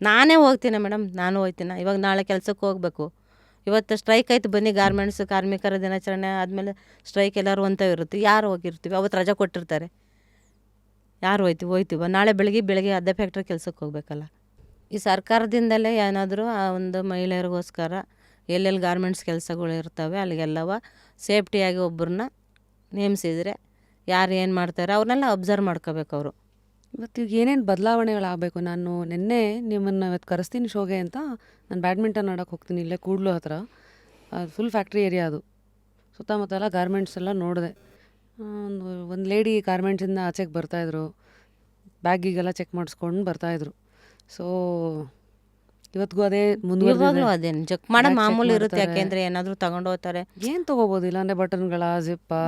ನಾನೇ ಹೋಗ್ತೀನಿ ಮೇಡಮ್, ನಾನು ಹೋಗ್ತೀನಿ. ಇವಾಗ ನಾಳೆ ಕೆಲಸಕ್ಕೆ ಹೋಗಬೇಕು. ಇವತ್ತು ಸ್ಟ್ರೈಕ್ ಆಯ್ತು, ಬನ್ನಿ ಗಾರ್ಮೆಂಟ್ಸ್ ಕಾರ್ಮಿಕರ ದಿನಾಚರಣೆ ಆದಮೇಲೆ ಸ್ಟ್ರೈಕ್ ಎಲ್ಲರೂ ಅಂತ ಇರುತ್ತೆ. ಯಾರು ಹೋಗಿರ್ತೀವಿ? ಅವತ್ತು ರಜೆ ಕೊಟ್ಟಿರ್ತಾರೆ, ಯಾರು ಹೋಯ್ತೀವ? ನಾಳೆ ಬೆಳಗ್ಗೆ ಅದೇ ಫ್ಯಾಕ್ಟ್ರಿ ಕೆಲಸಕ್ಕೆ ಹೋಗ್ಬೇಕಲ್ಲ. ಈ ಸರ್ಕಾರದಿಂದಲೇ ಏನಾದರೂ ಆ ಒಂದು ಮಹಿಳೆಯರಿಗೋಸ್ಕರ ಎಲ್ಲೆಲ್ಲಿ ಗಾರ್ಮೆಂಟ್ಸ್ ಕೆಲಸಗಳು ಇರ್ತವೆ ಅಲ್ಲಿಗೆಲ್ಲವ ಸೇಫ್ಟಿಯಾಗಿ ಒಬ್ಬರನ್ನ ನೇಮಿಸಿದರೆ ಯಾರು ಏನು ಮಾಡ್ತಾರೆ ಅವ್ರನ್ನೆಲ್ಲ ಅಬ್ಸರ್ವ್ ಮಾಡ್ಕೋಬೇಕು ಅವರು. ಇವತ್ತು ಈಗ ಏನೇನು ಬದಲಾವಣೆಗಳಾಗಬೇಕು? ನಾನು ನಿನ್ನೆ ನಿಮ್ಮನ್ನು ಇವತ್ತು ಕರೆಸ್ತೀನಿ ಶೋಗೆ ಅಂತ, ನಾನು ಬ್ಯಾಡ್ಮಿಂಟನ್ ಆಡೋಕ್ಕೆ ಹೋಗ್ತೀನಿ ಇಲ್ಲೇ ಕೂಡ್ಲು ಹತ್ರ. ಫುಲ್ ಫ್ಯಾಕ್ಟ್ರಿ ಏರಿಯಾ ಅದು, ಸುತ್ತಮುತ್ತ ಎಲ್ಲ ಗಾರ್ಮೆಂಟ್ಸ್ ಎಲ್ಲ ನೋಡಿದೆ. ಒಂದು ಲೇಡಿ ಗಾರ್ಮೆಂಟ್ಸಿಂದ ಆಚೆಗೆ ಬರ್ತಾಯಿದ್ರು, ಬ್ಯಾಗಿಗೆಲ್ಲ ಚೆಕ್ ಮಾಡಿಸ್ಕೊಂಡು ಬರ್ತಾಯಿದ್ರು. ಸೊ ಇವತ್ತಿಗೂ ಅದೇ ಇವಾಗಲೂ ಅದೇನು ಚೆಕ್ ಮಾಡೋ ಮಾಮೂಲಿ ಇರುತ್ತೆ. ಯಾಕೆಂದರೆ ಏನಾದರೂ ತಗೊಂಡು ಹೋಗ್ತಾರೆ. ಏನು ತೊಗೋಬೋದು? ಇಲ್ಲಾಂದರೆ ಬಟನ್ಗಳ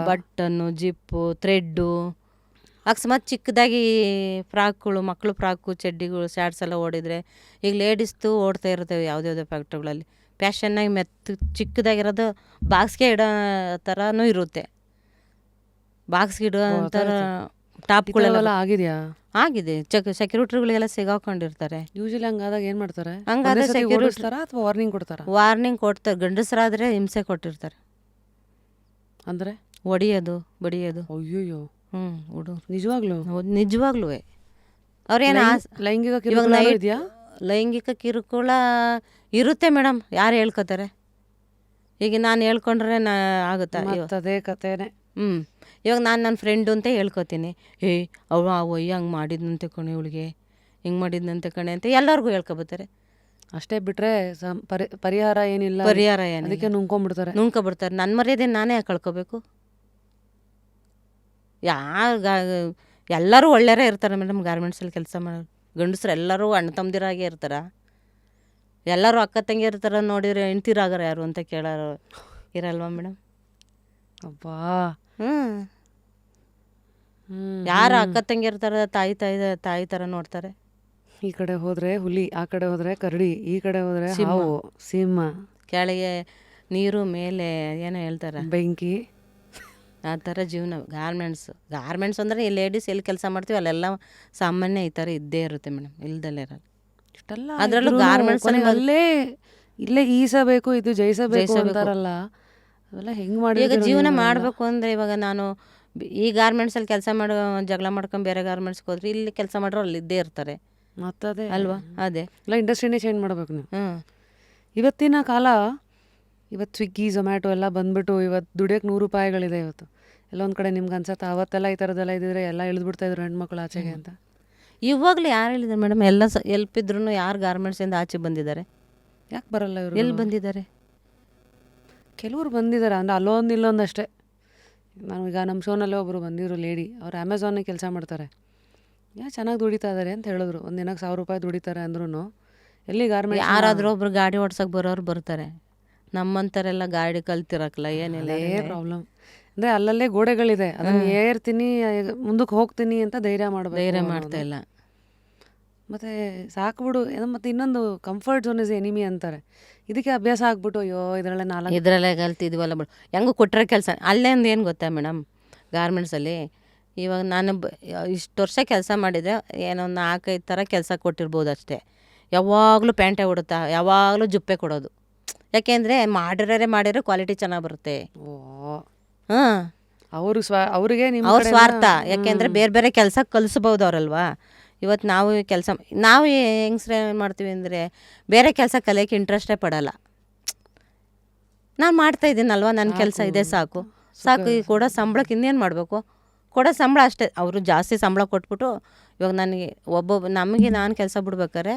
ಬಟನ್ನು, ಜಿಪ್ಪು, ಥ್ರೆಡ್ಡು, ಅಕಸ್ಮಾತ್ ಚಿಕ್ಕದಾಗಿ ಫ್ರಾಕ್ಗಳು, ಮಕ್ಕಳು ಫ್ರಾಕು, ಚಡ್ಡಿಗಳು, ಶಾರ್ಟ್ಸ್ ಎಲ್ಲ ಓಡಿದರೆ ಈಗ ಲೇಡೀಸ್ದು ಓಡ್ತಾ ಇರ್ತವೆ ಯಾವುದ್ಯಾವುದೋ ಫ್ಯಾಕ್ಟ್ರಿಗಳಲ್ಲಿ. ಫ್ಯಾಷನ್ನಾಗಿ ಚಿಕ್ಕದಾಗಿರೋದು ಬಾಕ್ಸ್ಗೆ ಇಡೋ ಥರನೂ ಇರುತ್ತೆ. ಬಾಕ್ಸ್ಗೆ ಇಡೋ ಥರ ಟಾಪ್ಗಳೆಲ್ಲ ಆಗಿದೆಯಾ? ಆಗಿದೆ. ಸೆಕ್ಯೂರಿಟಿಗಳಿಗೆಲ್ಲ ಸಿಗಾಕೊಂಡಿರ್ತಾರೆ. ಯೂಶಲಿ ಹಂಗಾದಾಗ ಏನು ಮಾಡ್ತಾರೆ? ಹಂಗಾದ್ರೆ ಸೆಕ್ಯೂರಿಟಿ ಅಥವಾ ವಾರ್ನಿಂಗ್ ಕೊಡ್ತಾರಾ? ವಾರ್ನಿಂಗ್ ಕೊಡ್ತಾರೆ. ಗಂಡಸರಾದರೆ ಹಿಂಸೆ ಕೊಟ್ಟಿರ್ತಾರೆ. ಅಂದರೆ ಹೊಡಿಯೋದು, ಬಡಿಯೋದು. ಅಯ್ಯೋಯ್ಯೋ. ಹುಡುಗರು ನಿಜವಾಗ್ಲೂ ಅವ್ರೇನು ಲೈಂಗಿಕ ಕಿರುಕುಳ ಇರುತ್ತೆ ಮೇಡಮ್. ಯಾರು ಹೇಳ್ಕೊತಾರೆ? ಈಗ ನಾನು ಹೇಳ್ಕೊಂಡ್ರೆ ಆಗುತ್ತಾ? ಅದೇ ಕಥೆನೇ. ಇವಾಗ ನಾನು ನನ್ನ ಫ್ರೆಂಡು ಅಂತ ಹೇಳ್ಕೊತೀನಿ. ಅವಳು ಹಂಗೆ ಮಾಡಿದ್ನಂತೆ ಕಣೆ, ಇವಳಿಗೆ ಹಿಂಗೆ ಮಾಡಿದ್ನಂತೆ ಕಣೆ ಅಂತ ಎಲ್ಲರಿಗೂ ಹೇಳ್ಕೊಬತ್ತಾರೆ. ಅಷ್ಟೇ ಬಿಟ್ಟರೆ ಪರಿಹಾರ ಏನಿಲ್ಲ. ಅದಕ್ಕೆ ನುಂಗ್ಕೊಬಿಡ್ತಾರೆ. ನನ್ನ ಮರ್ಯಾದೆ ನಾನೇ ಕಳ್ಕೊಬೇಕು? ಎಲ್ಲರೂ ಒಳ್ಳೆಯರೇ ಇರ್ತಾರೆ ಮೇಡಮ್ ಗಾರ್ಮೆಂಟ್ಸಲ್ಲಿ ಕೆಲಸ ಮಾಡೋರು. ಗಂಡಸ್ರು ಎಲ್ಲರೂ ಅಣ್ಣ ತಮ್ಮದಿರಾಗೆ ಇರ್ತಾರೆ. ಎಲ್ಲರೂ ಅಕ್ಕ ತಂಗಿ ಇರ್ತಾರೆ. ನೋಡಿದ್ರೆ ಹೆಂಡ್ತಿರಾಗಾರ ಯಾರು ಅಂತ ಕೇಳೋರು ಇರಲ್ವಾ ಮೇಡಮ್? ಅಬ್ಬಾ. ಯಾರು ಅಕ್ಕ ತಂಗಿ ಇರ್ತಾರೆ, ತಾಯಿ ಥರ ನೋಡ್ತಾರೆ. ಈ ಕಡೆ ಹೋದರೆ ಹುಲಿ, ಆ ಕಡೆ ಹೋದರೆ ಕರಡಿ, ಈ ಕಡೆ ಹೋದರೆ ಹಾವು, ಸಿಂಹ, ಕೆಳಗೆ ನೀರು, ಮೇಲೆ ಏನೋ ಹೇಳ್ತಾರೆ ಬೆಂಕಿ. ಆ ಥರ ಜೀವನ ಗಾರ್ಮೆಂಟ್ಸ್ ಅಂದರೆ ಈ ಲೇಡೀಸ್ ಎಲ್ಲಿ ಕೆಲಸ ಮಾಡ್ತೀವಿ ಅಲ್ಲೆಲ್ಲ ಸಾಮಾನ್ಯ ಈ ಥರ ಇದ್ದೇ ಇರುತ್ತೆ ಮೇಡಮ್, ಇಲ್ದಲ್ಲೇ ಇರಲ್ಲ. ಇಷ್ಟೆಲ್ಲ ಅದರಲ್ಲೂ ಗಾರ್ಮೆಂಟ್ಸ್ ಇಲ್ಲೇ ಈಸಬೇಕು, ಇದು ಜಯಿಸಬೇಕು ಅಂತಾರಲ್ಲ, ಅವೆಲ್ಲ ಹೆಂಗೆ ಮಾಡಿ ಈಗ ಜೀವನ ಮಾಡಬೇಕು ಅಂದರೆ ಇವಾಗ ನಾನು ಈ ಗಾರ್ಮೆಂಟ್ಸಲ್ಲಿ ಕೆಲಸ ಮಾಡೋ ಜಗಳ ಮಾಡ್ಕೊಂಡು ಬೇರೆ ಗಾರ್ಮೆಂಟ್ಸ್ಗೆ ಹೋದ್ರೆ ಇಲ್ಲಿ ಕೆಲಸ ಮಾಡೋರು ಅಲ್ಲಿ ಇದ್ದೇ ಇರ್ತಾರೆ ಮತ್ತದೇ ಅಲ್ವಾ. ಅದೇ ಎಲ್ಲ ಇಂಡಸ್ಟ್ರಿನೇ ಚೇಂಜ್ ಮಾಡ್ಬೇಕು ನೀವು. ಹ್ಞೂ ಇವತ್ತಿನ ಕಾಲ, ಇವತ್ತು ಸ್ವಿಗ್ಗಿ ಝೊಮ್ಯಾಟೊ ಎಲ್ಲ ಬಂದ್ಬಿಟ್ಟು ಇವತ್ತು ದುಡಿಯೋಕೆ 100 ರೂಪಾಯಿಗಳಿದೆ ಇವತ್ತು. ಎಲ್ಲ ಒಂದು ಕಡೆ ನಿಮ್ಗೆ ಅನ್ಸತ್ತೆ ಅವತ್ತೆಲ್ಲ ಈ ಥರದ್ದೆಲ್ಲ ಇದ್ದಿದ್ರೆ ಎಲ್ಲ ಇಳಿದ್ಬಿಡ್ತಾಯಿದ್ರು ಹೆಣ್ಮಕ್ಳು ಆಚೆಗೆ ಅಂತ. ಇವಾಗಲೂ ಯಾರು ಹೇಳಿದ್ದಾರೆ ಮೇಡಮ್? ಎಲ್ಲ ಎಲ್ಪ್ ಇದ್ರೂ ಯಾರು ಗಾರ್ಮೆಂಟ್ಸಿಂದ ಆಚೆ ಬಂದಿದ್ದಾರೆ? ಯಾಕೆ ಬರಲ್ಲ ಇವರು? ಎಲ್ಲಿ ಬಂದಿದ್ದಾರೆ? ಕೆಲವ್ರು ಬಂದಿದ್ದಾರೆ, ಅಂದರೆ ಅಲ್ಲೊಂದು ಇಲ್ಲೊಂದು ಅಷ್ಟೇ. ನಾನು ಈಗ ನಮ್ಮ ಶೋನಲ್ಲೇ ಒಬ್ಬರು ಬಂದಿದ್ರು ಲೇಡಿ, ಅವ್ರು ಅಮೆಝಾನಿಗೆ ಕೆಲಸ ಮಾಡ್ತಾರೆ. ಚೆನ್ನಾಗಿ ದುಡಿತಾ ಇದ್ದಾರೆ ಅಂತ ಹೇಳಿದ್ರು. ಒಂದು ದಿನಕ್ಕೆ 1000 ರೂಪಾಯಿ ದುಡಿತಾರೆ ಅಂದ್ರೂ ಎಲ್ಲಿ ಗಾರ್ಮೆಂಟ್. ಯಾರಾದರೂ ಒಬ್ರು ಗಾಡಿ ಓಡ್ಸೋಕೆ ಬರೋರು ಬರ್ತಾರೆ, ನಮ್ಮಂಥರೆಲ್ಲ ಗಾಡಿ ಕಲ್ತಿರಕ್ಕಲ್ಲ, ಏನಿಲ್ಲ. ಪ್ರಾಬ್ಲಮ್ ಅಂದರೆ ಅಲ್ಲಲ್ಲೇ ಗೋಡೆಗಳಿದೆ, ಅದನ್ನು ಏರ್ತೀನಿ ಮುಂದಕ್ಕೆ ಹೋಗ್ತೀನಿ ಅಂತ ಧೈರ್ಯ ಮಾಡಬೇಕು. ಧೈರ್ಯ ಮಾಡ್ತಾ ಇಲ್ಲ. ಮತ್ತು ಸಾಕ್ಬಿಡು. ಮತ್ತು ಇನ್ನೊಂದು ಕಂಫರ್ಟ್ ಝೋನ್ ಇಸ್ ಎನಿಮಿ ಅಂತಾರೆ. ಇದಕ್ಕೆ ಅಭ್ಯಾಸ ಆಗ್ಬಿಟ್ಟು ಅಯ್ಯೋ ಇದರಲ್ಲೇ ಕಲ್ತಿದ್ವಲ್ಲ ಬಿಡು, ಹೆಂಗೂ ಕೊಟ್ಟರೆ ಕೆಲಸ. ಅಲ್ಲೇ ಒಂದು ಏನು ಗೊತ್ತಾ ಮೇಡಮ್, ಗಾರ್ಮೆಂಟ್ಸಲ್ಲಿ ಇವಾಗ ನಾನು ಇಷ್ಟು ವರ್ಷ ಕೆಲಸ ಮಾಡಿದರೆ ಏನೋ 4-5 ಥರ ಕೆಲಸ ಕೊಟ್ಟಿರ್ಬೋದು ಅಷ್ಟೇ. ಯಾವಾಗಲೂ ಪ್ಯಾಂಟೇ ಉಡುತ್ತಾ, ಯಾವಾಗಲೂ ಜುಪ್ಪೆ ಕೊಡೋದು. ಯಾಕೆಂದರೆ ಮಾಡಿರೋ ಕ್ವಾಲಿಟಿ ಚೆನ್ನಾಗಿ ಬರುತ್ತೆ. ಹಾಂ, ಅವರು ಅವರಿಗೆ ಅವ್ರ ಸ್ವಾರ್ಥ. ಯಾಕೆಂದರೆ ಬೇರೆ ಬೇರೆ ಕೆಲಸ ಕಲಿಸ್ಬೋದು ಅವರಲ್ವಾ. ಇವತ್ತು ನಾವು ಹೆಂಗಸ್ರೆ ಏನು ಮಾಡ್ತೀವಿ ಅಂದರೆ ಬೇರೆ ಕೆಲಸ ಕಲಿಯೋಕ್ಕೆ ಇಂಟ್ರೆಸ್ಟೇ ಪಡಲ್ಲ. ನಾನು ಮಾಡ್ತಾಯಿದ್ದೀನಲ್ವ, ನನ್ನ ಕೆಲಸ ಇದೆ, ಸಾಕು ಈ ಕೊಡೋ ಸಂಬಳಕ್ಕೆ ಇನ್ನೇನು ಮಾಡಬೇಕು? ಕೊಡೋ ಸಂಬಳ ಅಷ್ಟೇ. ಅವರು ಜಾಸ್ತಿ ಸಂಬಳ ಕೊಟ್ಬಿಟ್ಟು ಇವಾಗ ನನಗೆ ನಮಗೆ ನಾನು ಕೆಲಸ ಬಿಡ್ಬೇಕಾರೆ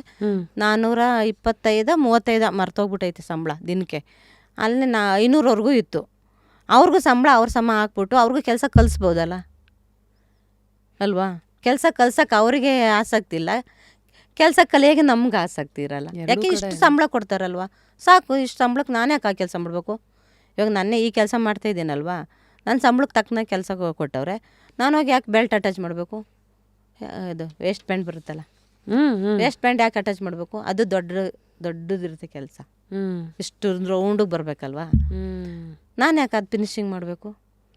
425-35 ಮರ್ತೋಗ್ಬಿಟ್ಟೈತೆ ಸಂಬಳ ದಿನಕ್ಕೆ. ಅಲ್ಲಿ 500ವರೆಗೂ ಇತ್ತು. ಅವ್ರಿಗೂ ಸಂಬಳ ಅವ್ರ ಸಮ ಹಾಕ್ಬಿಟ್ಟು ಅವ್ರಿಗೂ ಕೆಲಸ ಕಲಿಸ್ಬೋದಲ್ಲ ಅಲ್ವಾ. ಕೆಲಸ ಕಲ್ಸಕ್ಕೆ ಅವರಿಗೆ ಆಸಕ್ತಿ ಇಲ್ಲ, ಕೆಲಸ ಕಲಿಯೋಕೆ ನಮ್ಗೆ ಆಸಕ್ತಿ ಇರಲ್ಲ. ಯಾಕೆ ಇಷ್ಟು ಸಂಬಳ ಕೊಡ್ತಾರಲ್ವ, ಸಾಕು ಇಷ್ಟು ಸಂಬಳಕ್ಕೆ ನಾನು ಯಾಕೆ ಆ ಕೆಲಸ ಮಾಡಬೇಕು? ಇವಾಗ ನನ್ನೇ ಈ ಕೆಲಸ ಮಾಡ್ತಾಯಿದ್ದೀನಲ್ವಾ, ನನ್ನ ಸಂಬಳಕ್ಕೆ ತಕ್ಕನ ಕೆಲಸ ಕೊಟ್ಟವ್ರೆ, ನಾನು ಹೋಗಿ ಯಾಕೆ ಬೆಲ್ಟ್ ಅಟ್ಯಾಚ್ ಮಾಡಬೇಕು? ಇದು ವೇಸ್ಟ್ ಪ್ಯಾಂಟ್ ಬರುತ್ತಲ್ಲ, ವೇಸ್ಟ್ ಪ್ಯಾಂಟ್ ಯಾಕೆ ಅಟ್ಯಾಚ್ ಮಾಡಬೇಕು? ಅದು ದೊಡ್ಡದಿರುತ್ತೆ ಕೆಲಸ, ಇಷ್ಟು ರೌಂಡಿಗೆ ಬರಬೇಕಲ್ವಾ. ನಾನು ಯಾಕೆ ಅದು ಫಿನಿಶಿಂಗ್ ಮಾಡಬೇಕು?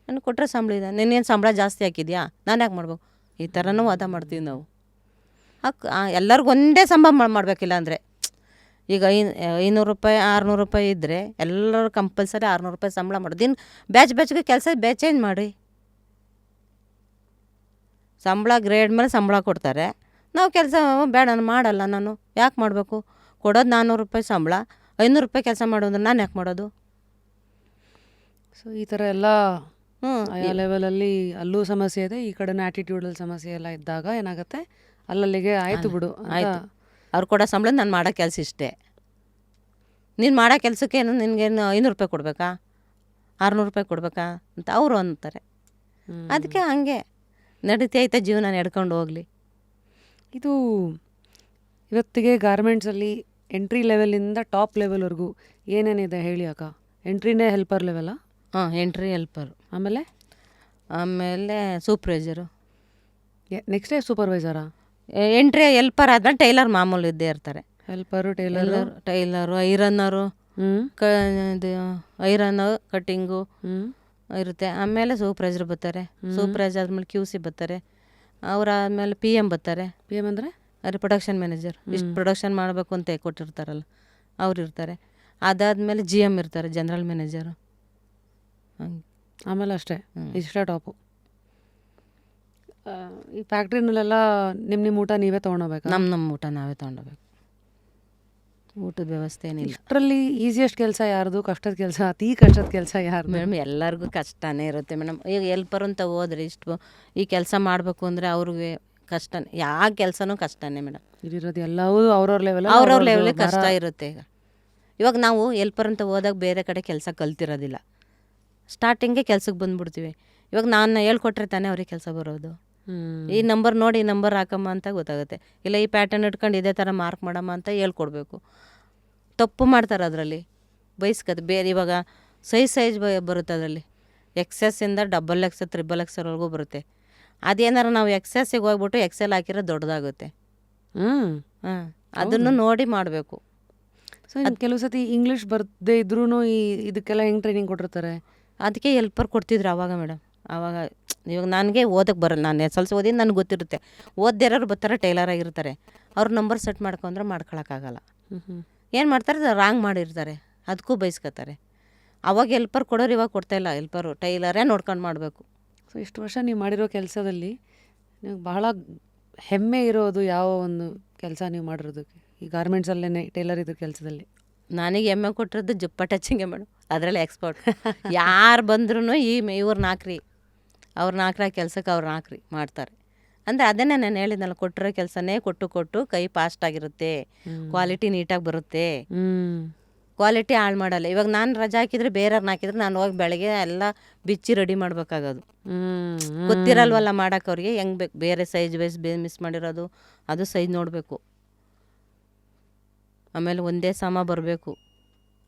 ನನಗೆ ಕೊಟ್ಟರೆ ಸಂಬಳ ಇದೆ, ನಿನ್ನೇನು ಸಂಬಳ ಜಾಸ್ತಿ ಹಾಕಿದ್ಯಾ, ನಾನು ಯಾಕೆ ಮಾಡಬೇಕು? ಈ ಥರನೂ ವಾದ ಮಾಡ್ತೀವಿ ನಾವು. ಎಲ್ಲರಿಗೂ ಒಂದೇ ಸಂಬಳ ಮಾಡಬೇಕಿಲ್ಲ ಅಂದರೆ, ಈಗ 500 ರೂಪಾಯಿ 600 ರೂಪಾಯಿ ಇದ್ದರೆ ಎಲ್ಲರೂ ಕಂಪಲ್ಸರಿ 600 ರೂಪಾಯಿ ಸಂಬಳ ಮಾಡೋದು. ದಿನ ಬ್ಯಾಚ್ಗೆ ಕೆಲಸ ಚೇಂಜ್ ಮಾಡಿ, ಸಂಬಳ ಗ್ರೇಡ್ ಮೇಲೆ ಸಂಬಳ ಕೊಡ್ತಾರೆ. ನಾವು ಕೆಲಸ ಬೇಡ ಮಾಡಲ್ಲ, ನಾನು ಯಾಕೆ ಮಾಡಬೇಕು? ಕೊಡೋದು 400 ರೂಪಾಯಿ ಸಂಬಳ, 500 ರೂಪಾಯಿ ಕೆಲಸ ಮಾಡೋದು ನಾನು ಯಾಕೆ ಮಾಡೋದು? ಸೊ ಈ ಥರ ಎಲ್ಲ ಆಯಾ ಲೆವೆಲಲ್ಲಿ ಅಲ್ಲೂ ಸಮಸ್ಯೆ ಇದೆ, ಈ ಕಡೆನೂ ಆ್ಯಟಿಟ್ಯೂಡಲ್ಲಿ ಸಮಸ್ಯೆ ಎಲ್ಲ ಇದ್ದಾಗ ಏನಾಗುತ್ತೆ, ಅಲ್ಲಲ್ಲಿಗೆ ಆಯಿತು ಬಿಡು ಆಯಿತು. ಅವ್ರು ಕೊಡೋ ಸಂಬಳ ನಾನು ಮಾಡೋ ಕೆಲಸ ಇಷ್ಟೇ, ನೀನು ಮಾಡೋ ಕೆಲಸಕ್ಕೆ ನಿನಗೇನು 500 ರೂಪಾಯಿ ಕೊಡಬೇಕಾ, 600 ರೂಪಾಯಿ ಕೊಡಬೇಕಾ ಅಂತ ಅವರು ಅಂತಾರೆ. ಅದಕ್ಕೆ ಹಂಗೆ ನಡೀತೈತೆ ಜೀವನ, ನಡ್ಕೊಂಡು ಹೋಗಲಿ. ಇದು ಇವತ್ತಿಗೆ ಗಾರ್ಮೆಂಟ್ಸಲ್ಲಿ ಎಂಟ್ರಿ ಲೆವೆಲಿಂದ ಟಾಪ್ ಲೆವೆಲ್ವರೆಗೂ ಏನೇನಿದೆ ಹೇಳಿ ಅಕ್ಕ? ಎಂಟ್ರಿನೇ ಹೆಲ್ಪರ್ ಲೆವೆಲಾ? ಹಾಂ, ಎಂಟ್ರಿ ಹೆಲ್ಪರು, ಆಮೇಲೆ ಸೂಪ್ರೈಸರು, ನೆಕ್ಸ್ಟೇ ಸೂಪರ್ವೈಸರಾ? ಎಂಟ್ರಿ ಹೆಲ್ಪರ್ ಆದ್ಮೇಲೆ ಟೈಲರ್ ಮಾಮೂಲು ಇದ್ದೇ ಇರ್ತಾರೆ. ಹೆಲ್ಪರು, ಟೈಲರು, ಐರನ್ನರು, ಐರನ್ನು ಕಟ್ಟಿಂಗು ಇರುತ್ತೆ. ಆಮೇಲೆ ಸೂಪ್ರೈಸರ್ ಬರ್ತಾರೆ, ಸೂಪ್ರೈಸರ್ ಆದಮೇಲೆ QC ಬರ್ತಾರೆ, ಅವರಾದಮೇಲೆ PM ಬರ್ತಾರೆ. PM ಅಂದರೆ ಅದೇ ಪ್ರೊಡಕ್ಷನ್ ಮ್ಯಾನೇಜರ್. ಇಷ್ಟು ಪ್ರೊಡಕ್ಷನ್ ಮಾಡಬೇಕು ಅಂತ ಕೊಟ್ಟಿರ್ತಾರಲ್ಲ ಅವ್ರು ಇರ್ತಾರೆ. ಅದಾದಮೇಲೆ GM ಇರ್ತಾರೆ, ಜನರಲ್ ಮ್ಯಾನೇಜರು. ಹಂಗೆ ಆಮೇಲೆ ಅಷ್ಟೇ, ಇಷ್ಟೇ ಟಾಪು. ಈ ಫ್ಯಾಕ್ಟ್ರಿನಲ್ಲೆಲ್ಲ ನಿಮ್ಮ ಊಟ ನೀವೇ ತೊಗೊಂಡೋಗ್ಬೇಕಾ? ನಮ್ಮ ಊಟ ನಾವೇ ತೊಗೊಂಡೋಗ್ಬೇಕು, ಊಟದ ವ್ಯವಸ್ಥೆ ಏನಿಲ್ಲ. ಇಷ್ಟರಲ್ಲಿ ಈಸಿಯೆಸ್ಟ್ ಕೆಲಸ ಯಾರ್ದು, ಕಷ್ಟದ ಕೆಲಸ, ಅತಿ ಕಷ್ಟದ ಕೆಲಸ ಯಾರು? ಮೇಡಮ್ ಎಲ್ಲರಿಗೂ ಕಷ್ಟನೇ ಇರುತ್ತೆ ಮೇಡಮ್. ಈಗ ಹೆಲ್ಪರ್ ಅಂತ ಹೋದ್ರೆ ಇಷ್ಟು ಈ ಕೆಲಸ ಮಾಡಬೇಕು ಅಂದರೆ ಅವ್ರಿಗೆ ಕಷ್ಟ, ಯಾವ ಕೆಲಸನೂ ಕಷ್ಟನೇ ಮೇಡಮ್. ಇಲ್ಲಿರೋದು ಎಲ್ಲವೂ ಅವ್ರವ್ರ ಲೆವೆಲಿಗೆ ಕಷ್ಟ ಇರುತ್ತೆ. ಇವಾಗ ನಾವು ಹೆಲ್ಪರ್ ಅಂತ ಹೋದಾಗ ಬೇರೆ ಕಡೆ ಕೆಲಸ ಕಲ್ತಿರೋದಿಲ್ಲ, ಸ್ಟಾರ್ಟಿಂಗೇ ಕೆಲ್ಸಕ್ಕೆ ಬಂದುಬಿಡ್ತೀವಿ. ಇವಾಗ ನಾನು ಹೇಳ್ಕೊಟ್ರೆ ತಾನೇ ಅವ್ರಿಗೆ ಕೆಲಸ ಬರೋದು. ಈ ನಂಬರ್ ನೋಡಿ ಈ ನಂಬರ್ ಹಾಕಮ್ಮ ಅಂತ ಗೊತ್ತಾಗುತ್ತೆ, ಇಲ್ಲ ಈ ಪ್ಯಾಟರ್ನ್ ಇಟ್ಕೊಂಡು ಇದೇ ಥರ ಮಾರ್ಕ್ ಮಾಡಮ್ಮ ಅಂತ ಹೇಳ್ಕೊಡ್ಬೇಕು. ತಪ್ಪು ಮಾಡ್ತಾರೆ ಅದರಲ್ಲಿ, ಬೈಸ್ಕೋದು ಬೇರೆ. ಇವಾಗ ಸೈಜ್ ಬರುತ್ತೆ ಅದರಲ್ಲಿ, XSಯಿಂದ XXL XXXವರೆಗೂ ಬರುತ್ತೆ. ಅದೇನಾರು ನಾವು XSಗೆ ಹೋಗ್ಬಿಟ್ಟು XL ಹಾಕಿರೋ ದೊಡ್ಡದಾಗುತ್ತೆ. ಅದನ್ನು ನೋಡಿ ಮಾಡಬೇಕು. ಸೊ ಕೆಲವು ಸತಿ ಇಂಗ್ಲೀಷ್ ಬರದೇ ಇದ್ರೂ ಇದಕ್ಕೆಲ್ಲ ಹೆಂಗೆ ಟ್ರೈನಿಂಗ್ ಕೊಟ್ಟಿರ್ತಾರೆ? ಅದಕ್ಕೆ ಹೆಲ್ಪರ್ ಕೊಡ್ತಿದ್ರು ಆವಾಗ ಮೇಡಮ್. ಆವಾಗ ಇವಾಗ ನನಗೆ ಓದಕ್ಕೆ ಬರಲ್ಲ, ನಾನು SLC ಓದಿ ನನಗೆ ಗೊತ್ತಿರುತ್ತೆ. ಓದ್ದಿರೋರು ಬರ್ತಾರೆ, ಟೈಲರ್ ಆಗಿರ್ತಾರೆ, ಅವ್ರ ನಂಬರ್ ಸೆಟ್ ಮಾಡ್ಕೊಂಡ್ರೆ ಮಾಡ್ಕೊಳಕ್ಕಾಗಲ್ಲ. ಏನು ಮಾಡ್ತಾರೆ, ರಾಂಗ್ ಮಾಡಿರ್ತಾರೆ, ಅದಕ್ಕೂ ಬೈಸ್ಕೊತಾರೆ. ಅವಾಗ ಹೆಲ್ಪರ್ ಕೊಡೋರು ಇವಾಗ ಕೊಡ್ತಾಯಿಲ್ಲ. ಹೆಲ್ಪರು ಟೈಲರೇ ನೋಡ್ಕೊಂಡು ಮಾಡಬೇಕು. ಸೊ ಇಷ್ಟು ವರ್ಷ ನೀವು ಮಾಡಿರೋ ಕೆಲಸದಲ್ಲಿ ನೀವು ಬಹಳ ಹೆಮ್ಮೆ ಇರೋದು ಯಾವ ಒಂದು ಕೆಲಸ ನೀವು ಮಾಡಿರೋದಕ್ಕೆ ಈ ಗಾರ್ಮೆಂಟ್ಸಲ್ಲೇ ಟೈಲರ್ ಇದ್ರ ಕೆಲಸದಲ್ಲಿ? ನನಗೆ ಹೆಮ್ಮೆ ಕೊಟ್ಟಿರೋದು ಜುಪ್ಪ ಟಚಿಂಗೆ ಮೇಡಮ್, ಅದರಲ್ಲಿ ಎಕ್ಸ್ಪರ್ಟ್. ಯಾರು ಬಂದ್ರೂ ಇವ್ರನ್ನ ಹಾಕ್ರಿ, ಅವ್ರನ್ನ ಹಾಕ್ರಿ, ಆ ಕೆಲಸಕ್ಕೆ ಅವ್ರನ್ನ ಹಾಕ್ರಿ ಮಾಡ್ತಾರೆ. ಅಂದರೆ ಅದನ್ನೇ ನಾನು ಹೇಳಿದ್ನಲ್ಲ, ಕೊಟ್ಟಿರೋ ಕೆಲಸನೇ ಕೊಟ್ಟು ಕೈ ಫಾಸ್ಟಾಗಿರುತ್ತೆ, ಕ್ವಾಲಿಟಿ ನೀಟಾಗಿ ಬರುತ್ತೆ, ಕ್ವಾಲಿಟಿ ಹಾಳು ಮಾಡಲ್ಲ. ಇವಾಗ ನಾನು ರಜೆ ಹಾಕಿದರೆ ಬೇರೆಯವ್ರನ್ನ ಹಾಕಿದ್ರೆ ನಾನು ಹೋಗಿ ಬೆಳಗ್ಗೆ ಎಲ್ಲ ಬಿಚ್ಚಿ ರೆಡಿ ಮಾಡಬೇಕಾಗೋದು. ಗೊತ್ತಿರಲ್ವಲ್ಲ ಮಾಡೋಕೆ ಅವ್ರಿಗೆ, ಹೆಂಗೆ ಬೇಕು ಬೇರೆ ಸೈಜ್ ವೈಸ್ ಮಿಸ್ ಮಾಡಿರೋದು, ಅದು ಸೈಜ್ ನೋಡಬೇಕು. ಆಮೇಲೆ ಒಂದೇ ಸಮ ಬರಬೇಕು,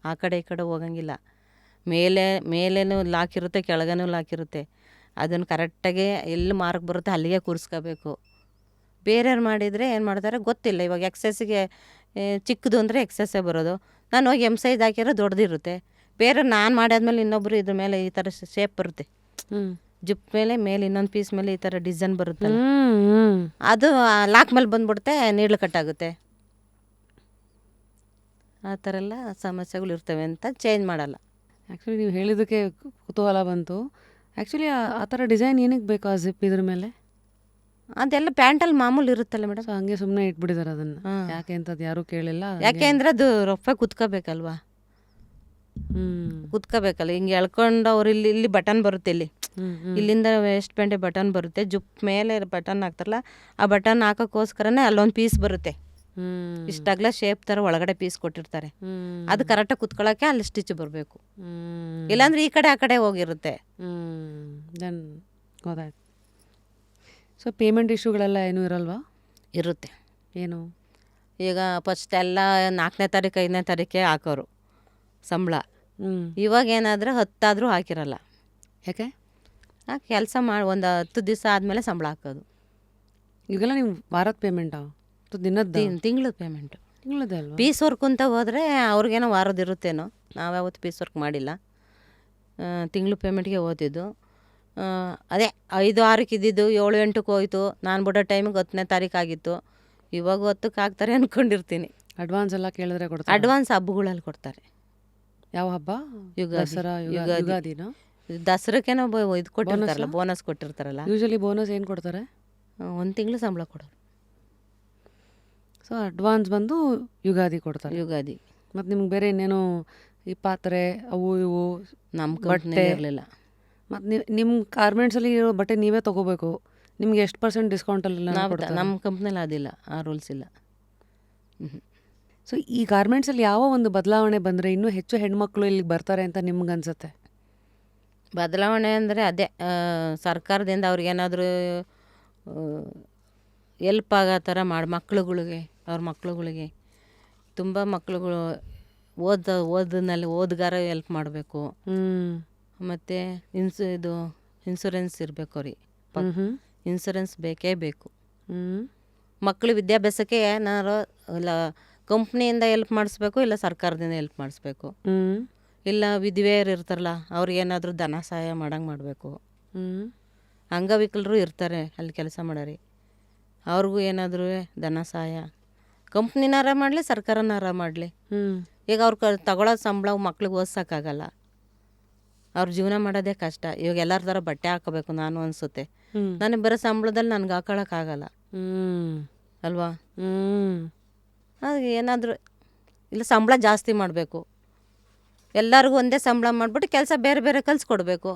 ಆ ಕಡೆ ಈ ಕಡೆ ಹೋಗಂಗಿಲ್ಲ. ಮೇಲೇನೂ ಲಾಕ್ ಇರುತ್ತೆ, ಕೆಳಗನೂ ಲಾಕ್ ಇರುತ್ತೆ. ಅದನ್ನು ಕರೆಕ್ಟಾಗಿ ಎಲ್ಲಿ ಮಾರ್ಕ್ ಬರುತ್ತೆ ಅಲ್ಲಿಗೆ ಕೂರಿಸ್ಕೋಬೇಕು. ಬೇರೆಯವ್ರು ಮಾಡಿದರೆ ಏನು ಮಾಡ್ತಾರೆ ಗೊತ್ತಿಲ್ಲ. ಇವಾಗ ಎಕ್ಸೆಸ್ಸಿಗೆ ಚಿಕ್ಕದು ಅಂದರೆ ಎಕ್ಸೆಸ್ಸೇ ಬರೋದು. ನಾನು ಹೋಗಿ ಎಮ್ ಸೈಜ್ ಹಾಕಿರೋ ದೊಡ್ಡದಿರುತ್ತೆ. ಬೇರೆ ನಾನು ಮಾಡಾದ್ಮೇಲೆ ಇನ್ನೊಬ್ಬರು ಇದ್ರ ಮೇಲೆ ಈ ಥರ ಶೇಪ್ ಬರುತ್ತೆ, ಜಿಪ್ ಮೇಲೆ ಇನ್ನೊಂದು ಪೀಸ್ ಮೇಲೆ ಈ ಥರ ಡಿಸೈನ್ ಬರುತ್ತೆ, ಅದು ಲಾಕ್ ಮೇಲೆ ಬಂದ್ಬಿಡುತ್ತೆ, ನೀಡ್ಲು ಕಟ್ಟಾಗುತ್ತೆ. ಆ ಥರ ಎಲ್ಲ ಸಮಸ್ಯೆಗಳು ಇರ್ತವೆ ಅಂತ ಚೇಂಜ್ ಮಾಡಲ್ಲ. ಆ್ಯಕ್ಚುಲಿ ನೀವು ಹೇಳಿದ್ದಕ್ಕೆ ಕುತೂಹಲ ಬಂತು. ಆ್ಯಕ್ಚುಲಿ ಆ ಥರ ಡಿಸೈನ್ ಏನಕ್ಕೆ ಬೇಕು ಆ ಜಿಪ್ ಇದ್ರ ಮೇಲೆ? ಅದೆಲ್ಲ ಪ್ಯಾಂಟಲ್ಲಿ ಮಾಮೂಲಿ ಇರುತ್ತಲ್ಲ ಮೇಡಮ್. ಸೊ ಹಂಗೆ ಸುಮ್ಮನೆ ಇಟ್ಬಿಟ್ಟಿದ್ದಾರೆ ಅದನ್ನು, ಯಾಕೆ ಅಂತ ಅದು ಯಾರೂ ಕೇಳಿಲ್ಲ. ಯಾಕೆ ಅಂದರೆ ಅದು ರೊಪ್ಪ ಕುತ್ಕೋಬೇಕಲ್ವಾ, ಕುತ್ಕೋಬೇಕಲ್ಲ. ಹಿಂಗೆ ಎಳ್ಕೊಂಡು ಅವ್ರು ಇಲ್ಲಿ ಬಟನ್ ಬರುತ್ತೆ, ಇಲ್ಲಿಂದ ವೇಸ್ಟ್ ಪ್ಯಾಂಟೆ ಬಟನ್ ಬರುತ್ತೆ, ಜುಪ್ ಮೇಲೆ ಬಟನ್ ಹಾಕ್ತಾರಲ್ಲ, ಆ ಬಟನ್ ಹಾಕೋಕ್ಕೋಸ್ಕರನೇ ಅಲ್ಲೊಂದು ಪೀಸ್ ಬರುತ್ತೆ, ಇಷ್ಟಾಗಲೇ ಶೇಪ್ ಥರ ಒಳಗಡೆ ಪೀಸ್ ಕೊಟ್ಟಿರ್ತಾರೆ. ಅದು ಕರೆಕ್ಟಾಗಿ ಕುತ್ಕೊಳ್ಳೋಕ್ಕೆ ಅಲ್ಲಿ ಸ್ಟಿಚ್ ಬರಬೇಕು, ಇಲ್ಲಾಂದ್ರೆ ಈ ಕಡೆ ಆ ಕಡೆ ಹೋಗಿರುತ್ತೆ. ದೆನ್ ಗೊತ್ತಾಯ್ತು. ಸೊ ಪೇಮೆಂಟ್ ಇಶ್ಯೂಗಳೆಲ್ಲ ಏನೂ ಇರಲ್ವಾ? ಇರುತ್ತೆ. ಏನು? ಈಗ ಫಸ್ಟ್ ಎಲ್ಲ 4ನೇ ತಾರೀಕು 5ನೇ ತಾರೀಕೆ ಹಾಕೋರು ಸಂಬಳ. ಇವಾಗ ಏನಾದರೂ 10 ಆದರೂ ಹಾಕಿರಲ್ಲ. ಯಾಕೆ? ಕೆಲಸ ಮಾಡಿ ಒಂದು 10 ದಿವಸ ಆದಮೇಲೆ ಸಂಬಳ ಹಾಕೋದು. ಈಗೆಲ್ಲ ನೀವು ವಾರದ ಪೇಮೆಂಟಾ? ದಿನದ? ತಿಂಗಳದ ಪೇಮೆಂಟು. ತಿಂಗಳದೇ ಅಲ್ವಾ? ಪೀಸ್ ವರ್ಕ್ ಅಂತ ಹೋದರೆ ಅವ್ರಿಗೇನೋ ವಾರದ ಇರುತ್ತೇನೋ, ನಾವು ಯಾವತ್ತು ಪೀಸ್ ವರ್ಕ್ ಮಾಡಿಲ್ಲ, ತಿಂಗಳು ಪೇಮೆಂಟ್ಗೆ ಓದಿದ್ದು. ಅದೇ 5-6ಕ್ಕೆ ಇದ್ದಿದ್ದು 7-8ಕ್ಕೆ ಹೋಯ್ತು. ನಾನು ಬಿಡೋ ಟೈಮಿಗೆ 10ನೇ ತಾರೀಕು ಆಗಿತ್ತು. ಇವಾಗ 10ಕ್ಕೆ ಹಾಕ್ತಾರೆ ಅಂದ್ಕೊಂಡಿರ್ತೀನಿ. ಅಡ್ವಾನ್ಸ್ ಎಲ್ಲ ಕೇಳಿದ್ರೆ ಕೊಡ್ತಾರೆ? ಅಡ್ವಾನ್ಸ್ ಹಬ್ಬಗಳಲ್ಲಿ ಕೊಡ್ತಾರೆ. ಯಾವ ಹಬ್ಬ? ದಸರಾ, ಯುಗಾದಿನ? ದಸರಾಕ್ಕೇನೋ ಇದು ಕೊಟ್ಟಿರ್ತಾರಲ್ಲ, ಬೋನಸ್ ಕೊಟ್ಟಿರ್ತಾರಲ್ಲ. ಯೂಶಲಿ ಬೋನಸ್ ಏನು ಕೊಡ್ತಾರೆ? 1 ತಿಂಗಳು ಸಂಬಳ ಕೊಡೋರು. ಸೊ ಅಡ್ವಾನ್ಸ್ ಬಂದು ಯುಗಾದಿ ಕೊಡ್ತಾರೆ. ಯುಗಾದಿ. ಮತ್ತು ನಿಮ್ಗೆ ಬೇರೆ ಇನ್ನೇನು ಈ ಪಾತ್ರೆ ಅವು ಇವು ನಮ್ಮ ಕಂಪ್ನಿ ಇರಲಿಲ್ಲ. ಮತ್ತು ನಿಮ್ಮ ಗಾರ್ಮೆಂಟ್ಸಲ್ಲಿ ಇರೋ ಬಟ್ಟೆ ನೀವೇ ತೊಗೋಬೇಕು. ನಿಮ್ಗೆ ಎಷ್ಟು % ಡಿಸ್ಕೌಂಟಲ್ಲಿ ನಮ್ಮ ಕಂಪ್ನಿಲಿ ಅದಿಲ್ಲ, ಆ ರೂಲ್ಸ್ ಇಲ್ಲ. ಸೊ ಈ ಗಾರ್ಮೆಂಟ್ಸಲ್ಲಿ ಯಾವ ಒಂದು ಬದಲಾವಣೆ ಬಂದರೆ ಇನ್ನೂ ಹೆಚ್ಚು ಹೆಣ್ಮಕ್ಳು ಇಲ್ಲಿಗೆ ಬರ್ತಾರೆ ಅಂತ ನಿಮ್ಗೆ ಅನ್ಸುತ್ತೆ? ಬದಲಾವಣೆ ಅಂದರೆ ಅದೇ ಸರ್ಕಾರದಿಂದ ಅವ್ರಿಗೇನಾದರೂ ಎಲ್ಪ್ ಆಗೋ ಥರ ಮಾಡಿ ಮಕ್ಳುಗಳಿಗೆ, ಅವ್ರ ಮಕ್ಳುಗಳಿಗೆ ತುಂಬ ಮಕ್ಳುಗಳು ಓದಿನಲ್ಲಿ ಓದ್ಗಾರ ಎಲ್ಪ್ ಮಾಡಬೇಕು. ಮತ್ತು ಇದು ಇನ್ಸೂರೆನ್ಸ್ ಇರಬೇಕು ಅವ್ರಿಗೆ, ಇನ್ಸೂರೆನ್ಸ್ ಬೇಕೇ ಬೇಕು. ಮಕ್ಕಳು ವಿದ್ಯಾಭ್ಯಾಸಕ್ಕೆ ಏನಾರು ಇಲ್ಲ ಕಂಪ್ನಿಯಿಂದ ಎಲ್ಪ್ ಮಾಡಿಸ್ಬೇಕು, ಇಲ್ಲ ಸರ್ಕಾರದಿಂದ ಎಲ್ಪ್ ಮಾಡಿಸ್ಬೇಕು, ಇಲ್ಲ ವಿಧವೆಯರು ಇರ್ತಾರಲ್ಲ ಅವ್ರಿಗೇನಾದರೂ ಧನ ಸಹಾಯ ಮಾಡಂಗೆ ಮಾಡಬೇಕು. ಅಂಗವಿಕಲರು ಇರ್ತಾರೆ ಅಲ್ಲಿ ಕೆಲಸ ಮಾಡೋರಿ, ಅವ್ರಿಗೂ ಏನಾದರೂ ಧನ ಸಹಾಯ ಕಂಪ್ನಿನಾರ ಮಾಡಲಿ ಸರ್ಕಾರನಾರ ಮಾಡಲಿ. ಈಗ ಅವ್ರು ತಗೊಳ್ಳೋ ಸಂಬಳ ಮಕ್ಳಿಗೆ ಓದ್ಸೋಕ್ಕಾಗಲ್ಲ, ಅವ್ರ ಜೀವನ ಮಾಡೋದೇ ಕಷ್ಟ. ಇವಾಗ ಎಲ್ಲರ ಥರ ಬಟ್ಟೆ ಹಾಕೋಬೇಕು ನಾನು ಅನಿಸುತ್ತೆ. ನನಗೆ ಬರೋ ಸಂಬಳದಲ್ಲಿ ನನಗೆ ಹಾಕೊಳ್ಳೋಕ್ಕಾಗಲ್ಲ ಅಲ್ವಾ? ಅದು ಏನಾದರೂ ಇಲ್ಲ ಸಂಬಳ ಜಾಸ್ತಿ ಮಾಡಬೇಕು, ಎಲ್ಲರಿಗೂ ಒಂದೇ ಸಂಬಳ ಮಾಡಿಬಿಟ್ಟು ಕೆಲಸ ಬೇರೆ ಬೇರೆ ಕಲಿಸ್ಕೊಡ್ಬೇಕು.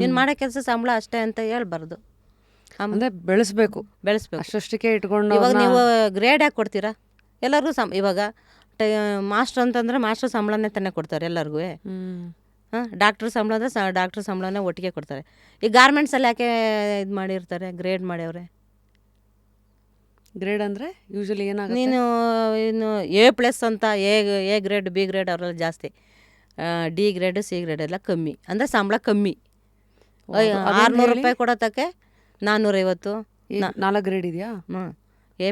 ನೀನು ಮಾಡೋ ಕೆಲಸ ಸಂಬಳ ಅಷ್ಟೇ ಅಂತ ಹೇಳ್ಬಾರ್ದು, ಅಂದರೆ ಬೆಳೆಸ್ಬೇಕು. ಅಷ್ಟಕ್ಕೆ ಇಟ್ಕೊಂಡು ಇವಾಗ ನೀವು ಗ್ರೇಡ್ ಯಾಕೆ ಕೊಡ್ತೀರಾ ಎಲ್ಲರಿಗೂ? ಇವಾಗ ಮಾಸ್ಟ್ರ್ ಅಂತಂದರೆ ಮಾಸ್ಟ್ರ್ ಸಂಬಳನೇ ತಾನೇ ಕೊಡ್ತಾರೆ ಎಲ್ಲರಿಗೂ. ಡಾಕ್ಟ್ರ್ ಸಂಬಳ ಅಂದರೆ ಡಾಕ್ಟ್ರ್ ಸಂಬಳನೇ ಒಟ್ಟಿಗೆ ಕೊಡ್ತಾರೆ. ಈ ಗಾರ್ಮೆಂಟ್ಸಲ್ಲಿ ಯಾಕೆ ಇದು ಮಾಡಿರ್ತಾರೆ, ಗ್ರೇಡ್ ಮಾಡ್ಯವ್ರೆ? ಗ್ರೇಡ್ ಅಂದರೆ ಯೂಶಲಿ ಏನಾಗುತ್ತೆ, ನೀನು ಇನ್ನು A+ ಅಂತ ಎ ಗ್ರೇಡ್ ಬಿ ಗ್ರೇಡ್ ಅವರೆಲ್ಲ ಜಾಸ್ತಿ, ಡಿ ಗ್ರೇಡ್ ಸಿ ಗ್ರೇಡ್ ಎಲ್ಲ ಕಮ್ಮಿ, ಅಂದರೆ ಸಂಬಳ ಕಮ್ಮಿ. 600 ರೂಪಾಯಿ ಕೊಡೋತಕ್ಕೆ 450. 4 ಗ್ರೇಡ್ ಇದೆಯಾ? A+,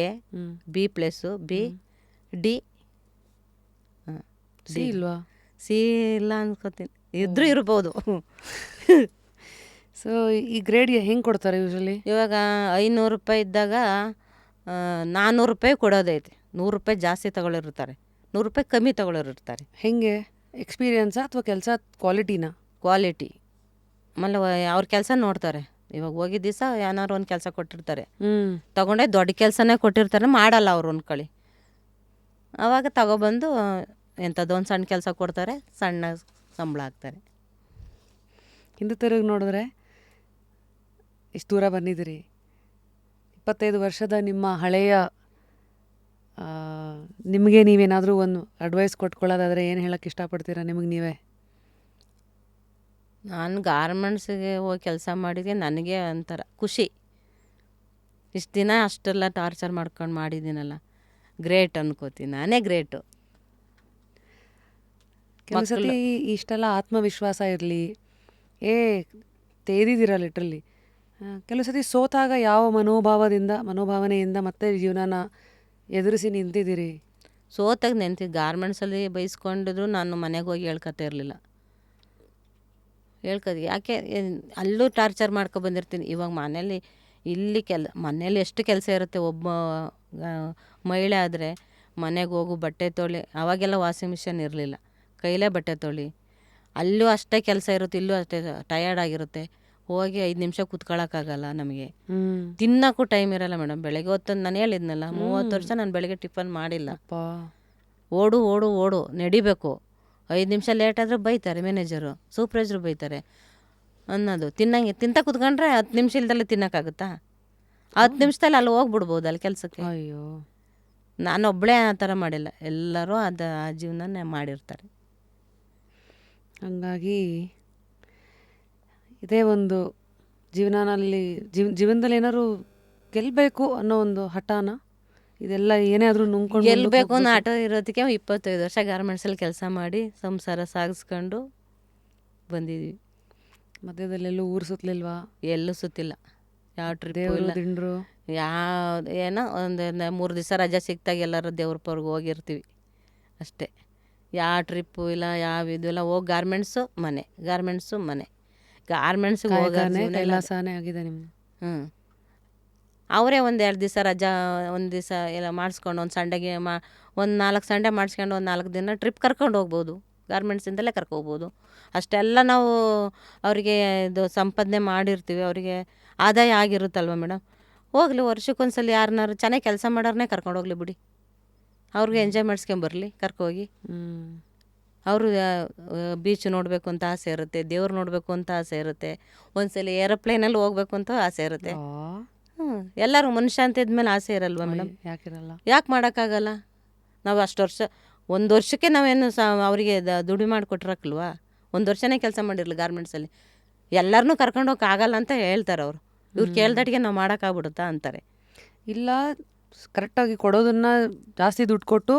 A, B+, B, D. C ಇಲ್ವಾ? ಸಿ ಇಲ್ಲ ಅನ್ಕೋತೀನಿ, ಇದ್ರೂ ಇರ್ಬೋದು. ಸೊ ಈ ಗ್ರೇಡ್ಗೆ ಹೆಂಗೆ ಕೊಡ್ತಾರೆ ಯೂಶಲಿ? ಇವಾಗ 500 ರೂಪಾಯಿ ಇದ್ದಾಗ 400 ರೂಪಾಯಿ ಕೊಡೋದೈತೆ. 100 ರೂಪಾಯಿ ಜಾಸ್ತಿ ತಗೊಳ್ಳೋರಿರ್ತಾರೆ, 100 ರೂಪಾಯಿ ಕಮ್ಮಿ ತಗೊಳ್ಳೋರಿರ್ತಾರೆ. ಹೆಂಗೆ? ಎಕ್ಸ್ಪೀರಿಯನ್ಸಾ ಅಥವಾ ಕೆಲಸ ಕ್ವಾಲಿಟಿನಾ? ಕ್ವಾಲಿಟಿ. ಆಮೇಲೆ ಅವ್ರ ಕೆಲಸ ನೋಡ್ತಾರೆ. ಇವಾಗ ಹೋಗಿದ್ದ ದಿವಸ ಏನಾರು ಒಂದು ಕೆಲಸ ಕೊಟ್ಟಿರ್ತಾರೆ, ಹ್ಮ್ ತಗೊಂಡೆ ದೊಡ್ಡ ಕೆಲಸನೇ ಕೊಟ್ಟಿರ್ತಾರೆ, ಮಾಡಲ್ಲ ಅವ್ರು ಅಂದ್ಕೊಳ್ಳಿ. ಆವಾಗ ತಗೊಬಂದು ಎಂಥದ್ದು ಒಂದು ಸಣ್ಣ ಕೆಲಸ ಕೊಡ್ತಾರೆ, ಸಣ್ಣ ಸಂಬಳ ಹಾಕ್ತಾರೆ. ಹಿಂದೆ ತಿರುಗಿ ನೋಡಿದ್ರೆ ಇಷ್ಟು ದೂರ ಬಂದಿದ್ದೀರಿ. 25 ವರ್ಷದ ನಿಮ್ಮ ಹಳೆಯ ಆ, ನಿಮಗೆ ನೀವೇನಾದರೂ ಒಂದು ಅಡ್ವೈಸ್ ಕೊಟ್ಕೊಳ್ಳೋದಾದರೆ ಏನು ಹೇಳಕ್ಕೆ ಇಷ್ಟಪಡ್ತೀರಾ ನಿಮಗೆ ನೀವೇ? ನಾನು ಗಾರ್ಮೆಂಟ್ಸಿಗೆ ಹೋಗಿ ಕೆಲಸ ಮಾಡಿದೆ, ನನಗೆ ಒಂಥರ ಖುಷಿ. ಇಷ್ಟು ದಿನ ಅಷ್ಟೆಲ್ಲ ಟಾರ್ಚರ್ ಮಾಡ್ಕೊಂಡು ಮಾಡಿದ್ದೀನಲ್ಲ, ಗ್ರೇಟ್ ಅನ್ಕೋತೀನಿ, ನಾನೇ ಗ್ರೇಟು. ಕೆಲವು ಸತಿ ಇಷ್ಟೆಲ್ಲ ಆತ್ಮವಿಶ್ವಾಸ ಇರಲಿ, ತೇದಿದ್ದೀರ ಲಿಟ್ರಲಿ. ಕೆಲವು ಸತಿ ಸೋತಾಗ ಯಾವ ಮನೋಭಾವನೆಯಿಂದ ಮತ್ತೆ ಜೀವನನ ಎದುರಿಸಿ ನಿಂತಿದ್ದೀರಿ? ಸೋತಾಗ ನೆನ್ತಿ ಗಾರ್ಮೆಂಟ್ಸಲ್ಲಿ ಬೈಸ್ಕೊಂಡಿದ್ರು ನಾನು ಮನೆಗೆ ಹೋಗಿ ಹೇಳ್ಕೊತಾ ಇರಲಿಲ್ಲ. ಯಾಕೆ ಅಲ್ಲೂ ಟಾರ್ಚರ್ ಬಂದಿರ್ತೀನಿ. ಇವಾಗ ಮನೇಲಿ ಇಲ್ಲಿ ಮನೇಲಿ ಎಷ್ಟು ಕೆಲಸ ಇರುತ್ತೆ. ಒಬ್ಬ ಮಹಿಳೆ ಆದರೆ ಮನೆಗೆ ಹೋಗು, ಬಟ್ಟೆ ತೊಳಿ. ಅವಾಗೆಲ್ಲ ವಾಷಿಂಗ್ ಮಿಷಿನ್ ಇರಲಿಲ್ಲ, ಕೈಲೇ ಬಟ್ಟೆ ತೊಳಿ. ಅಲ್ಲೂ ಅಷ್ಟೇ ಕೆಲಸ ಇರುತ್ತೆ, ಇಲ್ಲೂ ಅಷ್ಟೇ ಟಯರ್ಡ್ ಆಗಿರುತ್ತೆ. ಹೋಗಿ 5 ನಿಮಿಷ ಕೂತ್ಕೊಳ್ಳೋಕ್ಕಾಗಲ್ಲ ನಮಗೆ. ತಿನ್ನೋಕ್ಕೂ ಟೈಮ್ ಇರಲ್ಲ ಮೇಡಮ್. ಬೆಳಗ್ಗೆ ಹೊತ್ತು ನಾನು ಹೇಳಿದ್ನಲ್ಲ, 30 ವರ್ಷ ನಾನು ಬೆಳಗ್ಗೆ ಟಿಫನ್ ಮಾಡಿಲ್ಲ. ಓಡು ಓಡು ಓಡು ನಡಿಬೇಕು. 5 ನಿಮಿಷ ಲೇಟಾದರೆ ಬೈತಾರೆ ಮ್ಯಾನೇಜರು, ಸೂಪ್ರೈಸರು ಬೈತಾರೆ ಅನ್ನೋದು. ತಿಂತ ಕೂತ್ಕೊಂಡ್ರೆ 10 ನಿಮಿಷ ಇಲ್ದಲ್ಲೇ ತಿನ್ನೋಕ್ಕಾಗುತ್ತಾ? 10 ನಿಮಿಷದಲ್ಲಿ ಅಲ್ಲಿ ಹೋಗ್ಬಿಡ್ಬೋದು ಅಲ್ಲಿ ಕೆಲಸಕ್ಕೆ. ಅಯ್ಯೋ, ನಾನೊಬ್ಬಳೇ ಆ ಥರ ಮಾಡಿಲ್ಲ, ಎಲ್ಲರೂ ಆ ಜೀವನನೇ ಮಾಡಿರ್ತಾರೆ. ಹಂಗಾಗಿ ಇದೇ ಒಂದು ಜೀವನದಲ್ಲಿ ಏನಾದ್ರು ಗೆಲ್ಲಬೇಕು ಅನ್ನೋ ಒಂದು ಹಠಾನ, ಇದೆಲ್ಲ ಏನೇ ಆದರೂ ನುಂಗ್ಕೊಂಡು ಗೆಲ್ಲಬೇಕು ಅನ್ನೋ ಆಟ ಇರೋದಕ್ಕೆ 25 ವರ್ಷ ಗಾರ್ಮೆಂಟ್ಸಲ್ಲಿ ಕೆಲಸ ಮಾಡಿ ಸಂಸಾರ ಸಾಗಿಸ್ಕೊಂಡು ಬಂದಿದ್ದೀವಿ. ಮಧ್ಯದಲ್ಲೆಲ್ಲೂ ಊರು ಸುತ್ತಲಿಲ್ವಾ? ಎಲ್ಲೂ ಸುತ್ತಿಲ್ಲ, ಯಾವ ಟ್ರಿಪ್ ಇಲ್ಲ. ದಿಂಡ್ರು ಏನೋ ಒಂದು 3 ದಿವಸ ರಜೆ ಸಿಕ್ತಾಗ ಎಲ್ಲರೂ ದೇವ್ರ ಪರ್ಗೆ ಹೋಗಿರ್ತೀವಿ ಅಷ್ಟೇ. ಯಾವ ಟ್ರಿಪ್ಪು ಇಲ್ಲ, ಯಾವ ಇದು ಇಲ್ಲ. ಹೋಗಿ ಗಾರ್ಮೆಂಟ್ಸು ಮನೆ, ಗಾರ್ಮೆಂಟ್ಸು ಮನೆ. ಗಾರ್ಮೆಂಟ್ಸಿಗೆ ಹೋಗೋದೇ ಕೈಲಾಸನೇ ಆಗಿದೆ ನಿಮ್ಗೆ. ಅವರೇ ಒಂದು 2 ದಿವಸ ರಜಾ, ಒಂದು ದಿವಸ ಎಲ್ಲ ಮಾಡಿಸ್ಕೊಂಡು ಒಂದು ಸಂಡೆಗೆ ಒಂದು 4 ಸಂಡೆ ಮಾಡಿಸ್ಕೊಂಡು ಒಂದು 4 ದಿನ ಟ್ರಿಪ್ ಕರ್ಕೊಂಡು ಹೋಗ್ಬೋದು. ಗಾರ್ಮೆಂಟ್ಸಿಂದಲೇ ಕರ್ಕೊಬೋದು. ಅಷ್ಟೆಲ್ಲ ನಾವು ಅವರಿಗೆ ಇದು ಸಂಪಾದನೆ ಮಾಡಿರ್ತೀವಿ, ಅವರಿಗೆ ಆದಾಯ ಆಗಿರುತ್ತಲ್ವ ಮೇಡಮ್. ಹೋಗಲಿ, ವರ್ಷಕ್ಕೊಂದ್ಸಲ ಯಾರನ್ನಾರು ಚೆನ್ನಾಗಿ ಕೆಲಸ ಮಾಡೋರನ್ನೇ ಕರ್ಕೊಂಡು ಹೋಗ್ಲಿ ಬಿಡಿ. ಅವ್ರಿಗೆ ಎಂಜಾಯ್ ಮಾಡಿಸ್ಕೊಂಬರ್ಲಿ ಕರ್ಕೋಗಿ. ಅವರು ಬೀಚ್ ನೋಡಬೇಕು ಅಂತ ಆಸೆ ಇರುತ್ತೆ, ದೇವ್ರು ನೋಡಬೇಕು ಅಂತ ಆಸೆ ಇರುತ್ತೆ, ಒಂದ್ಸಲ ಏರೋಪ್ಲೇನಲ್ಲಿ ಹೋಗ್ಬೇಕು ಅಂತ ಆಸೆ ಇರುತ್ತೆ. ಎಲ್ಲರೂ ಮನುಷ್ಯ ಅಂತ ಇದ್ಮೇಲೆ ಆಸೆ ಇರಲ್ವ ಮೇಡಮ್? ಯಾಕಿರಲ್ಲ? ಯಾಕೆ ಮಾಡೋಕ್ಕಾಗಲ್ಲ? ನಾವು ಅಷ್ಟು ವರ್ಷ, 1 ವರ್ಷಕ್ಕೆ ನಾವೇನು ಅವರಿಗೆ ದುಡ್ಡು ಮಾಡಿ ಕೊಟ್ಟಿರಕ್ಲ್ವಾ? 1 ವರ್ಷನೇ ಕೆಲಸ ಮಾಡಿರಲಿ ಗಾರ್ಮೆಂಟ್ಸಲ್ಲಿ. ಎಲ್ಲರನ್ನೂ ಕರ್ಕೊಂಡೋಗಕ್ಕಾಗಲ್ಲ ಅಂತ ಹೇಳ್ತಾರೆ ಅವರು. ಇವ್ರು ಕೇಳ್ದಟ್ಟಿಗೆ ನಾವು ಮಾಡೋಕ್ಕಾಗ್ಬಿಡುತ್ತಾ ಅಂತಾರೆ. ಇಲ್ಲ, ಕರೆಕ್ಟಾಗಿ ಕೊಡೋದನ್ನು ಜಾಸ್ತಿ ದುಡ್ಡು ಕೊಟ್ಟು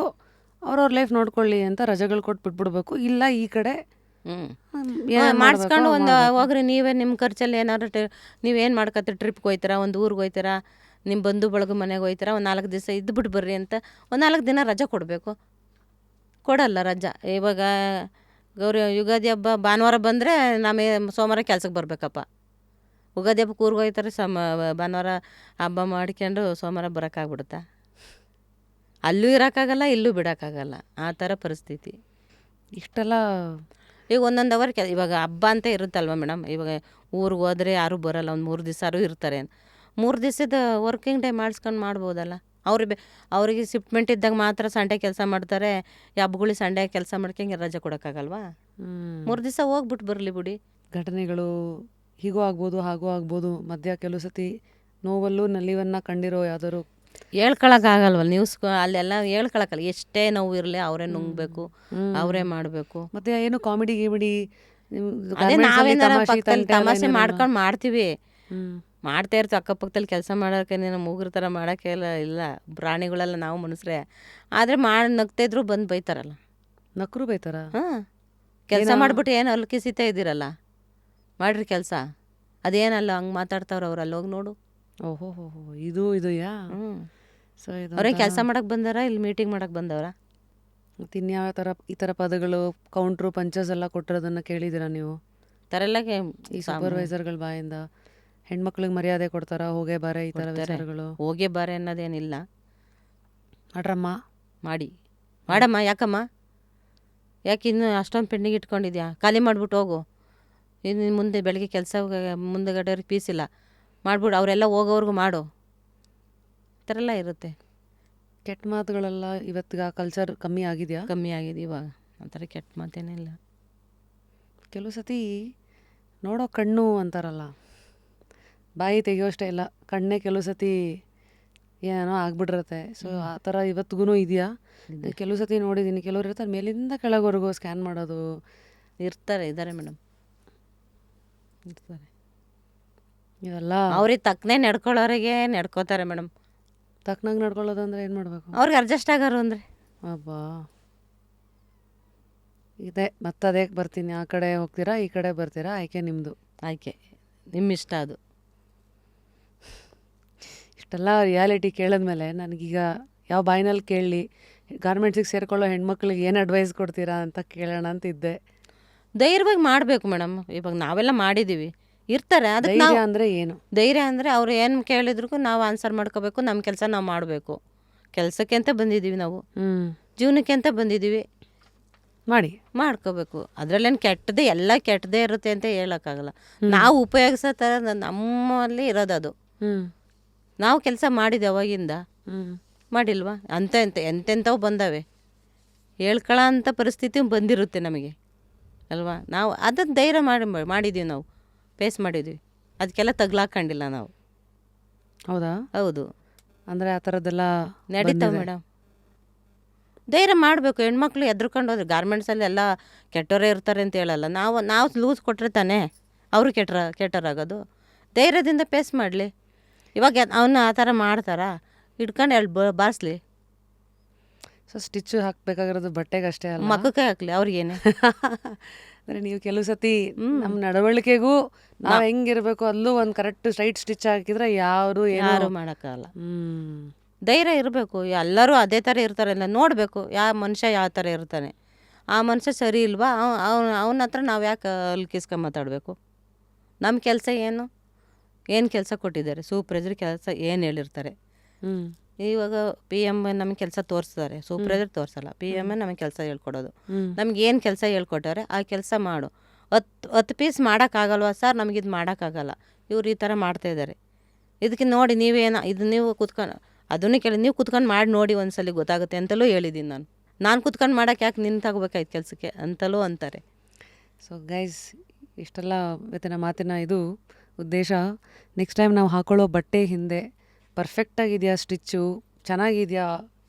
ಅವ್ರವ್ರ ಲೈಫ್ ನೋಡ್ಕೊಳ್ಳಿ ಅಂತ ರಜೆಗಳು ಕೊಟ್ಟು ಬಿಟ್ಬಿಡ್ಬೇಕು. ಇಲ್ಲ, ಈ ಕಡೆ ಮಾಡಿಸ್ಕೊಂಡು ಒಂದು ಹೋಗ್ರಿ, ನೀವೇ ನಿಮ್ಮ ಖರ್ಚಲ್ಲಿ ಏನಾದ್ರು ನೀವೇನು ಮಾಡ್ಕೊತೀರಿ? ಟ್ರಿಪ್ಗೆ ಹೋಯ್ತೀರಾ, ಒಂದು ಊರಿಗೆ ಹೋಯ್ತೀರಾ, ನಿಮ್ಮ ಬಂಧು ಬಳಗ ಮನೆಗೆ ಹೋಯ್ತೀರಾ, ಒಂದು 4 ದಿವಸ ಇದ್ದುಬಿಟ್ಟು ಬರ್ರಿ ಅಂತ ಒಂದು 4 ದಿನ ರಜೆ ಕೊಡಬೇಕು. ಕೊಡಲ್ಲ ರಜಾ. ಇವಾಗ ಯುಗಾದಿ ಹಬ್ಬ ಭಾನುವಾರ ಬಂದರೆ ನಮಗೆ ಸೋಮವಾರ ಕೆಲ್ಸಕ್ಕೆ ಬರಬೇಕಪ್ಪ. ಉಗಾದಿ ಹಬ್ಬಕ್ಕೆ ಊರಿಗೆ ಹೋಯ್ತಾರೆ, ಭಾನುವಾರ ಹಬ್ಬ ಮಾಡ್ಕೊಂಡು ಸೋಮವಾರ ಬರೋಕ್ಕಾಗ್ಬಿಡುತ್ತಾ? ಅಲ್ಲೂ ಇರೋಕ್ಕಾಗಲ್ಲ, ಇಲ್ಲೂ ಬಿಡೋಕ್ಕಾಗಲ್ಲ, ಆ ಥರ ಪರಿಸ್ಥಿತಿ. ಇಷ್ಟೆಲ್ಲ ಈಗ ಒಂದೊಂದು ಅವರ್ ಇವಾಗ ಹಬ್ಬ ಅಂತ ಇರುತ್ತಲ್ವ ಮೇಡಮ್. ಇವಾಗ ಊರಿಗೆ ಹೋದರೆ ಯಾರೂ ಬರೋಲ್ಲ, ಒಂದು 3 ದಿವಸ ಇರ್ತಾರೆ. 3 ದಿವಸದ ವರ್ಕಿಂಗ್ ಡೇ ಮಾಡಿಸ್ಕೊಂಡು ಮಾಡ್ಬೋದಲ್ಲ. ಅವರಿಗೆ ಶಿಫ್ಟ್ಮೆಂಟ್ ಇದ್ದಾಗ ಮಾತ್ರ ಸಂಡೇ ಕೆಲಸ ಮಾಡ್ತಾರೆ. ಹಬ್ಬಗಳಿಗೆ ಸಂಡೇ ಕೆಲಸ ಮಾಡ್ಕೊಂಡು ರಜೆ ಕೊಡೋಕ್ಕಾಗಲ್ವಾ? 3 ದಿವಸ ಹೋಗ್ಬಿಟ್ಟು ಬರಲಿ ಬಿಡಿ. ಘಟನೆಗಳು ಹೀಗೂ ಆಗ್ಬೋದು, ಹಾಗೂ ಆಗ್ಬೋದು. ಮಧ್ಯ ಕೆಲವು ಸತಿ ನೋವಲ್ಲೂ ನಲಿವನ್ನು ಕಂಡಿರೋ ಯಾವ್ದಾದ್ರು ಹೇಳ್ಕೊಳಕ್ಕಾಗಲ್ವಲ್ಲ, ನ್ಯೂಸ್ ಅಲ್ಲೆಲ್ಲ ಹೇಳ್ಕೊಳಕ್ಕಲ್ಲ. ಎಷ್ಟೇ ನೋವು ಇರಲಿ ಅವರೇ ನುಂಗ್ಬೇಕು, ಅವರೇ ಮಾಡಬೇಕು. ಮತ್ತೆ ಏನು ಕಾಮಿಡಿ ಗಿಮಿಡಿ ಅದೇ ನಾವೇನಾರ ಪಕ್ಕದಲ್ಲಿ ತಮಾಷೆ ಮಾಡ್ಕೊಂಡು ಮಾಡ್ತೀವಿ, ಮಾಡ್ತಾ ಇರ್ತೀವಿ. ಅಕ್ಕಪಕ್ಕದಲ್ಲಿ ಕೆಲಸ ಮಾಡೋಕೆ ಮೂಗಿರ ಥರ ಮಾಡೋಕ್ಕೆ ಇಲ್ಲ. ಪ್ರಾಣಿಗಳೆಲ್ಲ ನಾವು ಮನುಷ್ಯರೇ. ಆದರೆ ನಗ್ತಾ ಇದ್ರು ಬಂದು ಬೈತಾರಲ್ಲ. ನಕ್ರು ಬೈತಾರ? ಕೆಲಸ ಮಾಡಿಬಿಟ್ಟು ಏನು ಅಲ್ಲಿ ಕಿಸಿತಾ ಇದ್ದೀರಲ್ಲ, ಮಾಡ್ರಿ ಕೆಲಸ. ಅದೇನಲ್ಲ ಹಂಗೆ ಮಾತಾಡ್ತಾವ್ರು ಅವ್ರು, ಅಲ್ಲಿ ಹೋಗಿ ನೋಡು. ಓಹೋ, ಇದು ಯಾ. ಸೊ ಇದು ಅವ್ರೇನು ಕೆಲಸ ಮಾಡಕ್ಕೆ ಬಂದಾರ, ಇಲ್ಲಿ ಮೀಟಿಂಗ್ ಮಾಡಕ್ಕೆ ಬಂದವ್ರ? ಮತ್ತು ಇನ್ಯಾವ ಥರ ಈ ಥರ ಪದಗಳು, ಕೌಂಟ್ರು, ಪಂಚಸ್ ಎಲ್ಲ ಕೊಟ್ಟಿರೋದನ್ನು ಕೇಳಿದ್ದೀರಾ ನೀವು? ಥರೆಲ್ಲ ಈ ಸೂಪರ್ವೈಸರ್ಗಳ ಬಾಯಿಂದ ಹೆಣ್ಮಕ್ಳಿಗೆ ಮರ್ಯಾದೆ ಕೊಡ್ತಾರ? ಹೋಗೇ ಬಾರೆ ಈ ಥರ ವಿಚಾರಗಳು? ಹೋಗೇ ಬಾರೆ ಅನ್ನೋದೇನಿಲ್ಲ. ಮಾಡ್ರಮ್ಮ, ಮಾಡಮ್ಮ. ಯಾಕಮ್ಮ? ಯಾಕೆ ಇನ್ನೂ ಅಷ್ಟೊಂದು ಪೆಂಡಿಂಗ್ ಇಟ್ಕೊಂಡಿದ್ಯಾ? ಖಾಲಿ ಮಾಡಿಬಿಟ್ಟು ಹೋಗು. ಇನ್ನು ಮುಂದೆ ಬೆಳಗ್ಗೆ ಕೆಲಸ ಮುಂದೆಗಡೆಯವ್ರಿಗೆ ಪೀಸ್ ಇಲ್ಲ ಮಾಡ್ಬಿಡು, ಅವರೆಲ್ಲ ಹೋಗೋವ್ರಿಗೂ ಮಾಡು, ಈ ಥರ ಎಲ್ಲ ಇರುತ್ತೆ. ಕೆಟ್ಟ ಮಾತುಗಳೆಲ್ಲ ಇವತ್ತಿಗೆ ಆ ಕಲ್ಚರ್ ಕಮ್ಮಿ ಆಗಿದೆಯಾ? ಕಮ್ಮಿ ಆಗಿದೆ ಇವಾಗ, ಆ ಥರ ಕೆಟ್ಟ ಮಾತೇನಿಲ್ಲ. ಕೆಲವು ಸತಿ ನೋಡೋ ಕಣ್ಣು ಅಂತಾರಲ್ಲ, ಬಾಯಿ ತೆಗಿಯೋಷ್ಟೇ ಇಲ್ಲ, ಕಣ್ಣೇ ಕೆಲವು ಸತಿ ಏನೋ ಆಗ್ಬಿಟ್ಟಿರುತ್ತೆ. ಸೊ ಆ ಥರ ಇವತ್ತಿಗೂ ಇದೆಯಾ? ಕೆಲವು ಸತಿ ನೋಡಿದ್ದೀನಿ, ಕೆಲವ್ರು ಇರ್ತಾರೆ ಮೇಲಿಂದ ಕೆಳಗವರೆಗೂ ಸ್ಕ್ಯಾನ್ ಮಾಡೋದು. ಇದ್ದಾರೆ ಮೇಡಮ್, ಇರ್ತಾರೆ. ಇವೆಲ್ಲ ಅವ್ರಿಗೆ ತಕ್ಕನೇ ನಡ್ಕೊಳ್ಳೋರಿಗೆ ನಡ್ಕೋತಾರೆ ಮೇಡಮ್. ತಕ್ಕನಾಗಿ ನಡ್ಕೊಳ್ಳೋದು ಅಂದರೆ ಏನು ಮಾಡಬೇಕು? ಅವ್ರಿಗೆ ಅಡ್ಜಸ್ಟ್ ಆಗೋರು ಅಂದರೆ. ಅಬ್ಬಾ, ಇದೆ ಮತ್ತದೇ ಬರ್ತೀನಿ, ಆ ಕಡೆ ಹೋಗ್ತೀರಾ ಈ ಕಡೆ ಬರ್ತೀರಾ, ಆಯ್ಕೆ ನಿಮ್ಮದು. ಆಯ್ಕೆ ನಿಮ್ಮ ಇಷ್ಟ ಅದು. ಇಷ್ಟೆಲ್ಲ ರಿಯಾಲಿಟಿ ಕೇಳಿದ್ಮೇಲೆ ನನಗೀಗ ಯಾವ ಬಾಯಿನಲ್ಲಿ ಕೇಳಲಿ, ಗಾರ್ಮೆಂಟ್ಸಿಗೆ ಸೇರ್ಕೊಳ್ಳೋ ಹೆಣ್ಮಕ್ಳಿಗೆ ಏನು ಅಡ್ವೈಸ್ ಕೊಡ್ತೀರಾ ಅಂತ ಕೇಳೋಣ ಅಂತಿದ್ದೆ. ಧೈರ್ಯವಾಗಿ ಮಾಡಬೇಕು ಮೇಡಮ್. ಇವಾಗ ನಾವೆಲ್ಲ ಮಾಡಿದ್ದೀವಿ, ಇರ್ತಾರೆ. ಅದಕ್ಕೆ ಧೈರ್ಯ ಅಂದರೆ ಏನು? ಧೈರ್ಯ ಅಂದರೆ ಅವ್ರು ಏನು ಕೇಳಿದ್ರು ನಾವು ಆನ್ಸರ್ ಮಾಡ್ಕೋಬೇಕು, ನಮ್ಮ ಕೆಲಸ ನಾವು ಮಾಡಬೇಕು. ಕೆಲಸಕ್ಕೆ ಅಂತ ಬಂದಿದ್ದೀವಿ ನಾವು, ಜೀವನಕ್ಕೆ ಅಂತ ಬಂದಿದ್ದೀವಿ, ಮಾಡ್ಕೋಬೇಕು. ಅದರಲ್ಲೇನು ಕೆಟ್ಟದೇ, ಎಲ್ಲ ಕೆಟ್ಟದೇ ಇರುತ್ತೆ ಅಂತ ಹೇಳೋಕ್ಕಾಗಲ್ಲ. ನಾವು ಉಪಯೋಗಿಸೋ ಥರ ನಮ್ಮಲ್ಲಿ ಇರೋದದು. ನಾವು ಕೆಲಸ ಮಾಡಿದ್ದೆ ಅವಾಗಿಂದ, ಮಾಡಿಲ್ವಾ? ಎಂತೆಂಥವು ಬಂದವೆ, ಹೇಳ್ಕೊಳ್ಳೋ ಅಂಥ ಪರಿಸ್ಥಿತಿ ಬಂದಿರುತ್ತೆ ನಮಗೆ ಅಲ್ವಾ? ನಾವು ಅದನ್ನು ಧೈರ್ಯ ಮಾಡಿದ್ದೀವಿ, ನಾವು ಫೇಸ್ ಮಾಡಿದ್ವಿ, ಅದಕ್ಕೆಲ್ಲ ತಗ್ಲಾಕೊಂಡಿಲ್ಲ ನಾವು. ಹೌದಾ? ಹೌದು. ಅಂದರೆ ಆ ಥರದ್ದೆಲ್ಲ ನಡೀತಾವೆ ಮೇಡಮ್. ಧೈರ್ಯ ಮಾಡಬೇಕು. ಹೆಣ್ಮಕ್ಳು ಎದ್ರುಕೊಂಡು ಹೋದ್ರೆ ಗಾರ್ಮೆಂಟ್ಸಲ್ಲಿ ಎಲ್ಲ ಕೆಟ್ಟವರೇ ಇರ್ತಾರೆ ಅಂತ ಹೇಳಲ್ಲ. ನಾವು ಲೂಸ್ ಕೊಟ್ಟರೆ ತಾನೇ ಅವರು ಕೆಟ್ಟರಾಗೋದು. ಧೈರ್ಯದಿಂದ ಫೇಸ್ ಮಾಡಲಿ. ಇವಾಗ ಅವನು ಆ ಥರ ಮಾಡ್ತಾರಾ, ಹಿಡ್ಕೊಂಡು ಬಾರಿಸ್ಲಿ. ಸೊ ಸ್ಟಿಚ್ಚು ಹಾಕಬೇಕಾಗಿರೋದು ಬಟ್ಟೆಗೆ ಅಷ್ಟೇ ಅಲ್ಲ, ಮಕ್ಕಕ್ಕೆ ಹಾಕ್ಲಿ, ಅವ್ರಿಗೇನೆ. ಅಂದರೆ ನೀವು ಕೆಲವು ಸತಿ ನಮ್ಮ ನಡವಳಿಕೆಗೂ ನಾವು ಹೆಂಗಿರಬೇಕು ಅಲ್ಲೂ ಒಂದು ಕರೆಕ್ಟ್ ಸ್ಟ್ರೈಟ್ ಸ್ಟಿಚ್ ಹಾಕಿದ್ರೆ ಯಾರು ಮಾಡೋಕ್ಕಾಗಲ್ಲ. ಧೈರ್ಯ ಇರಬೇಕು. ಎಲ್ಲರೂ ಅದೇ ಥರ ಇರ್ತಾರಲ್ಲ, ನೋಡಬೇಕು ಯಾವ ಮನುಷ್ಯ ಯಾವ ಥರ ಇರ್ತಾನೆ. ಆ ಮನುಷ್ಯ ಸರಿ ಇಲ್ವಾ, ಅವನ ಹತ್ರ ನಾವು ಯಾಕೆ ಅಲ್ಲಿ ಕಿಸ್ಕೊಂಡು ಮಾತಾಡಬೇಕು? ನಮ್ಮ ಕೆಲಸ ಏನು ಕೆಲಸ ಕೊಟ್ಟಿದ್ದಾರೆ, ಸೂಪ್ರೈಸರ್ ಕೆಲಸ ಏನು ಹೇಳಿರ್ತಾರೆ. ಇವಾಗ PM ನಮಗೆ ಕೆಲಸ ತೋರಿಸ್ತಾರೆ, ಸೂಪ್ರೈಸರ್ ತೋರಿಸಲ್ಲ. PM ನಮಗೆ ಕೆಲಸ ಹೇಳ್ಕೊಡೋದು. ನಮ್ಗೆ ಏನು ಕೆಲಸ ಹೇಳ್ಕೊಟ್ಟಾರೆ ಆ ಕೆಲಸ ಮಾಡು. 10 ಪೀಸ್ ಮಾಡೋಕ್ಕಾಗಲ್ವಾ ಸರ್, ನಮಗಿದು ಮಾಡೋಕ್ಕಾಗಲ್ಲ, ಇವ್ರು ಈ ಥರ ಮಾಡ್ತಾಯಿದ್ದಾರೆ, ಇದಕ್ಕೆ ನೋಡಿ ನೀವೇನು ಇದು ನೀವು ಕುತ್ಕೊಂಡು ಅದನ್ನು ಕೇಳಿ, ನೀವು ಕುತ್ಕೊಂಡು ಮಾಡಿ ನೋಡಿ ಒಂದ್ಸಲಿ ಗೊತ್ತಾಗುತ್ತೆ ಅಂತಲೂ ಹೇಳಿದ್ದೀನಿ ನಾನು ಕುತ್ಕೊಂಡು ಮಾಡೋಕೆ ಯಾಕೆ ನಿನ್ನ ತಗೋಬೇಕಾಯ್ತು ಕೆಲಸಕ್ಕೆ ಅಂತಲೂ ಅಂತಾರೆ. ಸೊ ಗೈಸ್, ಇಷ್ಟೆಲ್ಲ ಇವತ್ತಿನ ಮಾತಿನ ಇದು ಉದ್ದೇಶ. ನೆಕ್ಸ್ಟ್ ಟೈಮ್ ನಾವು ಹಾಕೊಳ್ಳೋ ಬಟ್ಟೆ ಹಿಂದೆ ಪರ್ಫೆಕ್ಟಾಗಿದೆಯಾ, ಸ್ಟಿಚ್ಚು ಚೆನ್ನಾಗಿದೆಯಾ,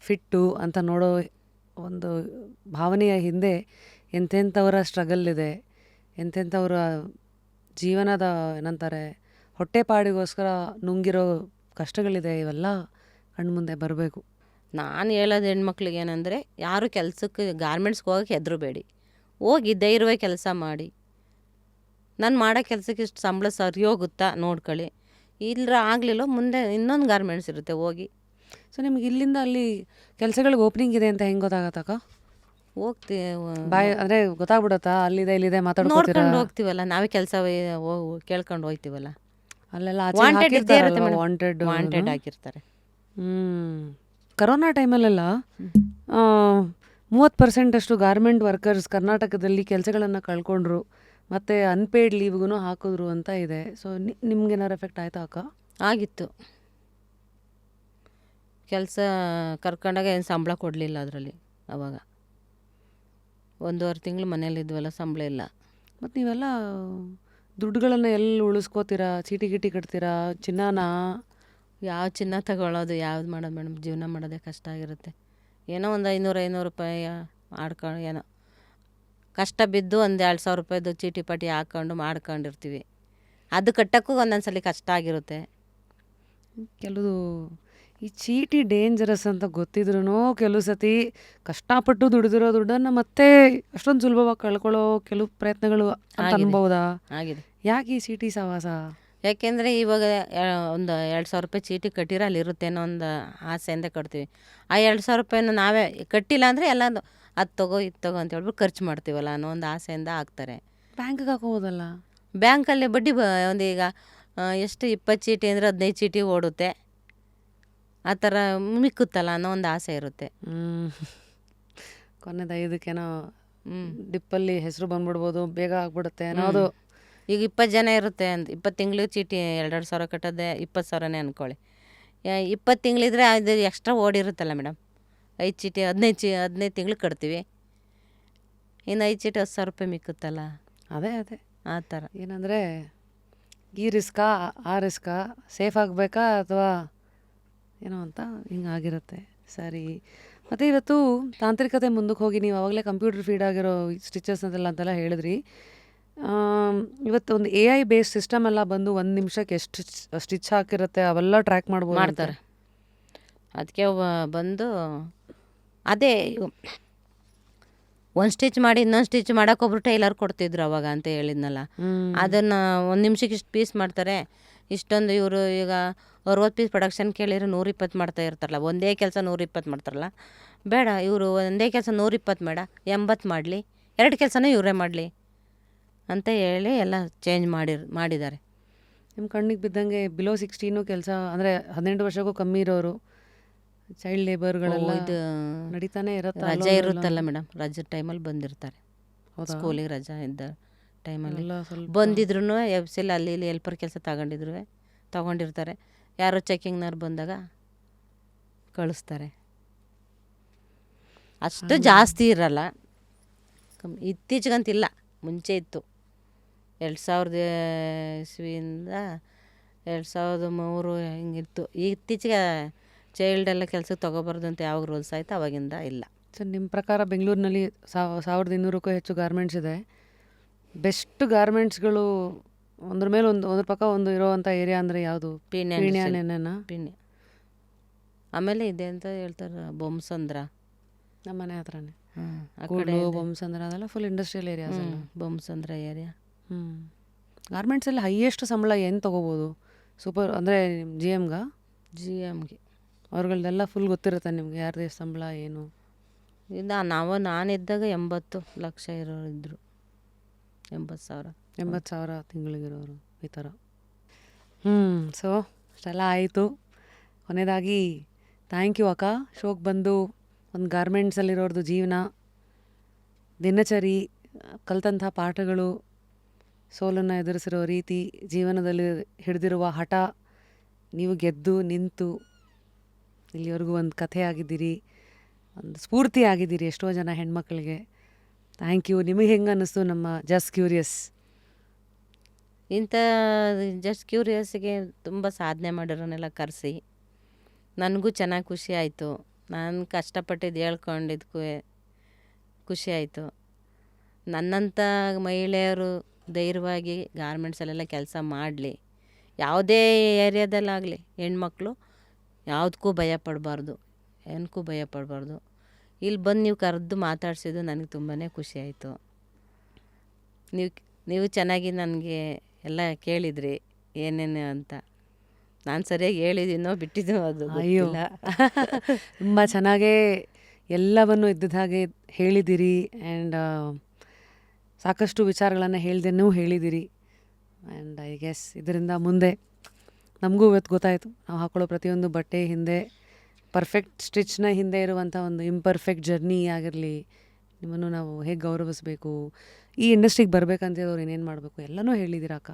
ಫಿಟ್ಟು ಅಂತ ನೋಡೋ ಒಂದು ಭಾವನೆಯ ಹಿಂದೆ ಎಂತೆಂಥವರ ಸ್ಟ್ರಗಲ್ ಇದೆ, ಎಂತೆಂಥವರ ಜೀವನದ ಏನಂತಾರೆ ಹೊಟ್ಟೆಪಾಡಿಗೋಸ್ಕರ ನುಂಗಿರೋ ಕಷ್ಟಗಳಿದೆ, ಇವೆಲ್ಲ ಕಣ್ಮುಂದೆ ಬರಬೇಕು. ನಾನು ಹೇಳೋದು ಹೆಣ್ಮಕ್ಳಿಗೆ ಏನಂದರೆ, ಯಾರು ಕೆಲಸಕ್ಕೆ ಗಾರ್ಮೆಂಟ್ಸ್ಗೆ ಹೋಗೋಕ್ಕೆ ಹೆದರಬೇಡಿ, ಹೋಗಿ ಧೈರ್ಯವಾಗಿ ಕೆಲಸ ಮಾಡಿ. ನಾನು ಮಾಡೋ ಕೆಲಸಕ್ಕೆ ಇಷ್ಟು ಸಂಬಳ ಸರಿ ಹೋಗುತ್ತಾ ನೋಡ್ಕೊಳ್ಳಿ, ಇಲ್ಲ ಆಗಲಿಲ್ಲ ಮುಂದೆ ಇನ್ನೊಂದು ಗಾರ್ಮೆಂಟ್ಸ್ ಇರುತ್ತೆ, ಹೋಗಿ. ಸೊ ನಿಮ್ಗೆ ಇಲ್ಲಿಂದ ಅಲ್ಲಿ ಕೆಲಸಗಳಿಗೆ ಓಪನಿಂಗ್ ಇದೆ ಅಂತ ಹೆಂಗೆ ಗೊತ್ತಾಗತ್ತಕ್ಕ? ಅಂದರೆ ಗೊತ್ತಾಗ್ಬಿಡುತ್ತಾ ಅಲ್ಲಿದೆ ಇಲ್ಲಿದೆ ನೋಡ್ಕೊಂಡು ಹೋಗ್ತೀವಲ್ಲ, ನಾವೇ ಕೆಲಸ ಕೇಳ್ಕೊಂಡು ಹೋಗ್ತೀವಲ್ಲ, ಅಲ್ಲೆಲ್ಲ ವಾಂಟೆಡ್ ಹಾಕಿರ್ತಾರೆ. ಕರೋನಾ ಟೈಮಲ್ಲೆಲ್ಲ 30% ಅಷ್ಟು ಗಾರ್ಮೆಂಟ್ ವರ್ಕರ್ಸ್ ಕರ್ನಾಟಕದಲ್ಲಿ ಕೆಲಸಗಳನ್ನು ಕಳ್ಕೊಂಡ್ರು, ಮತ್ತು ಅನ್ಪೇಯ್ಡ್ ಲೀವ್ಗೂ ಹಾಕಿದ್ರು ಅಂತ ಇದೆ. ಸೊ ನಿಮ್ಗೇನಾರು ಎಫೆಕ್ಟ್ ಆಯ್ತಾ ಅಕ್ಕ? ಆಗಿತ್ತು. ಕೆಲಸ ಕರ್ಕೊಂಡಾಗ ಏನು ಸಂಬಳ ಕೊಡಲಿಲ್ಲ ಅದರಲ್ಲಿ. ಅವಾಗ 1.5 ತಿಂಗಳು ಮನೇಲಿದ್ವಲ್ಲ, ಸಂಬಳ ಇಲ್ಲ. ಮತ್ತು ನೀವೆಲ್ಲ ದುಡ್ಡುಗಳನ್ನು ಎಲ್ಲಿ ಉಳಿಸ್ಕೋತೀರಾ? ಚೀಟಿ ಗಿಟಿ ಕಟ್ತೀರಾ? ಚಿನ್ನನ ಯಾವ ಚಿನ್ನ ತಗೊಳ್ಳೋದು, ಯಾವ್ದು ಮಾಡೋದು ಮೇಡಮ್? ಜೀವನ ಮಾಡೋದೇ ಕಷ್ಟ ಆಗಿರುತ್ತೆ. ಏನೋ ಒಂದು 500 ರೂಪಾಯಿ ಆಡ್ಕೊಂಡು, ಏನೋ ಕಷ್ಟ ಬಿದ್ದು ಒಂದು 2,000 ರೂಪಾಯಿದು ಚೀಟಿ ಪಾಟಿ ಹಾಕ್ಕೊಂಡು ಮಾಡ್ಕೊಂಡಿರ್ತೀವಿ. ಅದು ಕಟ್ಟೋಕ್ಕೂ ಒಂದೊಂದ್ಸಲಿ ಕಷ್ಟ ಆಗಿರುತ್ತೆ. ಕೆಲವು ಈ ಚೀಟಿ ಡೇಂಜರಸ್ ಅಂತ ಗೊತ್ತಿದ್ರೂ ಕೆಲವು ಸತಿ ಕಷ್ಟಪಟ್ಟು ದುಡಿದಿರೋ ದುಡ್ಡನ್ನು ಮತ್ತೆ ಅಷ್ಟೊಂದು ಸುಲಭವಾಗಿ ಕಳ್ಕೊಳ್ಳೋ ಕೆಲವು ಪ್ರಯತ್ನಗಳು ಅಂತ ಅನ್ಬೋದಾ? ಆಗಿದೆ. ಯಾಕೆ ಈ ಚೀಟಿ ಸಹವಾಸ? ಯಾಕೆಂದರೆ ಇವಾಗ ಒಂದು 2,000 ರೂಪಾಯಿ ಚೀಟಿ ಕಟ್ಟಿರೋ ಅಲ್ಲಿರುತ್ತೆ ಅನ್ನೋ ಒಂದು ಆಸೆಯಿಂದ ಕಟ್ತೀವಿ. ಆ 2,000 ರೂಪಾಯಿನ ನಾವೇ ಕಟ್ಟಿಲ್ಲ ಅಂದರೆ ಎಲ್ಲ ಅದು ತಗೋ ಇದು ತಗೋ ಅಂತ ಹೇಳ್ಬಿಟ್ಟು ಖರ್ಚು ಮಾಡ್ತೀವಲ್ಲ ಅನ್ನೋ ಒಂದು ಆಸೆಯಿಂದ ಹಾಕ್ತಾರೆ. ಬ್ಯಾಂಕ್ಗೆ ಹಾಕೋಬೋದಲ್ಲ? ಬ್ಯಾಂಕಲ್ಲಿ ಬಡ್ಡಿ ಒಂದು ಈಗ ಎಷ್ಟು 20 ಚೀಟಿ ಅಂದರೆ 15 ಚೀಟಿ ಓಡುತ್ತೆ, ಆ ಥರ ಮಿಕ್ಕುತ್ತಲ್ಲ ಅನ್ನೋ ಒಂದು ಆಸೆ ಇರುತ್ತೆ. ಕೊನೆದು 5ಏನೋ ಡಿಪ್ಪಲ್ಲಿ ಹೆಸರು ಬಂದ್ಬಿಡ್ಬೋದು, ಬೇಗ ಆಗ್ಬಿಡುತ್ತೆ ಅನ್ನೋದು ಈಗ 20 ಜನ ಇರುತ್ತೆ ಅಂತ 20 ತಿಂಗ್ಳಿಗೆ ಚೀಟಿ 2 ಸಾವಿರ ಕಟ್ಟೋದೇ 20 ಸಾವಿರನೇ ಅಂದ್ಕೊಳ್ಳಿ. 20 ತಿಂಗಳಿದ್ರೆ ಅದು ಎಕ್ಸ್ಟ್ರಾ ಓಡಿರುತ್ತಲ್ಲ ಮೇಡಮ್. 5 ಚೀಟಿ 15 ತಿಂಗ್ಳಿಗೆ ಕಟ್ತೀವಿ, ಇನ್ನು 5 ಚೀಟಿ 10 ಸಾವಿರ ರೂಪಾಯಿ ಮಿಕ್ಕುತ್ತಲ್ಲ, ಅದೇ ಆ ಥರ. ಏನಂದರೆ ಈ ರಿಸ್ಕಾ ಆ ರಿಸ್ಕಾ ಸೇಫ್ ಆಗಬೇಕಾ ಅಥವಾ ಏನೋ ಅಂತ ಹಿಂಗಾಗಿರುತ್ತೆ. ಸರಿ, ಮತ್ತು ಇವತ್ತು ತಾಂತ್ರಿಕತೆ ಮುಂದಕ್ಕೆ ಹೋಗಿ ನೀವು ಆವಾಗಲೇ ಕಂಪ್ಯೂಟರ್ ಫೀಡ್ ಆಗಿರೋ ಸ್ಟಿಚಸ್ ಅಂತೆಲ್ಲ ಹೇಳಿದ್ರಿ. ಇವತ್ತು ಒಂದು AI ಬೇಸ್ಡ್ ಸಿಸ್ಟಮ್ ಎಲ್ಲ ಬಂದು 1 ನಿಮಿಷಕ್ಕೆ ಎಷ್ಟು ಸ್ಟಿಚ್ ಹಾಕಿರುತ್ತೆ ಅವೆಲ್ಲ ಟ್ರ್ಯಾಕ್ ಮಾಡ್ಬೋದು ಮಾಡ್ತಾರೆ. ಅದಕ್ಕೆ ಬಂದು ಅದೇ ಒಂದು ಸ್ಟಿಚ್ ಮಾಡಿ ಇನ್ನೊಂದು ಸ್ಟಿಚ್ ಮಾಡೋಕ್ಕೊಬ್ರು ಟೈಲರ್ ಕೊಡ್ತಿದ್ರು ಅವಾಗ ಅಂತ ಹೇಳಿದ್ನಲ್ಲ. ಅದನ್ನು 1 ನಿಮಿಷಕ್ಕೆ ಇಷ್ಟು ಪೀಸ್ ಮಾಡ್ತಾರೆ. ಇಷ್ಟೊಂದು ಇವರು ಈಗ 60 ಪೀಸ್ ಪ್ರೊಡಕ್ಷನ್ ಕೇಳಿದ್ರೆ 120 ಮಾಡ್ತಾ ಇರ್ತಾರಲ್ಲ, ಒಂದೇ ಕೆಲಸ 120 ಮಾಡ್ತಾರಲ್ಲ. ಬೇಡ, ಇವರು ಒಂದೇ ಕೆಲಸ 120 ಬೇಡ, 80 ಮಾಡಲಿ, 2 ಕೆಲಸನೂ ಇವರೇ ಮಾಡಲಿ ಅಂತ ಹೇಳಿ ಎಲ್ಲ ಚೇಂಜ್ ಮಾಡಿದ್ದಾರೆ. ನಿಮ್ಮ ಕಣ್ಣಿಗೆ ಬಿದ್ದಂಗೆ ಬಿಲೋ 16 ಕೆಲಸ ಅಂದರೆ 18 ವರ್ಷಕ್ಕೂ ಕಮ್ಮಿ ಇರೋರು, ಚೈಲ್ಡ್ ಲೇಬರ್ಗಳೆಲ್ಲ ಇದು ನಡೀತಾನೆ ಇರುತ್ತೆ. ರಜೆ ಇರುತ್ತಲ್ಲ ಮೇಡಮ್, ರಜೆ ಟೈಮಲ್ಲಿ ಬಂದಿರ್ತಾರೆ. ಸ್ಕೂಲಿಗೆ ರಜಾ ಇದ್ದ ಟೈಮಲ್ಲಿ ಸ್ವಲ್ಪ ಬಂದಿದ್ರು ಎಫ್ಸಿಲ್ ಅಲ್ಲಿ ಇಲ್ಲಿ ಹೆಲ್ಪರ್ ಕೆಲಸ ತಗೊಂಡಿರ್ತಾರೆ. ಯಾರೋ ಚೆಕಿಂಗ್ನವ್ರು ಬಂದಾಗ ಕಳಿಸ್ತಾರೆ. ಅಷ್ಟು ಜಾಸ್ತಿ ಇರಲ್ಲ, ಇತ್ತೀಚೆಗಂತಿಲ್ಲ, ಮುಂಚೆ ಇತ್ತು. 2000 ಇಸ್ವಿಯಿಂದ 2003 ಹಿಂಗಿತ್ತು. ಇತ್ತೀಚೆಗೆ ಚೈಲ್ಡ್ ಎಲ್ಲ ಕೆಲಸಕ್ಕೆ ತೊಗೋಬಾರ್ದು ಅಂತ ಯಾವಾಗ ರೂಲ್ಸ್ ಆಯಿತು ಅವಾಗಿಂದ ಇಲ್ಲ. ಸರ್, ನಿಮ್ಮ ಪ್ರಕಾರ ಬೆಂಗಳೂರಿನಲ್ಲಿ 1200ಕ್ಕೂ ಹೆಚ್ಚು ಗಾರ್ಮೆಂಟ್ಸ್ ಇದೆ. ಬೆಸ್ಟ್ ಗಾರ್ಮೆಂಟ್ಸ್ಗಳು ಒಂದ್ರ ಮೇಲೆ ಒಂದ್ರ ಪಕ್ಕ ಒಂದು ಇರೋವಂಥ ಏರಿಯಾ ಅಂದರೆ ಯಾವುದು? ಪೀಣ್ಯನೇನಾ? ಪಿಣ್ಯ. ಆಮೇಲೆ ಇದೆ ಅಂತ ಹೇಳ್ತಾರೆ ಬೊಮ್ಮಸಂದ್ರ, ನಮ್ಮ ಮನೆ ಹತ್ರನೇ. ಆ ಕಡೆ ಕೂಡ್ಲು, ಬೊಮ್ಮಸಂದ್ರ ಅದೆಲ್ಲ ಫುಲ್ ಇಂಡಸ್ಟ್ರಿಯಲ್ ಏರಿಯಾಸ್ ಅಲ್ಲ. ಬೊಮ್ಮಸಂದ್ರ ಏರಿಯಾ. ಗಾರ್ಮೆಂಟ್ಸಲ್ಲಿ ಹೈಯೆಸ್ಟ್ ಸಂಬಳ ಏನು ತೊಗೋಬೋದು? ಸೂಪರ್ ಅಂದರೆ GMಗೆ ಅವ್ರಗಳ್ದೆಲ್ಲ ಫುಲ್ ಗೊತ್ತಿರುತ್ತೆ ನಿಮಗೆ, ಯಾರ್ದು ಎಷ್ಟು ಸಂಬಳ ಏನು? ಇಲ್ಲ, ನಾನಿದ್ದಾಗ 80 ಲಕ್ಷ ಇರೋರು ಇದ್ದರು. 80,000 ತಿಂಗಳಿಗಿರೋರು ಈ ಥರ. ಸೊ ಅಷ್ಟೆಲ್ಲ ಆಯಿತು. ಕೊನೆಯದಾಗಿ ಥ್ಯಾಂಕ್ ಯು ಅಕ್ಕ, ಶೋಕ್ ಬಂದು ಒಂದು ಗಾರ್ಮೆಂಟ್ಸಲ್ಲಿರೋರ್ದು ಜೀವನ, ದಿನಚರಿ, ಕಲ್ತಂಥ ಪಾಠಗಳು, ಸೋಲನ್ನು ಎದುರಿಸಿರೋ ರೀತಿ, ಜೀವನದಲ್ಲಿ ಹಿಡಿದಿರುವ ಹಠ, ನೀವು ಗೆದ್ದು ನಿಂತು ಇಲ್ಲಿವರೆಗೂ ಒಂದು ಕಥೆ ಆಗಿದ್ದೀರಿ, ಒಂದು ಸ್ಫೂರ್ತಿ ಆಗಿದ್ದೀರಿ ಎಷ್ಟೋ ಜನ ಹೆಣ್ಮಕ್ಳಿಗೆ. Thank you. ನಿಮಗೆ ಹೆಂಗೆ ಅನ್ನಿಸ್ತು ನಮ್ಮ ಜಸ್ಟ್ ಕ್ಯೂರಿಯಸ್? ಇಂಥ ಜಸ್ಟ್ ಕ್ಯೂರಿಯಸ್ಗೆ ತುಂಬ ಸಾಧನೆ ಮಾಡಿರೋನೆಲ್ಲ ಕರೆಸಿ ನನಗೂ ಚೆನ್ನಾಗಿ ಖುಷಿ ಆಯಿತು. ನಾನು ಕಷ್ಟಪಟ್ಟಿದ್ದು ಹೇಳ್ಕೊಂಡಿದ್ದಕ್ಕೂ ಖುಷಿ ಆಯಿತು. ನನ್ನಂಥ ಮಹಿಳೆಯರು ಧೈರ್ಯವಾಗಿ ಗಾರ್ಮೆಂಟ್ಸಲ್ಲೆಲ್ಲ ಕೆಲಸ ಮಾಡಲಿ, ಯಾವುದೇ ಏರಿಯಾದಲ್ಲಾಗಲಿ ಹೆಣ್ಮಕ್ಳು ಯಾವುದಕ್ಕೂ ಭಯಪಡಬಾರ್ದು, ಏನಕ್ಕೂ ಭಯಪಡಬಾರ್ದು. ಇಲ್ಲಿ ಬಂದು ನೀವು ಕರೆದು ಮಾತಾಡಿಸಿದ್ದು ನನಗೆ ತುಂಬಾ ಖುಷಿ ಆಯಿತು. ನೀವು ಚೆನ್ನಾಗಿ ನನಗೆ ಎಲ್ಲ ಕೇಳಿದ್ರಿ ಏನೇನು ಅಂತ. ನಾನು ಸರಿಯಾಗಿ ಹೇಳಿದ್ದೀನೋ ಬಿಟ್ಟಿದ್ದೋ ಅದು ಗೊತ್ತಿಲ್ಲ. ತುಂಬ ಚೆನ್ನಾಗೇ ಎಲ್ಲವನ್ನು ಇದ್ದದ ಹಾಗೆ ಹೇಳಿದಿರಿ. ಆ್ಯಂಡ್ ಸಾಕಷ್ಟು ವಿಚಾರಗಳನ್ನು ಹೇಳ್ದೇನೂ ಹೇಳಿದಿರಿ. ಆ್ಯಂಡ್ ಐ ಗೆಸ್ ಇದರಿಂದ ಮುಂದೆ ನಮಗೂ ಇವತ್ತು ಗೊತ್ತಾಯಿತು, ನಾವು ಹಾಕೊಳ್ಳೋ ಪ್ರತಿಯೊಂದು ಬಟ್ಟೆ ಹಿಂದೆ, ಪರ್ಫೆಕ್ಟ್ ಸ್ಟಿಚ್ನ ಹಿಂದೆ ಇರುವಂಥ ಒಂದು ಇಂಪರ್ಫೆಕ್ಟ್ ಜರ್ನಿ ಆಗಿರಲಿ, ನಿಮ್ಮನ್ನು ನಾವು ಹೇಗೆ ಗೌರವಿಸಬೇಕು, ಈ ಇಂಡಸ್ಟ್ರಿಗೆ ಬರಬೇಕಂತಿರೋರು ಏನೇನು ಮಾಡಬೇಕು ಎಲ್ಲನೂ ಹೇಳಿದ್ದೀರಾ ಅಕ್ಕ.